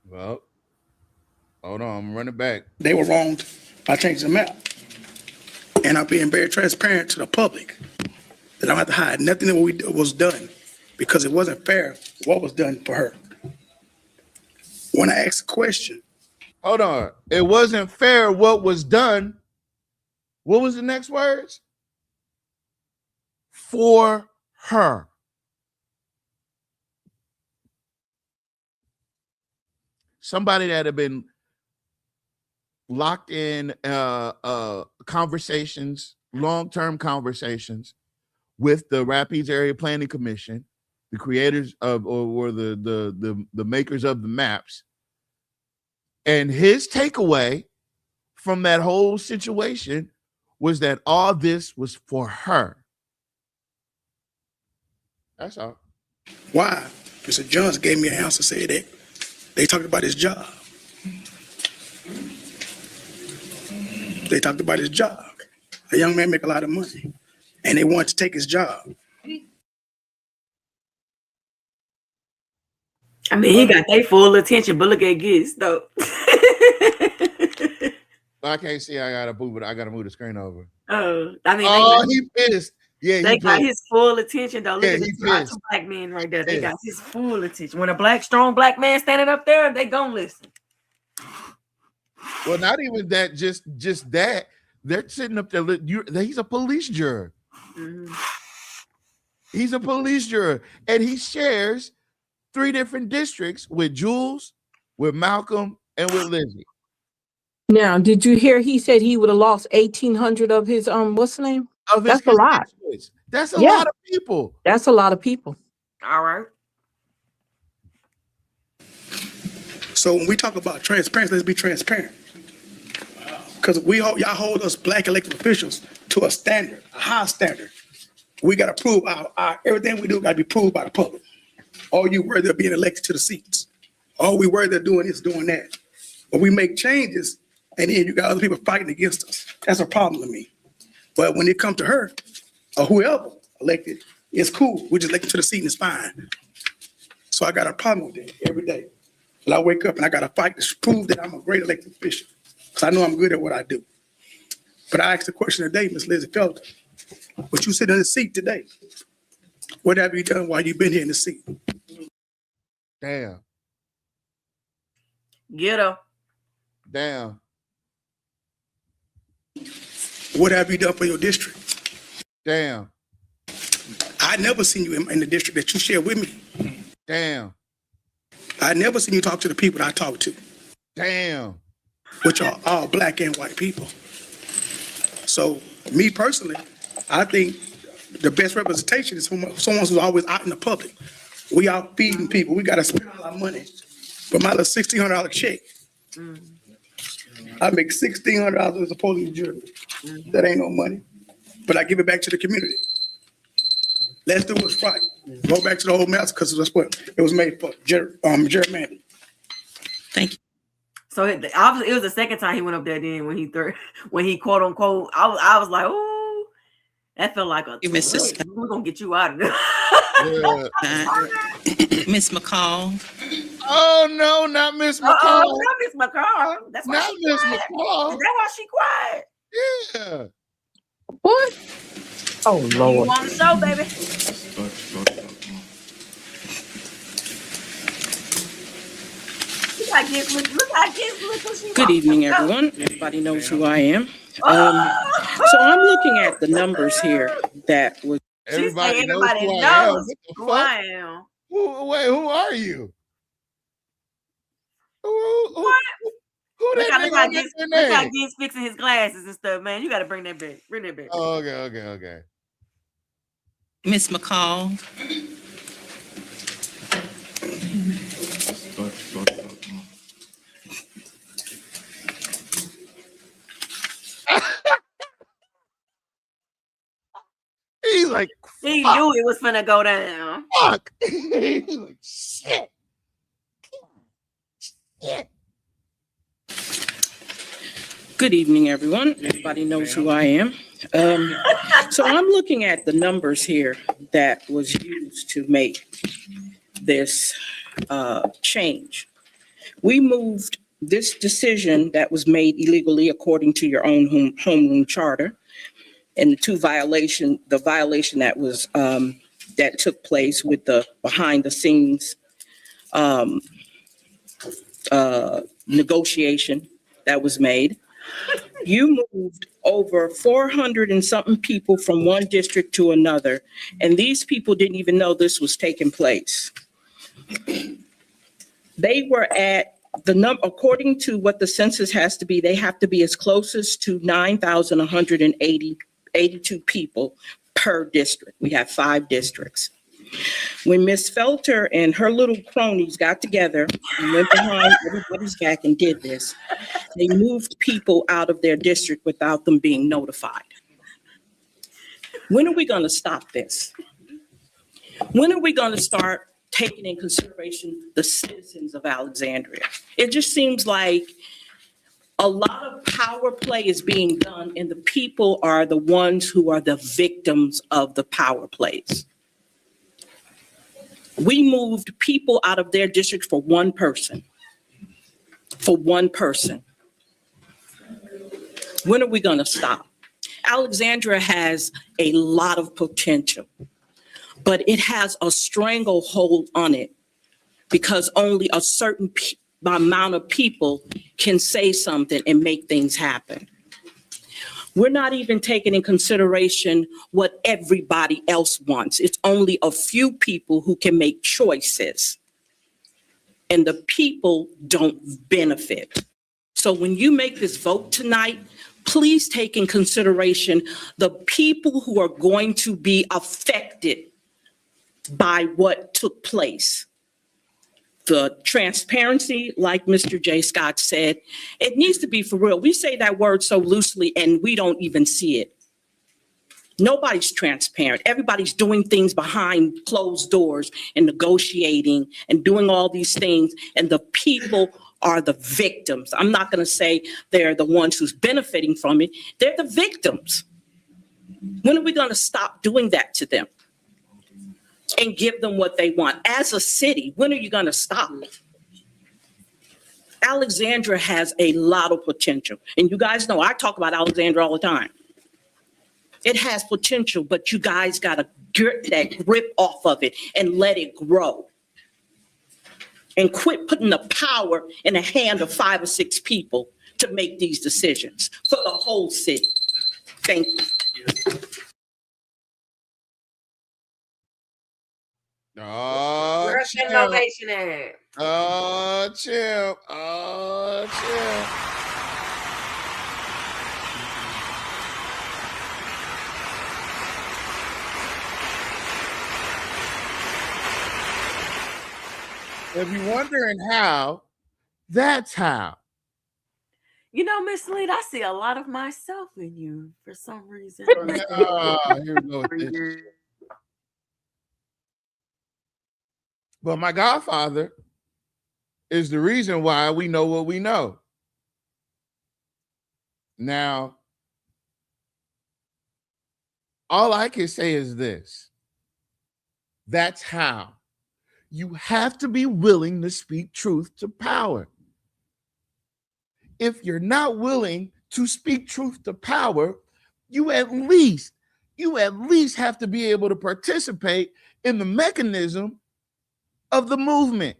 Well, hold on, I'm running back. They were wronged by changing the map. And I'm being very transparent to the public that I don't have to hide nothing that was done because it wasn't fair what was done for her. When I asked the question. Hold on. It wasn't fair what was done. What was the next words? For her. Somebody that had been locked in conversations, long-term conversations with the Rapides Area Planning Commission, the creators of or the makers of the maps. And his takeaway from that whole situation was that all this was for her. That's all. Why? Mr. Johns gave me an answer, said that they talked about his job. They talked about his job. A young man make a lot of money, and they wanted to take his job. I mean, he got their full attention, but look at Gist though. I can't see. I gotta move the screen over. I mean, he pissed. Yeah, they got his full attention though. Look Yeah, at he these pissed. two black men right there. They got his full attention. When a strong black man standing up there, they gonna listen. Well, not even that. Just that. They're sitting up there. He's a police juror. He's a police juror, and he shares 3 different districts with Jules, with Malcolm, and with Lizzie. Now, did you hear he said he would have lost 1,800 of his what's the name? That's a lot. That's a lot of people. That's a lot of people. All right. So when we talk about transparency, let's be transparent. Because y'all hold us black elected officials to a standard, a high standard. We got to prove our everything we do got to be proved by the public. All you worry they're being elected to the seats. All we worry they're doing is doing that. But we make changes, and then you got other people fighting against us. That's a problem to me. But when it comes to her or whoever elected, it's cool. We just elect to the seat and it's fine. So I got a problem with that every day. But I wake up and I got to fight to prove that I'm a great elected official because I know I'm good at what I do. But I asked the question today, Ms. Lizzie Felton, but you sit in the seat today. What have you done while you've been here in the seat? Damn. Get her. Damn. What have you done for your district? Damn. I never seen you in the district that you share with me. Damn. I never seen you talk to the people that I talk to. Damn. Which are all black and white people. So me personally, I think the best representation is someone who's always out in the public. We out feeding people. We got to spend all our money. For my little $1,600 check, I make $1,600 as a police jury. That ain't no money, but I give it back to the community. Let's do what's right. Go back to the old master because that's what it was made for. Gerrymandering. Thank you. So obviously it was the second time he went up there. Then when he quote unquote, I was like, oh, that felt like a. We're gonna get you out of there. Miss McCall. Oh no, not Miss McCall. Oh, not Miss McCall. That's why Not she Miss quiet. McCall. Is that why she quiet? Yeah. What? Oh You Lord. on the show, baby? Good evening, everyone. Everybody knows who I am. So I'm looking at the numbers here that was. Everybody knows who I am. Wait, who are you? Who Look that how nigga Git's get their name? fixing his glasses and stuff, man. You got to bring that back. Bring that back. Oh, okay. Miss McCall. He's like, He knew it was finna go down. fuck. He's like, shit. Good evening, everyone. Everybody knows who I am. So I'm looking at the numbers here that was used to make this change. We moved this decision that was made illegally according to your own home rule charter, and the violation that was that took place with the behind the scenes negotiation that was made. You moved over 400 and something people from one district to another, and these people didn't even know this was taking place. They were at the number, according to what the census has to be, they have to be as closest to 9,182 people per district. We have 5 districts. When Ms. Felter and her little cronies got together and went behind everybody's back and did this, they moved people out of their district without them being notified. When are we going to stop this? When are we going to start taking in consideration the citizens of Alexandria? It just seems like a lot of power play is being done, and the people are the ones who are the victims of the power plays. We moved people out of their district for one person. For one person. When are we going to stop? Alexandria has a lot of potential, but it has a stranglehold on it because only a certain amount of people can say something and make things happen. We're not even taking in consideration what everybody else wants. It's only a few people who can make choices, and the people don't benefit. So when you make this vote tonight, please take in consideration the people who are going to be affected by what took place. The transparency, like Mr. J. Scott said, it needs to be for real. We say that word so loosely and we don't even see it. Nobody's transparent. Everybody's doing things behind closed doors and negotiating and doing all these things, and the people are the victims. I'm not going to say they're the ones who's benefiting from it. They're the victims. When are we going to stop doing that to them and give them what they want? As a city, when are you going to stop? Alexandria has a lot of potential. And you guys know I talk about Alexandria all the time. It has potential, but you guys got to get that grip off of it and let it grow. And quit putting the power in the hand of 5 or 6 people to make these decisions for the whole city. Thank you. Oh, Where's the chill. donation at? Oh, chill. Oh, chill. If you're wondering how, that's how. You know, Miss Lead, I see a lot of myself in you for some reason. Here we go with this. But my godfather is the reason why we know what we know. Now, all I can say is this. That's how. You have to be willing to speak truth to power. If you're not willing to speak truth to power, you at least have to be able to participate in the mechanism of the movement.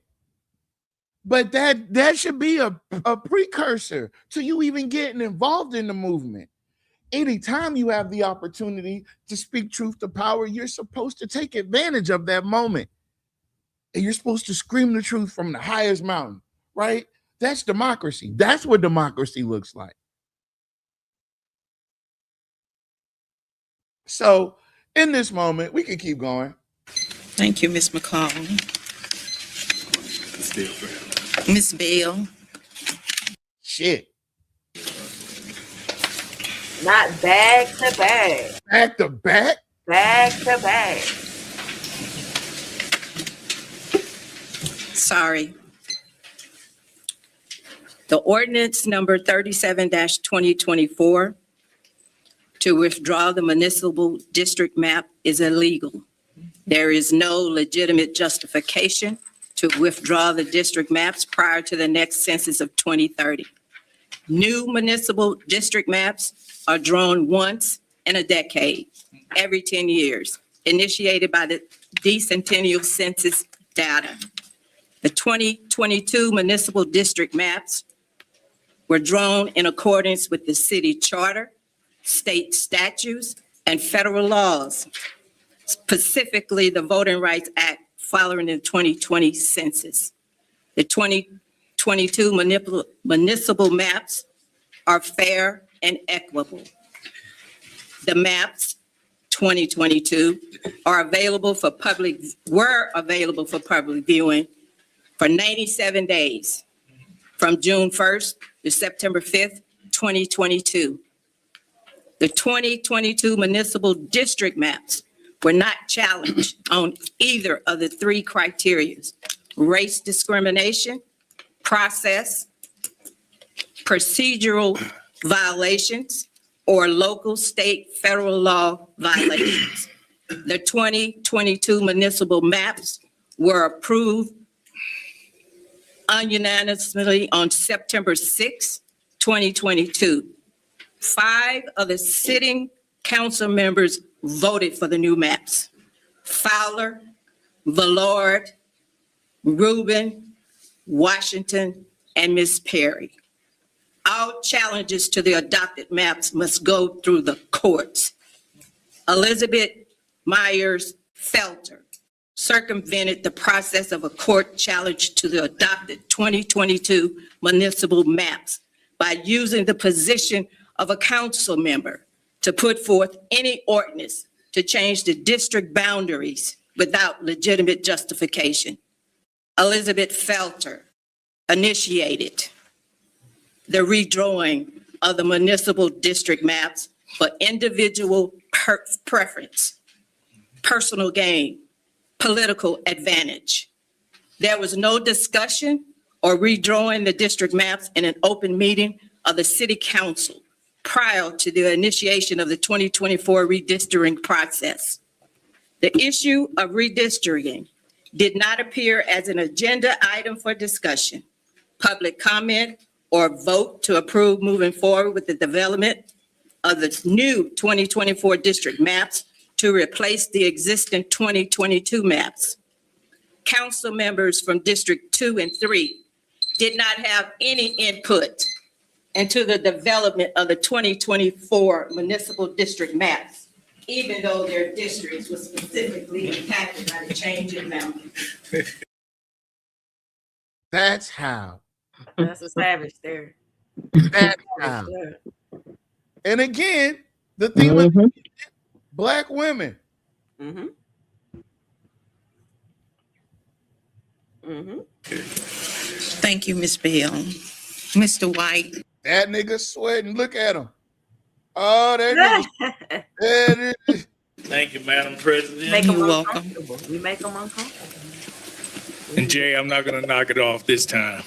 But that should be a precursor to you even getting involved in the movement. Anytime you have the opportunity to speak truth to power, you're supposed to take advantage of that moment. And you're supposed to scream the truth from the highest mountain, right? That's democracy. That's what democracy looks like. So in this moment, we can keep going. Thank you, Ms. McCall. Ms. Bell. Shit. Not bag to bag. Back to back? Bag to bag. Sorry. The ordinance number 37-2024 to withdraw the municipal district map is illegal. There is no legitimate justification to withdraw the district maps prior to the next census of 2030. New municipal district maps are drawn once in a decade, every 10 years, initiated by the decennial census data. The 2022 municipal district maps were drawn in accordance with the city charter, state statutes, and federal laws, specifically the Voting Rights Act following the 2020 census. The 2022 municipal maps are fair and equitable. The maps 2022 were available for public viewing for 97 days from June 1st to September 5th, 2022. The 2022 municipal district maps were not challenged on either of the 3 criteria: race discrimination, process, procedural violations, or local, state, federal law violations. The 2022 municipal maps were approved unanimously on September 6, 2022. 5 of the sitting council members voted for the new maps: Fowler, Vallard, Rubin, Washington, and Ms. Perry. All challenges to the adopted maps must go through the courts. Elizabeth Myers Felter circumvented the process of a court challenge to the adopted 2022 municipal maps by using the position of a council member to put forth any ordinance to change the district boundaries without legitimate justification. Elizabeth Felter initiated the redrawing of the municipal district maps for individual preference, personal gain, political advantage. There was no discussion or redrawing the district maps in an open meeting of the city council prior to the initiation of the 2024 redistricting process. The issue of redistricting did not appear as an agenda item for discussion, public comment, or vote to approve moving forward with the development of the new 2024 district maps to replace the existing 2022 maps. Council members from District 2 and 3 did not have any input into the development of the 2024 municipal district maps, even though their districts were specifically impacted by the change in map. That's how. That's a savage there. That's how. And again, the thing with Black women. Mm-hmm. Mm-hmm. Thank you, Ms. Bell. Mr. White. That nigga sweating. Look at him. Oh, that nigga. Thank you, Madam President. Make them You're welcome. uncomfortable. We make them uncomfortable. And Jay, I'm not going to knock it off this time.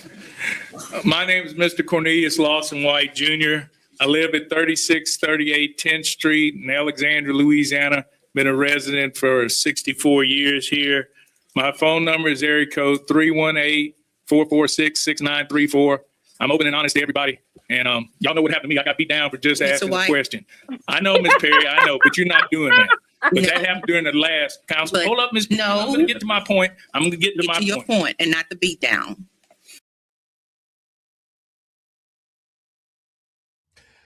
My name is Mr. Cornelius Lawson White, Jr. I live at 3638 10th Street in Alexandria, Louisiana. Been a resident for 64 years here. My phone number is area code 318-446-6934. I'm open and honest to everybody. And y'all know what happened to me. I got beat down for just Mr. asking White. a question. I know, Ms. Perry, I know, but you're not doing that. But that happened during the last council. But Hold up, Ms. Perry. no. I'm going to get to my point. I'm going to get to Get my to your point. point and not the beat down.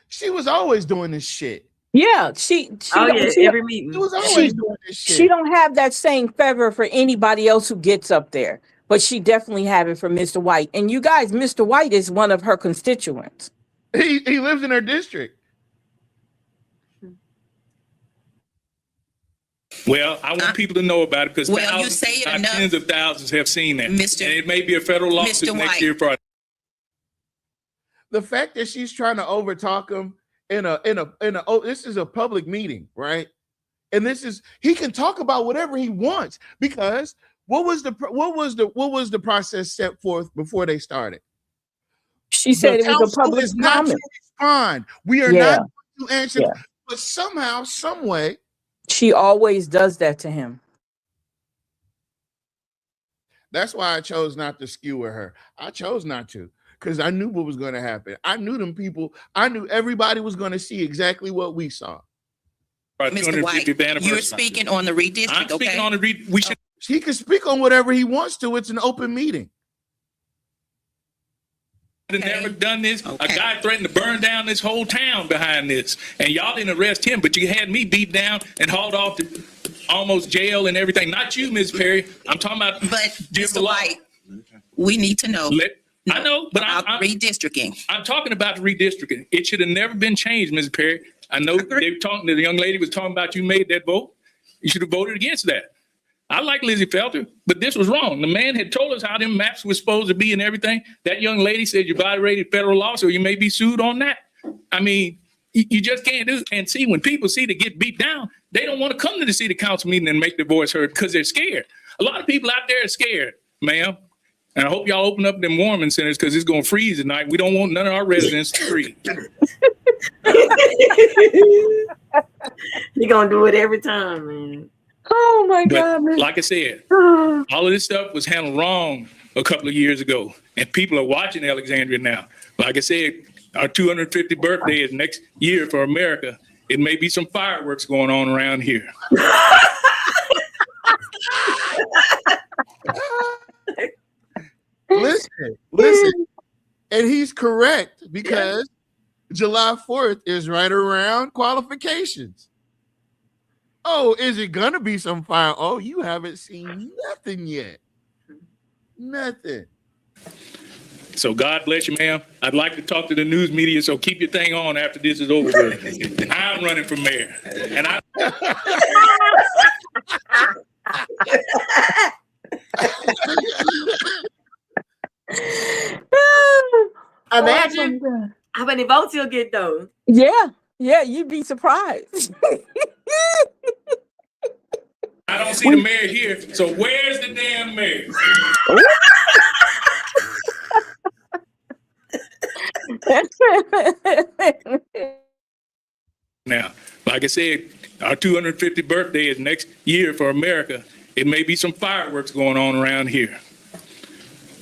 She was always doing this shit. Yeah, she Oh don't- yeah, she- every meeting. She was always She- doing this shit. she don't have that same fervor for anybody else who gets up there, but she definitely have it for Mr. White. And you guys, Mr. White is one of her constituents. He lives in her district. Well, I want people to know about it because Well, you thousands, say it not enough. tens of thousands have seen that. Mr. And it may be a federal lawsuit Mr. next White. year for The fact that she's trying to overtalk him this is a public meeting, right? And he can talk about whatever he wants because what was the process set forth before they started? She said it was a council public is not comment. to respond. We are Yeah. not going to answer, Yeah. but somehow, some way, She always does that to him. that's why I chose not to skewer her. I chose not to because I knew what was going to happen. I knew them people. I knew everybody was going to see exactly what we saw. our Mr. White, 250th anniversary. you're speaking on the I'm redistrict, speaking okay? on the we should He can speak on whatever he wants to. It's an open meeting. have never done this. A guy threatened to burn down this whole town behind this. And y'all didn't arrest him, but you had me beat down and hauled off to almost jail and everything. Not you, Ms. Perry. I'm talking about But Jim Mr. Law. White, we need to know I know, but about I'm redistricting. talking about the redistricting. It should have never been changed, Ms. Perry. I know they were talking. The young lady was talking about you made that vote. You should have voted against that. I like Lizzie Felter, but this was wrong. The man had told us how them maps were supposed to be and everything. That young lady said you violated federal law, so you may be sued on that. I mean, you just can't do. And see, when people see they get beat down, they don't want to come to the city council meeting and make their voice heard because they're scared. A lot of people out there are scared, ma'am. And I hope y'all open up them warming centers because it's going to freeze tonight. We don't want none of our residents to freeze. You're gonna do it every time, man. Oh my But God, man. like I said, all of this stuff was handled wrong a couple of years ago, and people are watching Alexandria now. Like I said, our 250th birthday is next year for America. It may be some fireworks going on around here. Listen, and he's correct. because July 4th is right around qualifications. Oh, is it gonna be some fire? Oh, you haven't seen nothing yet. Nothing. So God bless you, ma'am. I'd like to talk to the news media, so keep your thing on after this is over with. I'm running for mayor. And I Imagine how many votes you'll get though. Yeah, you'd be surprised. I don't see the mayor here, so where's the damn mayor? Now, like I said, our 250th birthday is next year for America. It may be some fireworks going on around here.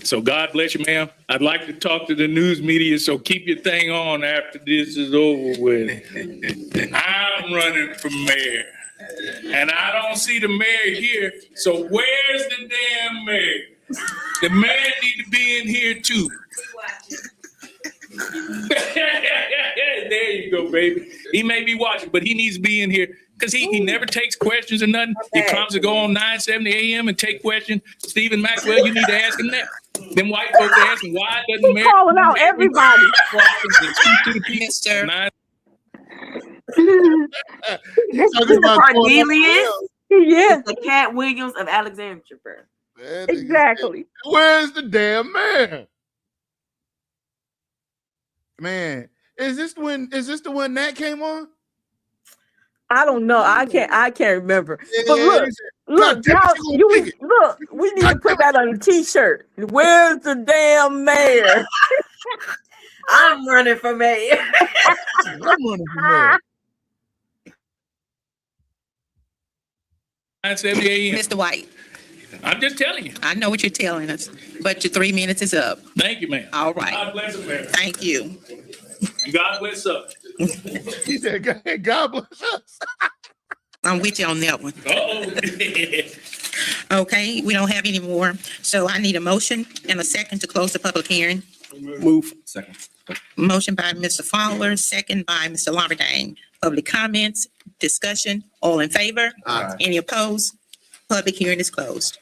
So God bless you, ma'am. I'd like to talk to the news media, so keep your thing on after this is over with. I'm running for mayor. And I don't see the mayor here, so where's the damn mayor? The mayor need to be in here too. There you go, baby. He may be watching, but he needs to be in here because he never takes questions or nothing. He promised to go on 9:70 a.m. and take questions. Stephen Maxwell, you need to ask him that. Them white folks are asking why doesn't mayor calling out everybody. Mr. Mr. Cornelius Yeah, the Cat Williams of Alexandria. exactly. Where's the damn mayor? Man, is this the one that came on? I don't know. I can't remember. Yeah, But look, God damn it, you gonna pick it. look. We need to put that on a T-shirt. Where's the damn mayor? I'm running for mayor. I'm running for mayor. 9:70 a.m. Mr. White, I'm just telling you. I know what you're telling us, but your 3 minutes is up. Thank you, ma'am. All right. God bless America. Thank you. God bless us. He said, God bless us. I'm with you on that one. Uh-oh. Okay, we don't have any more. So I need a motion and a second to close the public hearing. Move. Second. Motion by Mr. Fowler, second by Mr. Lawberdane. Public comments, discussion, all in favor? Aye. Any opposed? Public hearing is closed.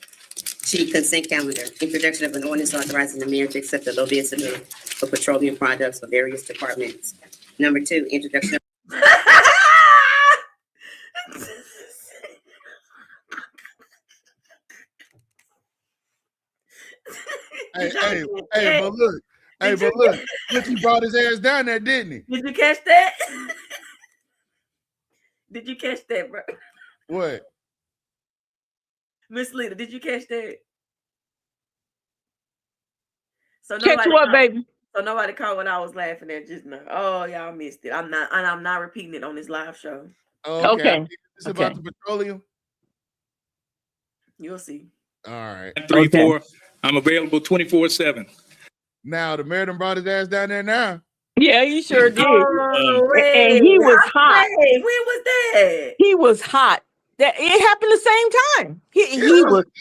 G, consent calendar. Introduction of an ordinance authorizing the mayor to accept the low bid submitted for petroleum products for various departments. Number 2, introduction of Hey, but look, he brought his ass down there, didn't he? Did you catch that? Did you catch that, bro? What? Miss Lita, did you catch that? So Catch nobody what, called- baby? So nobody called when I was laughing at just now. Oh, y'all missed it. I'm not repeating it on this live show. Okay. It's about the petroleum. You'll see. All right. 3-4. I'm available 24/7. Now the mayor done brought his ass down there now. Yeah, he sure did. Oh, And he was hot. Hey, when was that? He was hot. That it happened the same time.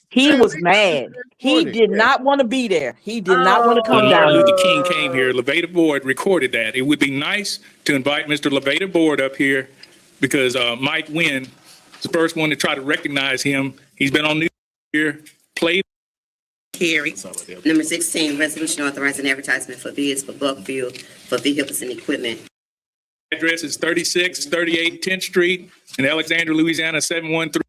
He was mad. He did not want to be there. He did not want to come When down. Martin Luther King came here, Levada Board recorded that. It would be nice to invite Mr. Levada Board up here because Mike Wynn is the first one to try to recognize him. He's been on News here, played. Carry. number 16, resolution authorizing advertisement for bids for bulk fuel for vehicles and equipment. Address is 3638 10th Street in Alexandria, Louisiana, 713.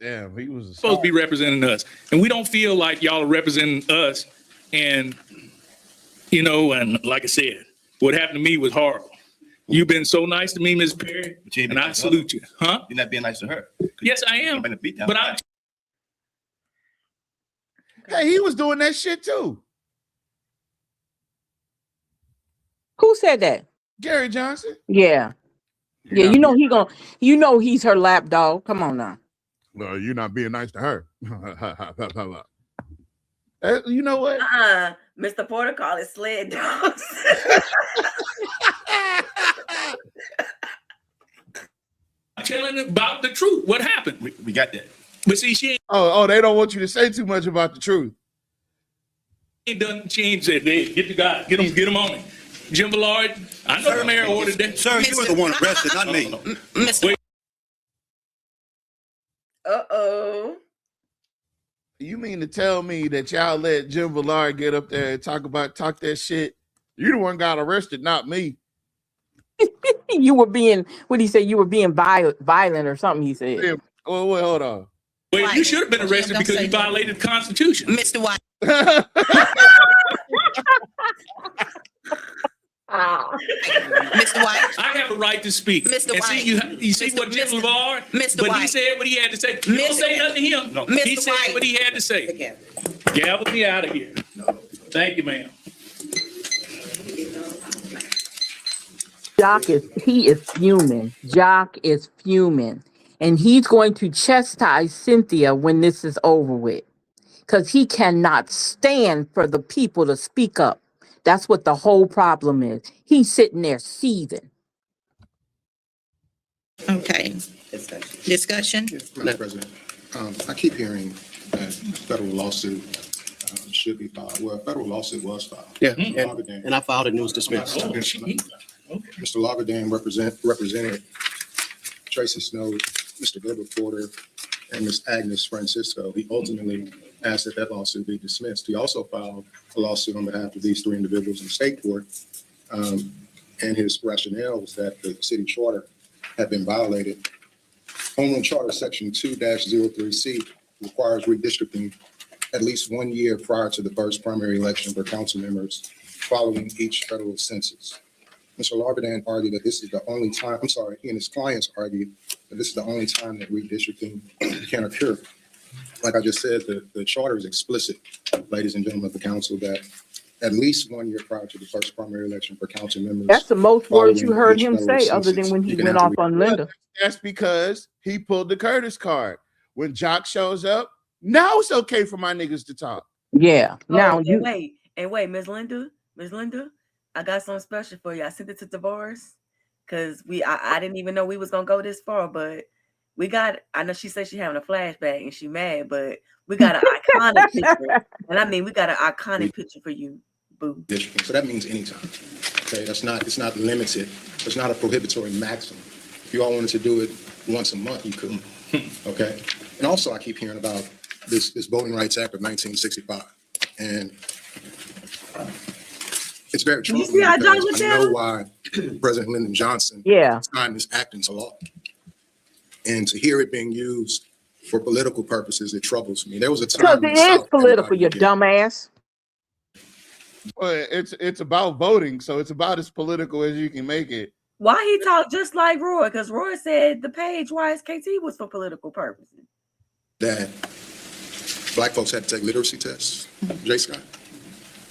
Damn, he was Supposed to be representing us. And we don't feel like y'all are representing us. And, you know, and like I said, what happened to me was horrible. You've been so nice to me, Ms. Perry, and I salute you. Huh? You're not being nice to her. Yes, I am. But I'm Hey, he was doing that shit too. Who said that? Gary Johnson. Yeah. Yeah, you know he's her lap dog. Come on now. Well, you're not being nice to her. You know what? Mr. Porter called it sled dogs. telling about the truth. What happened? We got that. But see, she ain't. Oh, they don't want you to say too much about the truth. Ain't done change that. They get the guy, get him on it. Jim Ballard, I know the mayor ordered that. Sir, you were the one arrested, not me. Mr. Uh-oh. You mean to tell me that y'all let Jim Villard get up there and talk that shit? You the one got arrested, not me. You were being, what did he say? You were being violent or something, he said. Yeah. Oh, wait, hold on. Well, you should have been arrested because you violated the Constitution. Mr. White. Mr. White. I have a right to speak. Mr. And White. see, you see what Jim Ballard, Mr. but he White. said what he had to say. You don't say nothing to him. No. He Mr. said White. what he had to say. Gavel me out of here. Thank you, ma'am. Jock is fuming. Jock is fuming. And he's going to chastise Cynthia when this is over with. Because he cannot stand for the people to speak up. That's what the whole problem is. He's sitting there seething. Okay. Discussion? Madam President, I keep hearing that federal lawsuit should be filed. Well, a federal lawsuit was filed. Yeah, and I filed it and it was dismissed. Mr. Lauderdale represented Tracy Snow, Mr. Gilbert Porter, and Ms. Agnes Francisco. He ultimately asked that lawsuit be dismissed. He also filed a lawsuit on behalf of these three individuals in state court. And his rationale was that the city charter had been violated. Home Rule Charter Section 2-03C requires redistricting at least 1 year prior to the first primary election for council members following each federal census. Mr. Larbadan argued that this is the only time, he and his clients argued that this is the only time that redistricting can occur. Like I just said, the charter is explicit, ladies and gentlemen of the council, that at least 1 year prior to the first primary election for council members. That's the most words you following heard each him federal say, other census. than when he You can went have off to on Linda. That's because he pulled the Curtis card. When Jock shows up, now it's okay for my niggas to talk. Yeah. Now you wait, Miss Linda, I got something special for you. I sent it to Divorce because I didn't even know we was gonna go this far, but we got. I know she said she having a flashback and she mad, but we got an iconic picture, and I mean we got an iconic picture for you, boo. So that means anytime. Okay, it's not limited. It's not a prohibitory maximum. If you all wanted to do it once a month, you couldn't. Okay. And also, I keep hearing about this Voting Rights Act of 1965, and it's very true. You see how John was I know why President Lyndon Johnson signed this act into law, and to hear it being used for political purposes, it troubles me. There was a time because it is political, you dumbass. Well, it's about voting, so it's about as political as you can make it. Why he talked just like Roy? Because Roy said the page YSKT was for political purposes. That Black folks had to take literacy tests, J. Scott.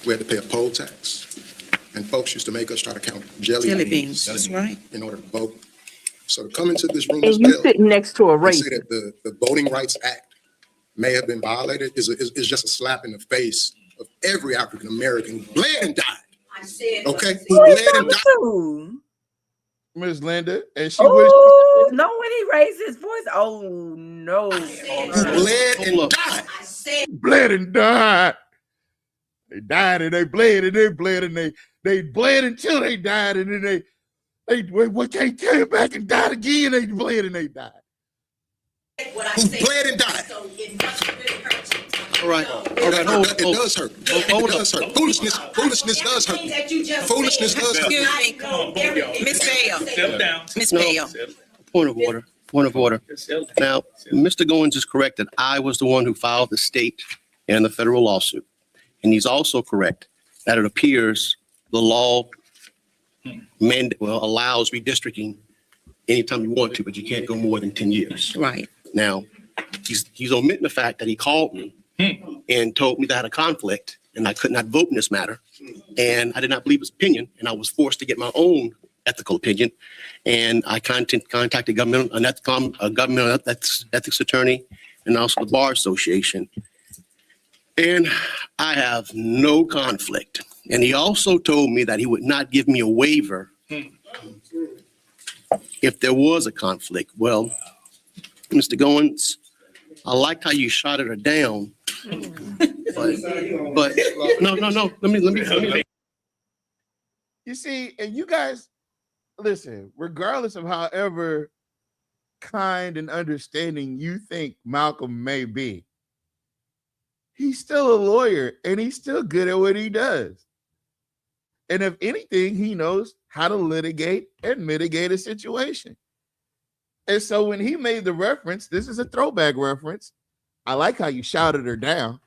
We had to pay a poll tax. And folks used to make us try to count jelly beans. That's right. In order to vote. So to come into this room And as you well sitting next to a and race. say that the Voting Rights Act may have been violated is just a slap in the face of every African American who bled and died. Okay? Who bled and died. Miss Linda, and she Oh, no, when he raised his voice. Oh, no. Bled and died. bled and died. They died and they bled and they bled and they bled until they died, and then they came back and died again. They bled and they died. Who bled and died. All right. It does hurt. It does hurt. Foolishness does hurt. Foolishness does hurt. Excuse me. Miss Bell. Settle down. Miss Bell. Point of order. Now, Mr. Goins is correct that I was the one who filed the state and the federal lawsuit. And he's also correct that it appears the law allows redistricting anytime you want to, but you can't go more than 10 years. Right. Now, he's omitting the fact that he called me and told me that I had a conflict and I could not vote in this matter. And I did not believe his opinion, and I was forced to get my own ethical opinion. And I contacted a government ethics attorney and also the Bar Association. And I have no conflict. And he also told me that he would not give me a waiver if there was a conflict. Well, Mr. Goins, I liked how you shot her down But no. Let me. You see, and you guys, listen, regardless of however kind and understanding you think Malcolm may be, he's still a lawyer and he's still good at what he does. And if anything, he knows how to litigate and mitigate a situation. And so when he made the reference, this is a throwback reference. I like how you shouted her down,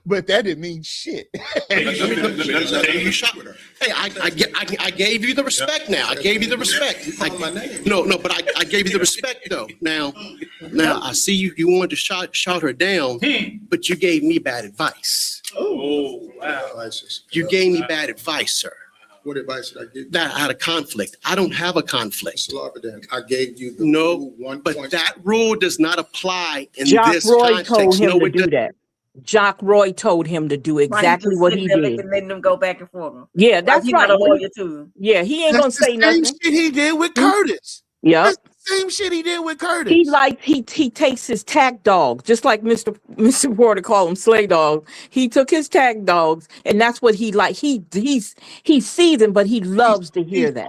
but that didn't mean shit. You shot her. Hey, I gave you the respect now. I gave you the respect. But I gave you the respect though. Now I see you wanted to shout her down, but you gave me bad advice. Oh, wow. You gave me bad advice, sir. What advice did I give you? That I had a conflict. I don't have a conflict. Mr. Larvin, I gave you the No, rule, 1 but point. that rule does not apply in Jock this Roy context. told him No, to it do doesn't. that. Jock Roy told him to do exactly what he did. Letting them go back and forth. Yeah, that's He's right. not a lawyer too. Yeah, he ain't That's gonna the say same nothing. shit he did with Curtis. Yep. That's the same shit he did with Curtis. He takes his tag dogs, just like Mr. Porter called him slay dogs. He took his tag dogs, and that's what he like. He sees them, but he loves to hear that.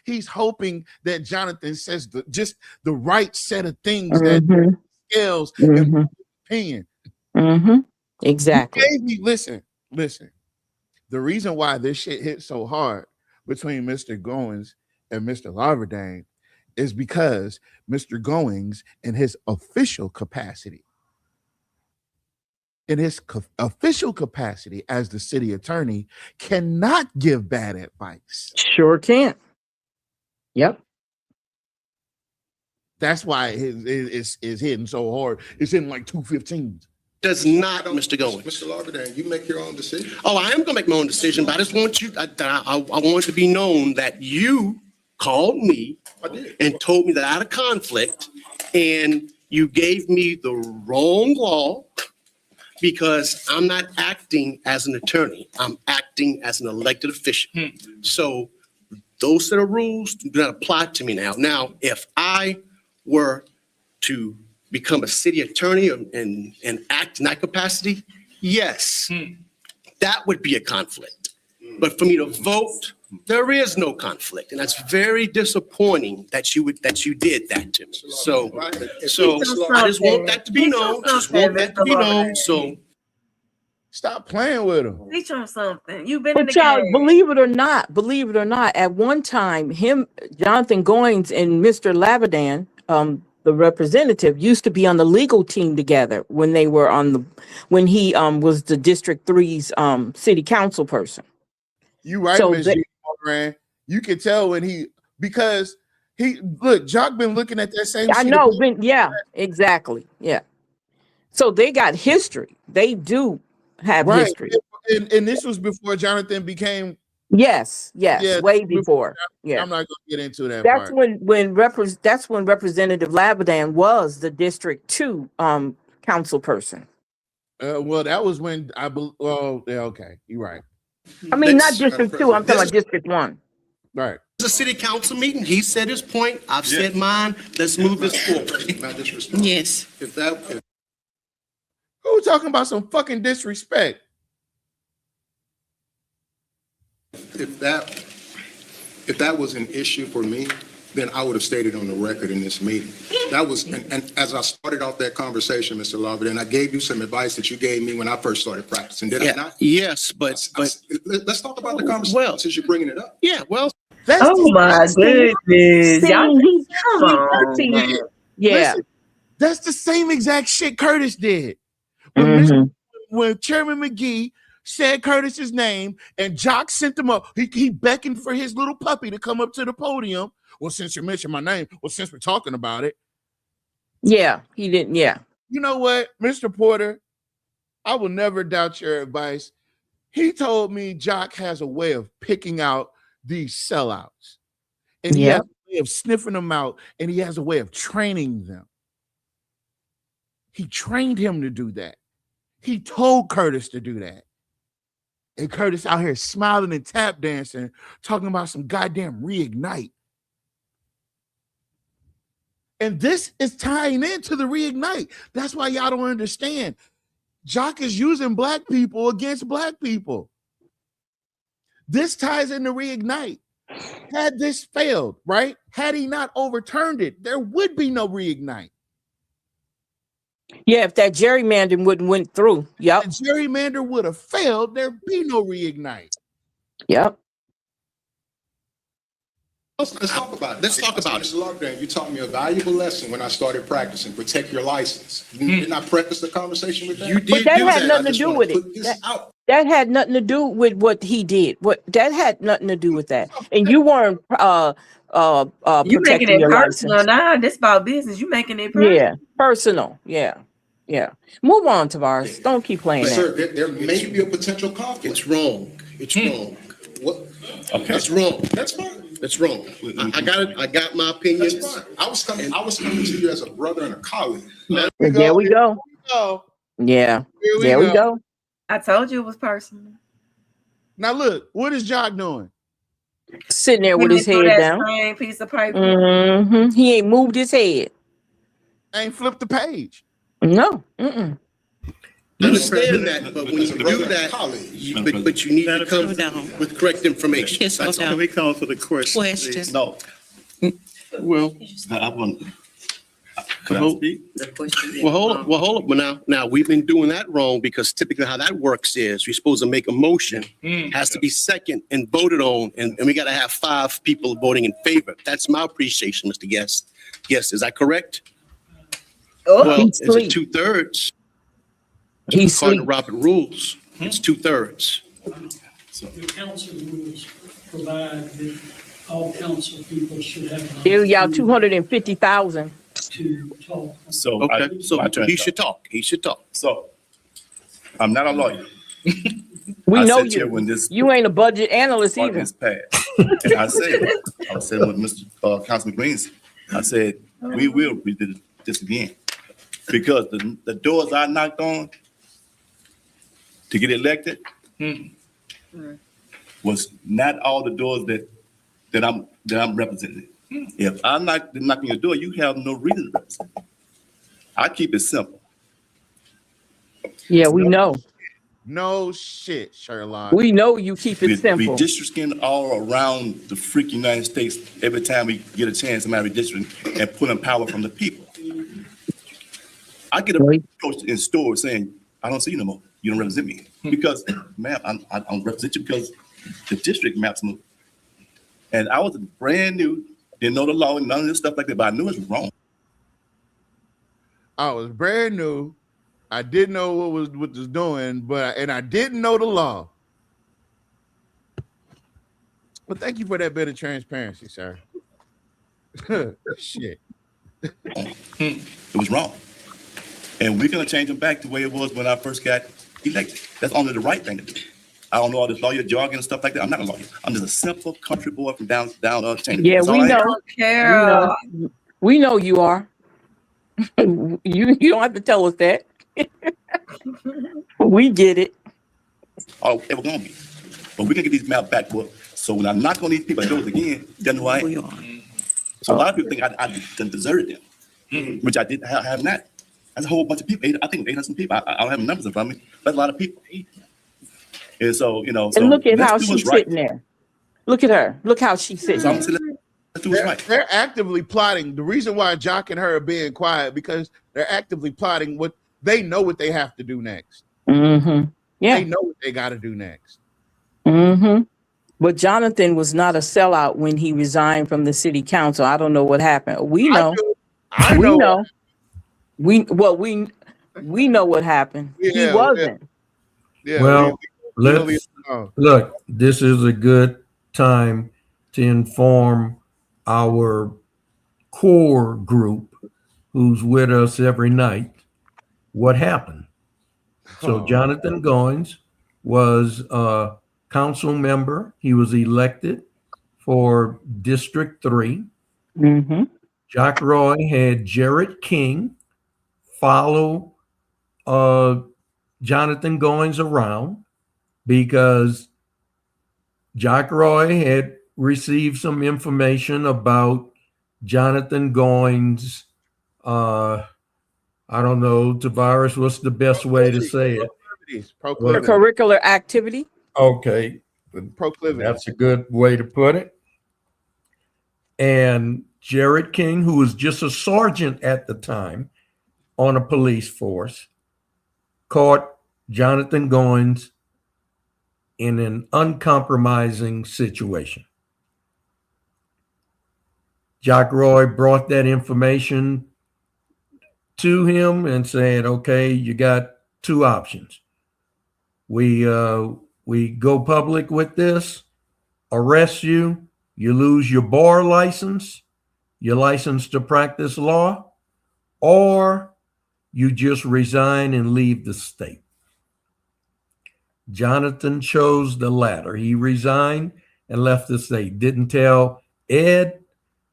He's hoping that Jonathan says just the right set of things that scales and opinion. Exactly. Listen. The reason why this shit hit so hard between Mr. Goins and Mr. Larverdane is because Mr. Goings, in his official capacity as the city attorney, cannot give bad advice. Sure can't. Yep. That's why it's hitting so hard. It's hitting like 215s. Does not, Mr. Goins. Mr. Larvin, you make your own decision. Oh, I am gonna make my own decision, but I just want you. I want it to be known that you called me and told me that I had a conflict, and you gave me the wrong law because I'm not acting as an attorney. I'm acting as an elected official. So those set of rules do not apply to me now. Now, if I were to become a city attorney and act in that capacity, yes, that would be a conflict. But for me to vote, there is no conflict, and that's very disappointing that you did that to me. So I just want that to be known. So stop playing with him. Teach him something. You've been in But the y'all, game. believe it or not, at one time, Jonathan Goins and Mr. Labadan, the representative, used to be on the legal team together when they were when he was the District 3's city council person. You right, So Ms. G. Moran. You can tell when because Jock been looking at that same I shit. know, yeah, exactly. Yeah. So they got history. They do have Right. history. And this was before Jonathan became. Yes, Yeah, way before. Yeah. I'm not gonna get into that That's part. when Representative Labadan was the District 2 council person. Well, that was when okay, you're right. I mean, not District 2, I'm talking about District 1. Right. it's a city council meeting. He said his point. I've said mine. Let's move this forward. Not disrespect. Yes. Who talking about some fucking disrespect? If that was an issue for me, then I would have stated on the record in this meeting. That was, and as I started off that conversation, Mr. Larvin, and I gave you some advice that you gave me when I first started practicing, did I not? Yes, but let's talk about the conversation since you're bringing it up. Yeah, well. Oh my goodness. Y'all, come on. Yeah. Listen, that's the same exact shit Curtis did. When Chairman McGee said Curtis's name and Jock sent him up, he beckoned for his little puppy to come up to the podium. Well, since you mentioned my name, since we're talking about it. Yeah, he didn't. Yeah. You know what, Mr. Porter, I will never doubt your advice. He told me Jock has a way of picking out these sellouts. And he has a way of sniffing them out, and he has a way of training them. He trained him to do that. He told Curtis to do that. And Curtis out here smiling and tap dancing, talking about some goddamn reignite. And this is tying into the reignite. That's why y'all don't understand. Jock is using black people against black people. This ties into Reignite. Had this failed, right? Had he not overturned it, there would be no Reignite. Yeah, if that gerrymandering wouldn't went through. Yep. If the gerrymander would have failed, there'd be no Reignite. Yep. Let's talk about it. Let's talk about it. Mr. Loveday, you taught me a valuable lesson when I started practicing. Protect your license. Didn't I preface the conversation with that? You But did that do had that. nothing I to just do wanna with put it. this out. That had nothing to do with what he did. What that had nothing to do with that. And you weren't You making protecting it your personal license. now. This about business. You making it personal. Yeah, personal. Yeah, yeah. Move on, Tavares. Don't keep playing But that. sir, there may be a potential conflict. It's wrong. It's wrong. What? That's wrong. That's fine. That's wrong. I got it. I got my opinions. That's fine. I was coming to you as a brother and a colleague. There we go. Oh, Yeah, here there we go. I told you it was personal. Now look, what is Jock doing? Sitting there with Putting his it through head that down. same piece of paper. Hmm. He ain't moved his head. Ain't flipped the page. No. Mm-mm. I understand that, but when you do that, but you need to come with correct information. Yes, That's slow all. down. We call for the question. Question. No. Well, I want. Well, hold up. Well, hold up. Now we've been doing that wrong because typically how that works is you're supposed to make a motion, has to be second and voted on, and we got to have 5 people voting in favor. That's my appreciation, Mr. Guest. Yes, is that correct? Oh, Well, he's is it asleep. 2/3? He's According to asleep. Robert rules, it's 2/3. The council rules provide that all council people should have. Here y'all 250,000. To talk. So, Okay, so he should talk. He should talk. So, I'm not a lawyer. We I know sat here you. when this You ain't a budget analyst either. ordinance passed. And I said with Mr. Councilman Green, I said, we will redo this again. Because the doors I knocked on to get elected was not all the doors that I'm representing. If I'm not knocking your door, you have no reason to represent me. I keep it simple. Yeah, we know. No shit, Sherlock. We know you keep We it simple. redistricting all around the freaking United States every time we get a chance to redistricting and pulling power from the people. I get a post in stores saying, I don't see you no more. You don't represent me. Because, ma'am, I don't represent you because the district maps move. And I was brand new, didn't know the law and none of this stuff like that, but I knew it was wrong. I was brand new. I didn't know what was doing, and I didn't know the law. But thank you for that bit of transparency, sir. Shit. It was wrong. And we're gonna change them back to the way it was when I first got elected. That's only the right thing to do. I don't know all this lawyer jargon and stuff like that. I'm not a lawyer. I'm just a simple country boy from down Cheney. Yeah, That's all we I am. know. Carol. We know you are. you don't have to tell us that. We get it. Oh, ever gonna be. But we can get these maps back, boy. So when I knock on these people doors again, they know who I am. So a lot of people think I deserted them, which I did have not. That's a whole bunch of people. I think 800 people. I don't have numbers in front of me. That's a lot of people. And so, you know, so And look at let's how do she's what's right. sitting there. Look at her. Look how she's sitting So I'm there. saying, let's do what's right. They're actively plotting. The reason why Jock and her are being quiet because they're actively plotting what they know what they have to do next. Mm-hmm. Yeah. They know what they got to do next. Mm-hmm. But Jonathan was not a sellout when he resigned from the city council. I don't know what happened. We know. I we know. know. We know what happened. He Yeah, wasn't. Yeah. Well, really- let's look. This is a good time to inform our core group who's with us every night what happened. So Jonathan Goins was a council member. He was elected for District 3. Mm-hmm. Jock Roy had Jared King follow Jonathan Goins around because Jock Roy had received some information about Jonathan Goins' I don't know, Tavares, what's the best way to say it? The curricular activity. Okay. Proclivity. That's a good way to put it. And Jared King, who was just a sergeant at the time on a police force, caught Jonathan Goins in an uncompromising situation. Jack Roy brought that information to him and said, okay, you got two options. We go public with this, arrest you, you lose your bar license, your license to practice law, or you just resign and leave the state. Jonathan chose the latter. He resigned and left the state. Didn't tell Ed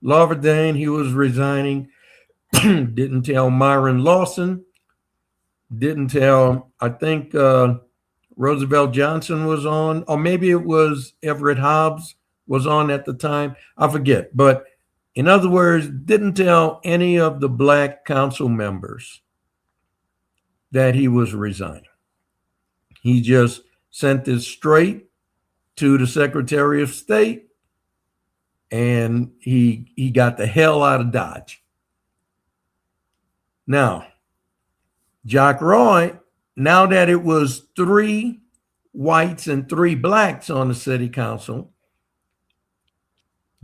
Larverdane he was resigning. Didn't tell Myron Lawson. Didn't tell, I think Roosevelt Johnson was on, or maybe it was Everett Hobbs was on at the time. I forget. But in other words, didn't tell any of the black council members that he was resigning. He just sent this straight to the Secretary of State, and he got the hell out of Dodge. Now, Jack Roy, now that it was 3 whites and 3 blacks on the city council,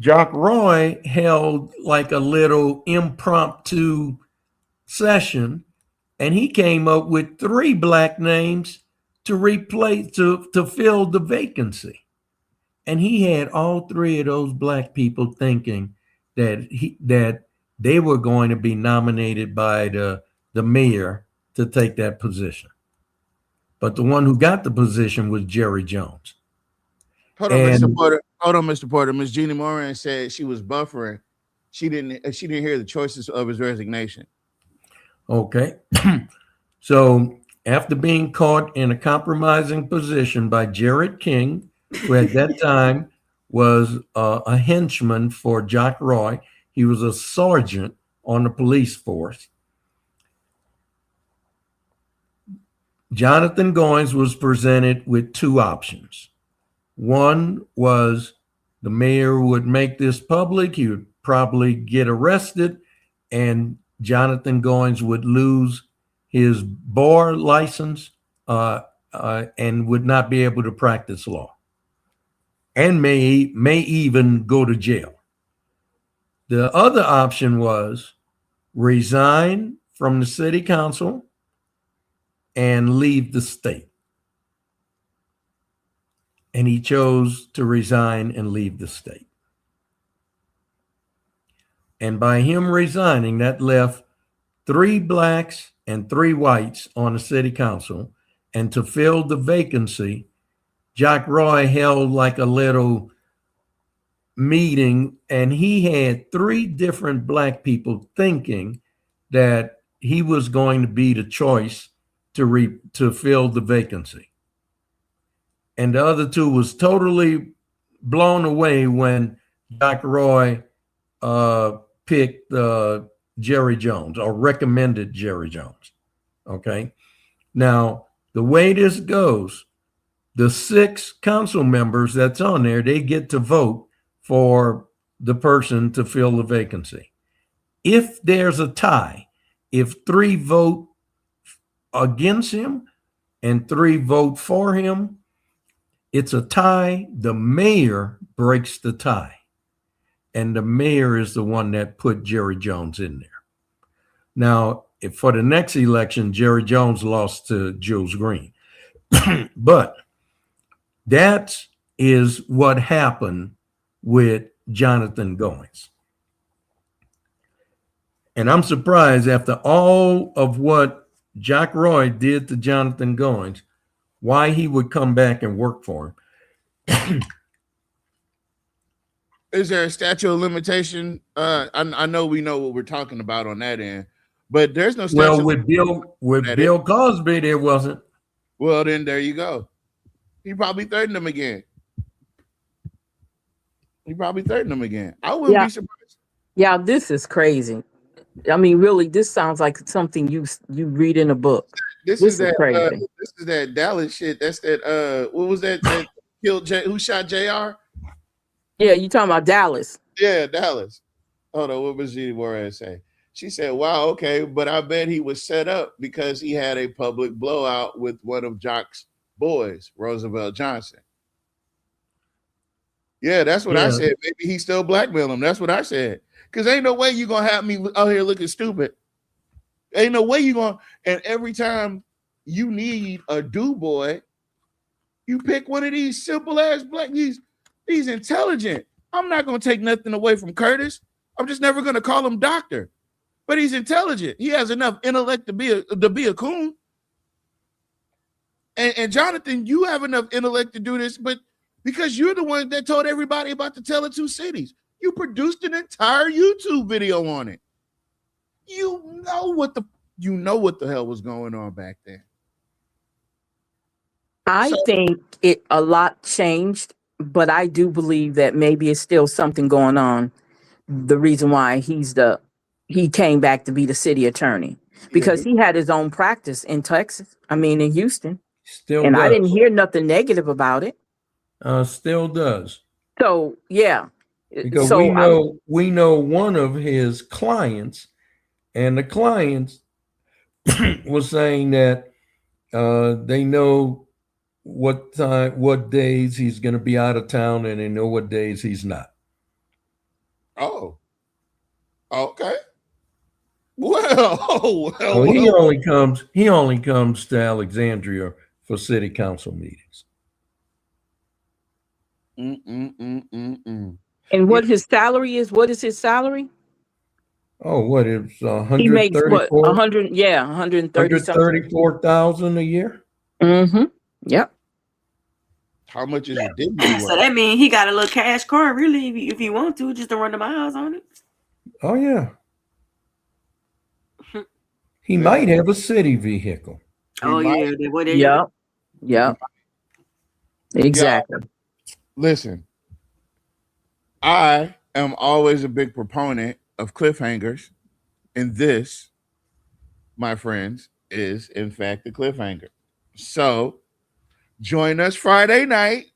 Jack Roy held like a little impromptu session, and he came up with 3 black names to replace, to fill the vacancy. And he had all 3 of those black people thinking that they were going to be nominated by the mayor to take that position. But the one who got the position was Jerry Jones. Hold on, Mr. Porter. Hold on, Mr. Porter. Ms. Jeannie Moran said she was buffering. She didn't hear the choices of his resignation. Okay. So after being caught in a compromising position by Jared King, who at that time was a henchman for Jack Roy, he was a sergeant on the police force. Jonathan Goins was presented with 2 options. One was the mayor would make this public, he would probably get arrested, and Jonathan Goins would lose his bar license and would not be able to practice law, and may even go to jail. The other option was resign from the city council and leave the state. And he chose to resign and leave the state. And by him resigning, that left 3 blacks and 3 whites on the city council. And to fill the vacancy, Jack Roy held like a little meeting, and he had 3 different black people thinking that he was going to be the choice to fill the vacancy. And the other 2 was totally blown away when Jack Roy picked Jerry Jones, or recommended Jerry Jones. Okay. Now, the way this goes, the 6 council members that's on there, they get to vote for the person to fill the vacancy. If there's a tie, if 3 vote against him and 3 vote for him, it's a tie. The mayor breaks the tie. And the mayor is the one that put Jerry Jones in there. Now, if for the next election, Jerry Jones lost to Jules Green. But that is what happened with Jonathan Goins. And I'm surprised, after all of what Jack Roy did to Jonathan Goins, why he would come back and work for him. Is there a statute of limitation? I know we know what we're talking about on that end, but there's no statute. Well, with Bill Cosby, there wasn't. Well, then there you go. He probably threatened him again. I wouldn't be surprised. Yeah, this is crazy. I mean, really, this sounds like something you read in a book. This This is is that crazy. this is that Dallas shit. That's that what was that killed who shot JR? Yeah, you talking about Dallas? Yeah, Dallas. Hold on, what was Jeannie Moran say? She said, "Wow, okay, but I bet he was set up because he had a public blowout with one of Jock's boys, Roosevelt Johnson." Yeah, that's what I Yeah. said. Maybe he still blackmail him. That's what I said. Because ain't no way you gonna have me out here looking stupid. Ain't no way you gonna. And every time you need a do boy, you pick one of these simple ass black. He's intelligent. I'm not gonna take nothing away from Curtis. I'm just never gonna call him doctor. But he's intelligent. He has enough intellect to be a coon. And Jonathan, you have enough intellect to do this, but because you're the one that told everybody about the Tale of Two Cities, you produced an entire YouTube video on it. You know what the hell was going on back then. I think a lot changed, but I do believe that maybe it's still something going on. The reason why he came back to be the city attorney, because he had his own practice in Texas. I mean, in Houston, Still and does. I didn't hear nothing negative about it. Still does. So yeah, Because so we know one of his clients, and the clients was saying that they know what days he's going to be out of town, and they know what days he's not. Oh, okay. Well, So he only comes to Alexandria for city council meetings. and what his salary is? What is his salary? Oh, what is He makes what 134? 100? Yeah, 130 something. 134,000 a year. Mm-hmm. Yep. How much is it? So that means he got a little cash car, really, if he want to, just to run the miles on it. Oh yeah. He might have a city vehicle. Oh yeah, what they Yep. Yep. Exactly. Listen, I am always a big proponent of cliffhangers, and this, my friends, is in fact a cliffhanger. So join us Friday night.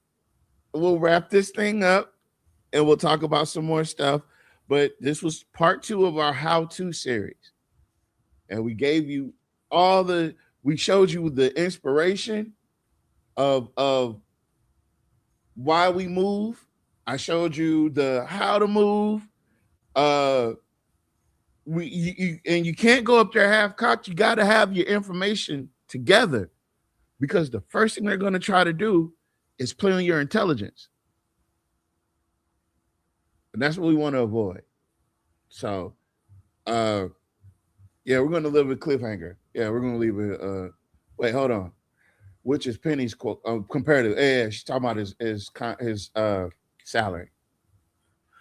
We'll wrap this thing up and we'll talk about some more stuff. But this was part 2 of our how-to series. And we gave you we showed you the inspiration of why we move. I showed you the how to move. You can't go up there half-cocked. You got to have your information together, because the first thing they're going to try to do is play on your intelligence. And that's what we want to avoid. So, yeah, we're going to live with cliffhanger. Yeah, we're going to leave it. Wait, hold on. Which is Penny's quote comparative? Yeah, she's talking about his salary.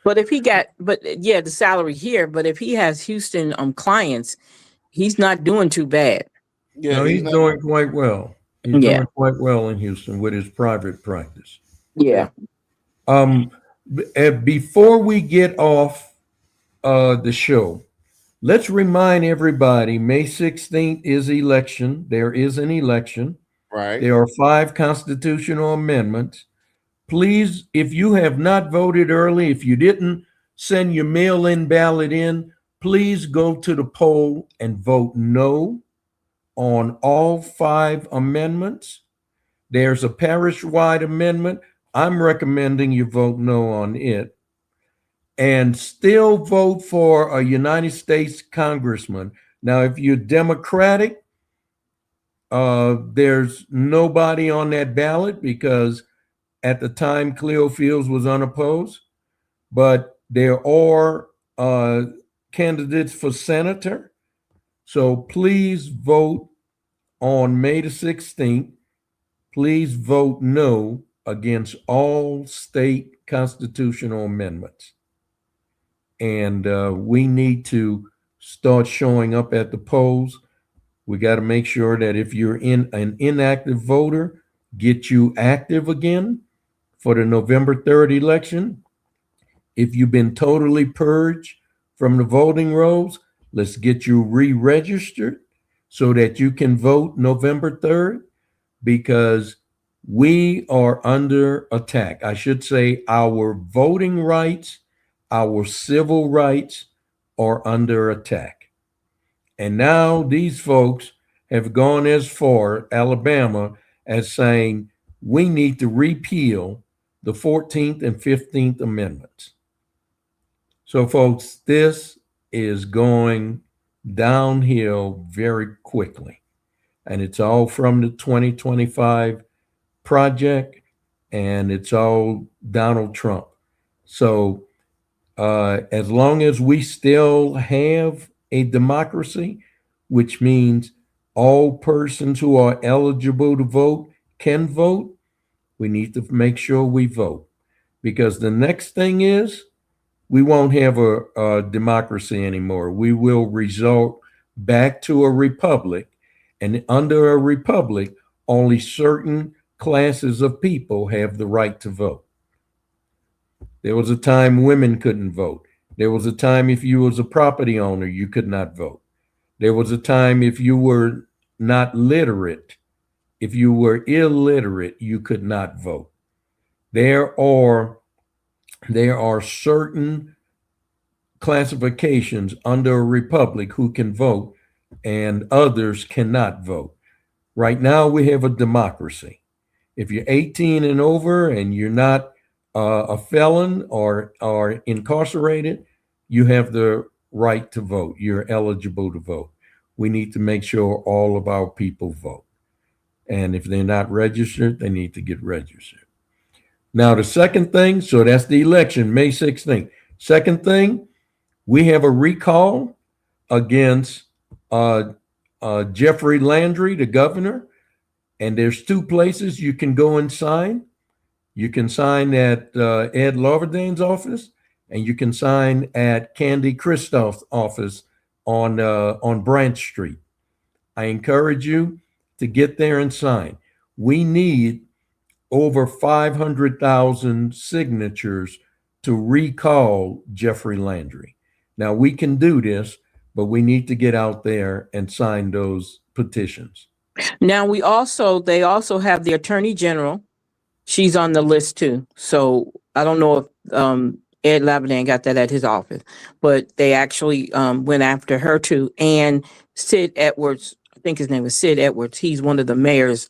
But if he got, the salary here. But if he has Houston clients, he's not doing too bad. Yeah, no, he's doing quite well. He's doing quite well in Houston with his private practice. Yeah. Before we get off the show, let's remind everybody May 16th is election. There is an election. Right. There are 5 constitutional amendments. Please, if you have not voted early, if you didn't send your mail-in ballot in, please go to the poll and vote no on all 5 amendments. There's a parish-wide amendment. I'm recommending you vote no on it. And still vote for a United States congressman. Now, if you're Democratic, there's nobody on that ballot because at the time Cleo Fields was unopposed. But there are candidates for senator. So please vote on May the 16th. Please vote no against all state constitutional amendments. And we need to start showing up at the polls. We got to make sure that if you're an inactive voter, get you active again for the November 3rd election. If you've been totally purged from the voting rolls, Let's get you re-registered so that you can vote November 3rd, because we are under attack. I should say our voting rights, our civil rights are under attack. And now these folks have gone as far, Alabama, as saying we need to repeal the 14th and 15th Amendments. So, folks, this is going downhill very quickly. And it's all from the 2025 project, and it's all Donald Trump. So, as long as we still have a democracy, which means all persons who are eligible to vote can vote, we need to make sure we vote. Because the next thing is, we won't have a democracy anymore. We will resort back to a republic. And under a republic, only certain classes of people have the right to vote. There was a time women couldn't vote. There was a time if you was a property owner, you could not vote. There was a time if you were not literate, if you were illiterate, you could not vote. There are certain classifications under a republic who can vote and others cannot vote. Right now, we have a democracy. If you're 18 and over and you're not a felon or incarcerated, you have the right to vote. You're eligible to vote. We need to make sure all of our people vote. And if they're not registered, they need to get registered. Now, the second thing, so that's the election, May 16th. Second thing, we have a recall against Jeffrey Landry, the governor. And there's two places you can go and sign. You can sign at Ed Lorverdane's office, and you can sign at Candy Christoph's office on Branch Street. I encourage you to get there and sign. We need over 500,000 signatures to recall Jeffrey Landry. Now, we can do this, but we need to get out there and sign those petitions. Now, they also have the Attorney General. She's on the list too. So I don't know if Ed Laverdane got that at his office, but they actually went after her too. And Sid Edwards, I think his name is Sid Edwards. He's one of the mayors.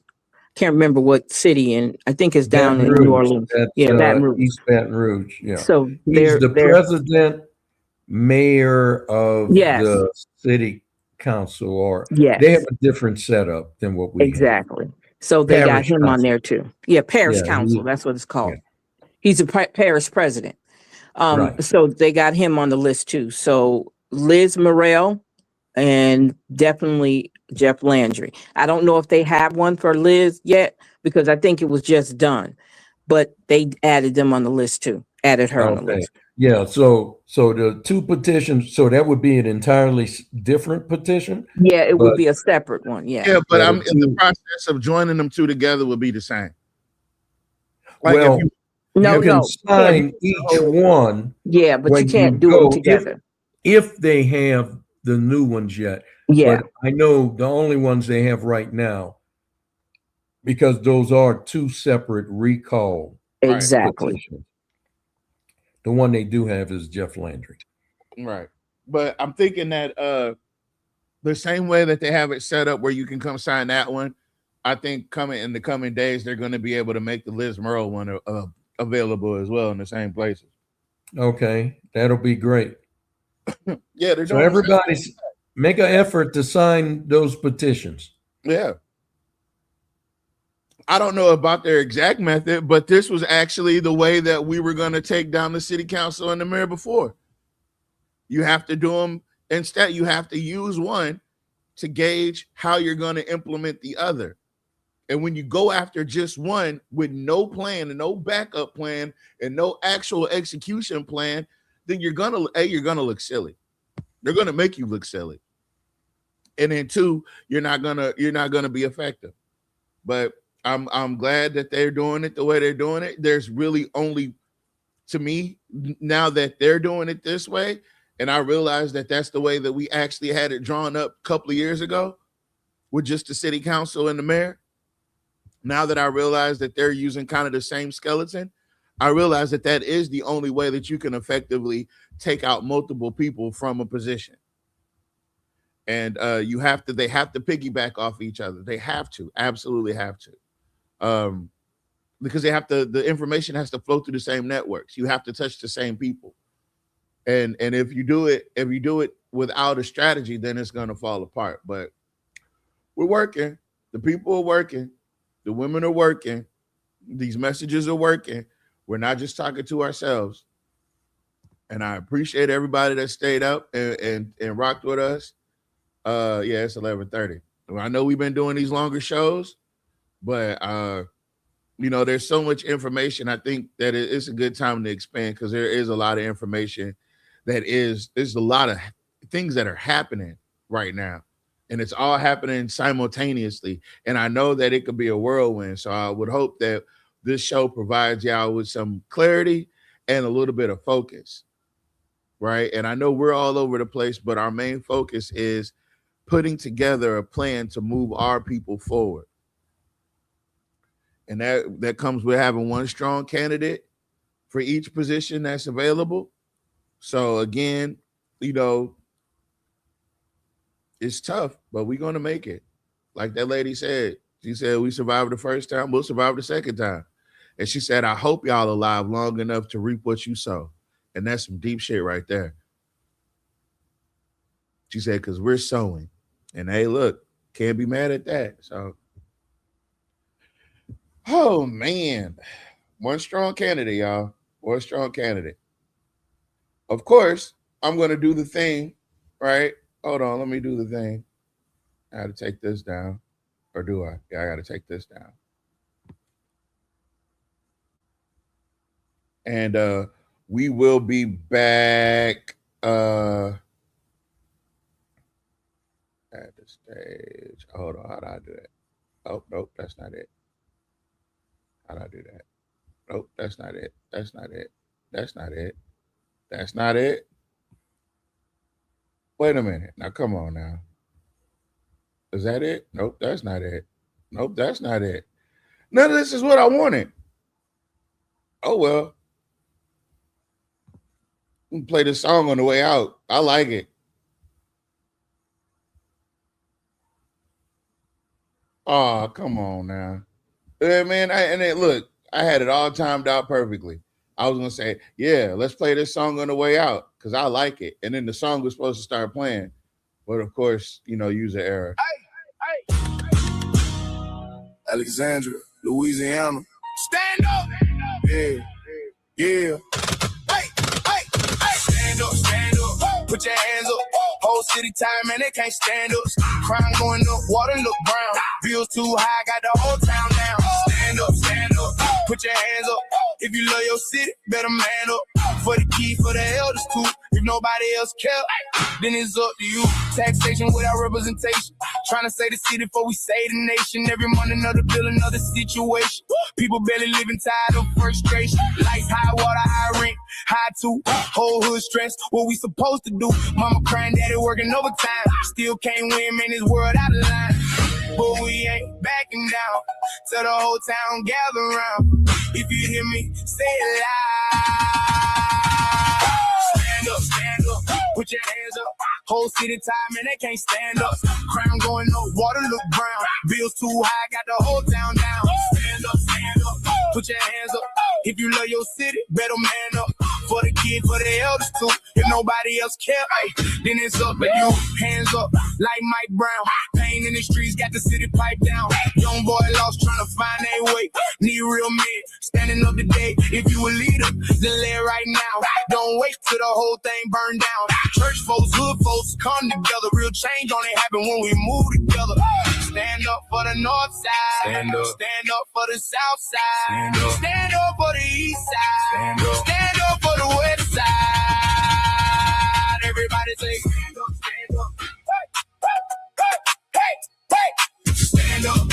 Can't remember what city, and I think it's down in New Orleans. Baton Rouge. East Baton Rouge. Yeah. So he's the president mayor of the city council, or they have a different setup than what we exactly. So they got him on there too. Yeah, parish council. That's what it's called. Yeah. He's a parish president. Right. So they got him on the list too. So Liz Morrell and definitely Jeff Landry. I don't know if they have one for Liz yet because I think it was just done, but they added them on the list too. Added her on the list. Yeah. So the two petitions. So that would be an entirely different petition. Yeah, it would be a separate one. Yeah. Yeah, but I'm in the process of joining them two together would be the same. Like well, you can sign each one. Yeah, but you can't do them together. If they have the new ones yet. Yeah. But I know the only ones they have right now, because those are two separate recall. Exactly. Petitions. The one they do have is Jeff Landry. Right. But I'm thinking that the same way that they have it set up where you can come sign that one, I think in the coming days, they're going to be able to make the Liz Murrow one available as well in the same places. Okay. That'll be great. Yeah. They're so everybody's make an effort to sign those petitions. Yeah. I don't know about their exact method, but this was actually the way that we were going to take down the city council and the mayor before. You have to do them instead. You have to use one to gauge how you're going to implement the other. And when you go after just one with no plan and no backup plan and no actual execution plan, then you're going to look silly. They're going to make you look silly. And then two, you're not going to be effective. But I'm glad that they're doing it the way they're doing it. There's really only, to me, now that they're doing it this way, And I realized that that's the way that we actually had it drawn up a couple of years ago with just the city council and the mayor. Now that I realize that they're using kind of the same skeleton, I realize that that is the only way that you can effectively take out multiple people from a position. And they have to piggyback off each other. They have to, absolutely have to. Because the information has to flow through the same networks. You have to touch the same people. And if you do it without a strategy, then it's going to fall apart. But we're working. The people are working. The women are working. These messages are working. We're not just talking to ourselves. And I appreciate everybody that stayed up and rocked with us. Yeah, it's 11:30. I know we've been doing these longer shows, but there's so much information. I think that it's a good time to expand because there is a lot of information there's a lot of things that are happening right now, and it's all happening simultaneously. And I know that it could be a whirlwind. So I would hope that this show provides y'all with some clarity and a little bit of focus, right? And I know we're all over the place, but our main focus is putting together a plan to move our people forward. And that comes with having one strong candidate for each position that's available. So again, it's tough, but we're going to make it. Like that lady said, she said, we survived the first time, we'll survive the second time. And she said, I hope y'all alive long enough to reap what you sow. And that's some deep shit right there. She said, because we're sowing. And hey, look, can't be mad at that. So, oh man, one strong candidate, y'all. One strong candidate. Of course, I'm going to do the thing, right? Hold on, let me do the thing. I got to take this down. Or do I? Yeah, I got to take this down. And we will be back at the stage. Hold on, how do I do that? Oh, nope, that's not it. How do I do that? Nope, that's not it. That's not it. That's not it. That's not it. Wait a minute. Now, come on now. Is that it? Nope, that's not it. Nope, that's not it. None of this is what I wanted. Oh, well. We can play this song on the way out. I like it. Oh, come on now. Yeah, man, look, I had it all timed out perfectly. I was going to say, yeah, let's play this song on the way out because I like it. And then the song was supposed to start playing. But, of course, user error. Alexandria, Louisiana. Stand up. Yeah. Yeah. Stand up, stand up. Put your hands up. Whole city time, man, they can't stand us. Crime going up, water look brown. Bills too high, got the whole town down. Stand up, stand up. Put your hands up. If you love your city, better man up. For the key, for the elders too. If nobody else care, then it's up to you. Taxation without representation. Trying to say the city before we say the nation. Every month another bill, another situation. People barely living, tired of frustration. Lights high, water high, rent high too. Whole hood stressed. What we supposed to do? Mama crying, daddy working overtime. Still can't win, man, this world out of line. But we ain't backing down. Tell the whole town gather around. If you hear me, say it loud. Stand up, stand up. Put your hands up. Whole city time and they can't stand up. Crime going up, water look brown. Bills too high, got the whole town down. Stand up, stand up. Put your hands up. If you love your city, better man up. For the kids, for the elders too. If nobody else care, then it's up to you. Hands up, like Mike Brown. Pain in the streets, got the city pipe down. Young boy lost, trying to find their way. Need real men, standing up today. If you a leader, then lay right now. Don't wait till the whole thing burn down. Church folks, hood folks, come together. Real change only happen when we move together. Stand up for the north side. Stand up. Stand up for the south side. Stand up. Stand up for the east side. Stand up. Stand up for the west side. Everybody say stand up, stand up. Hey, hey, hey, hey. Stand up.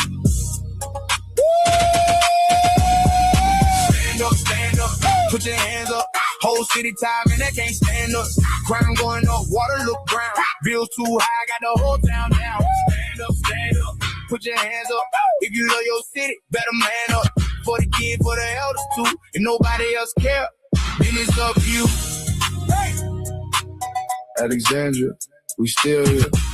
Stand up, stand up. Put your hands up. Whole city time and they can't stand stand up. Crime going up, water look brown. Bills too high, got the whole town down. Stand up, put your hands up. If you love your city, better man up. For the kids, for the elders too. If nobody else care, then it's up to you. Alexandria, we still here.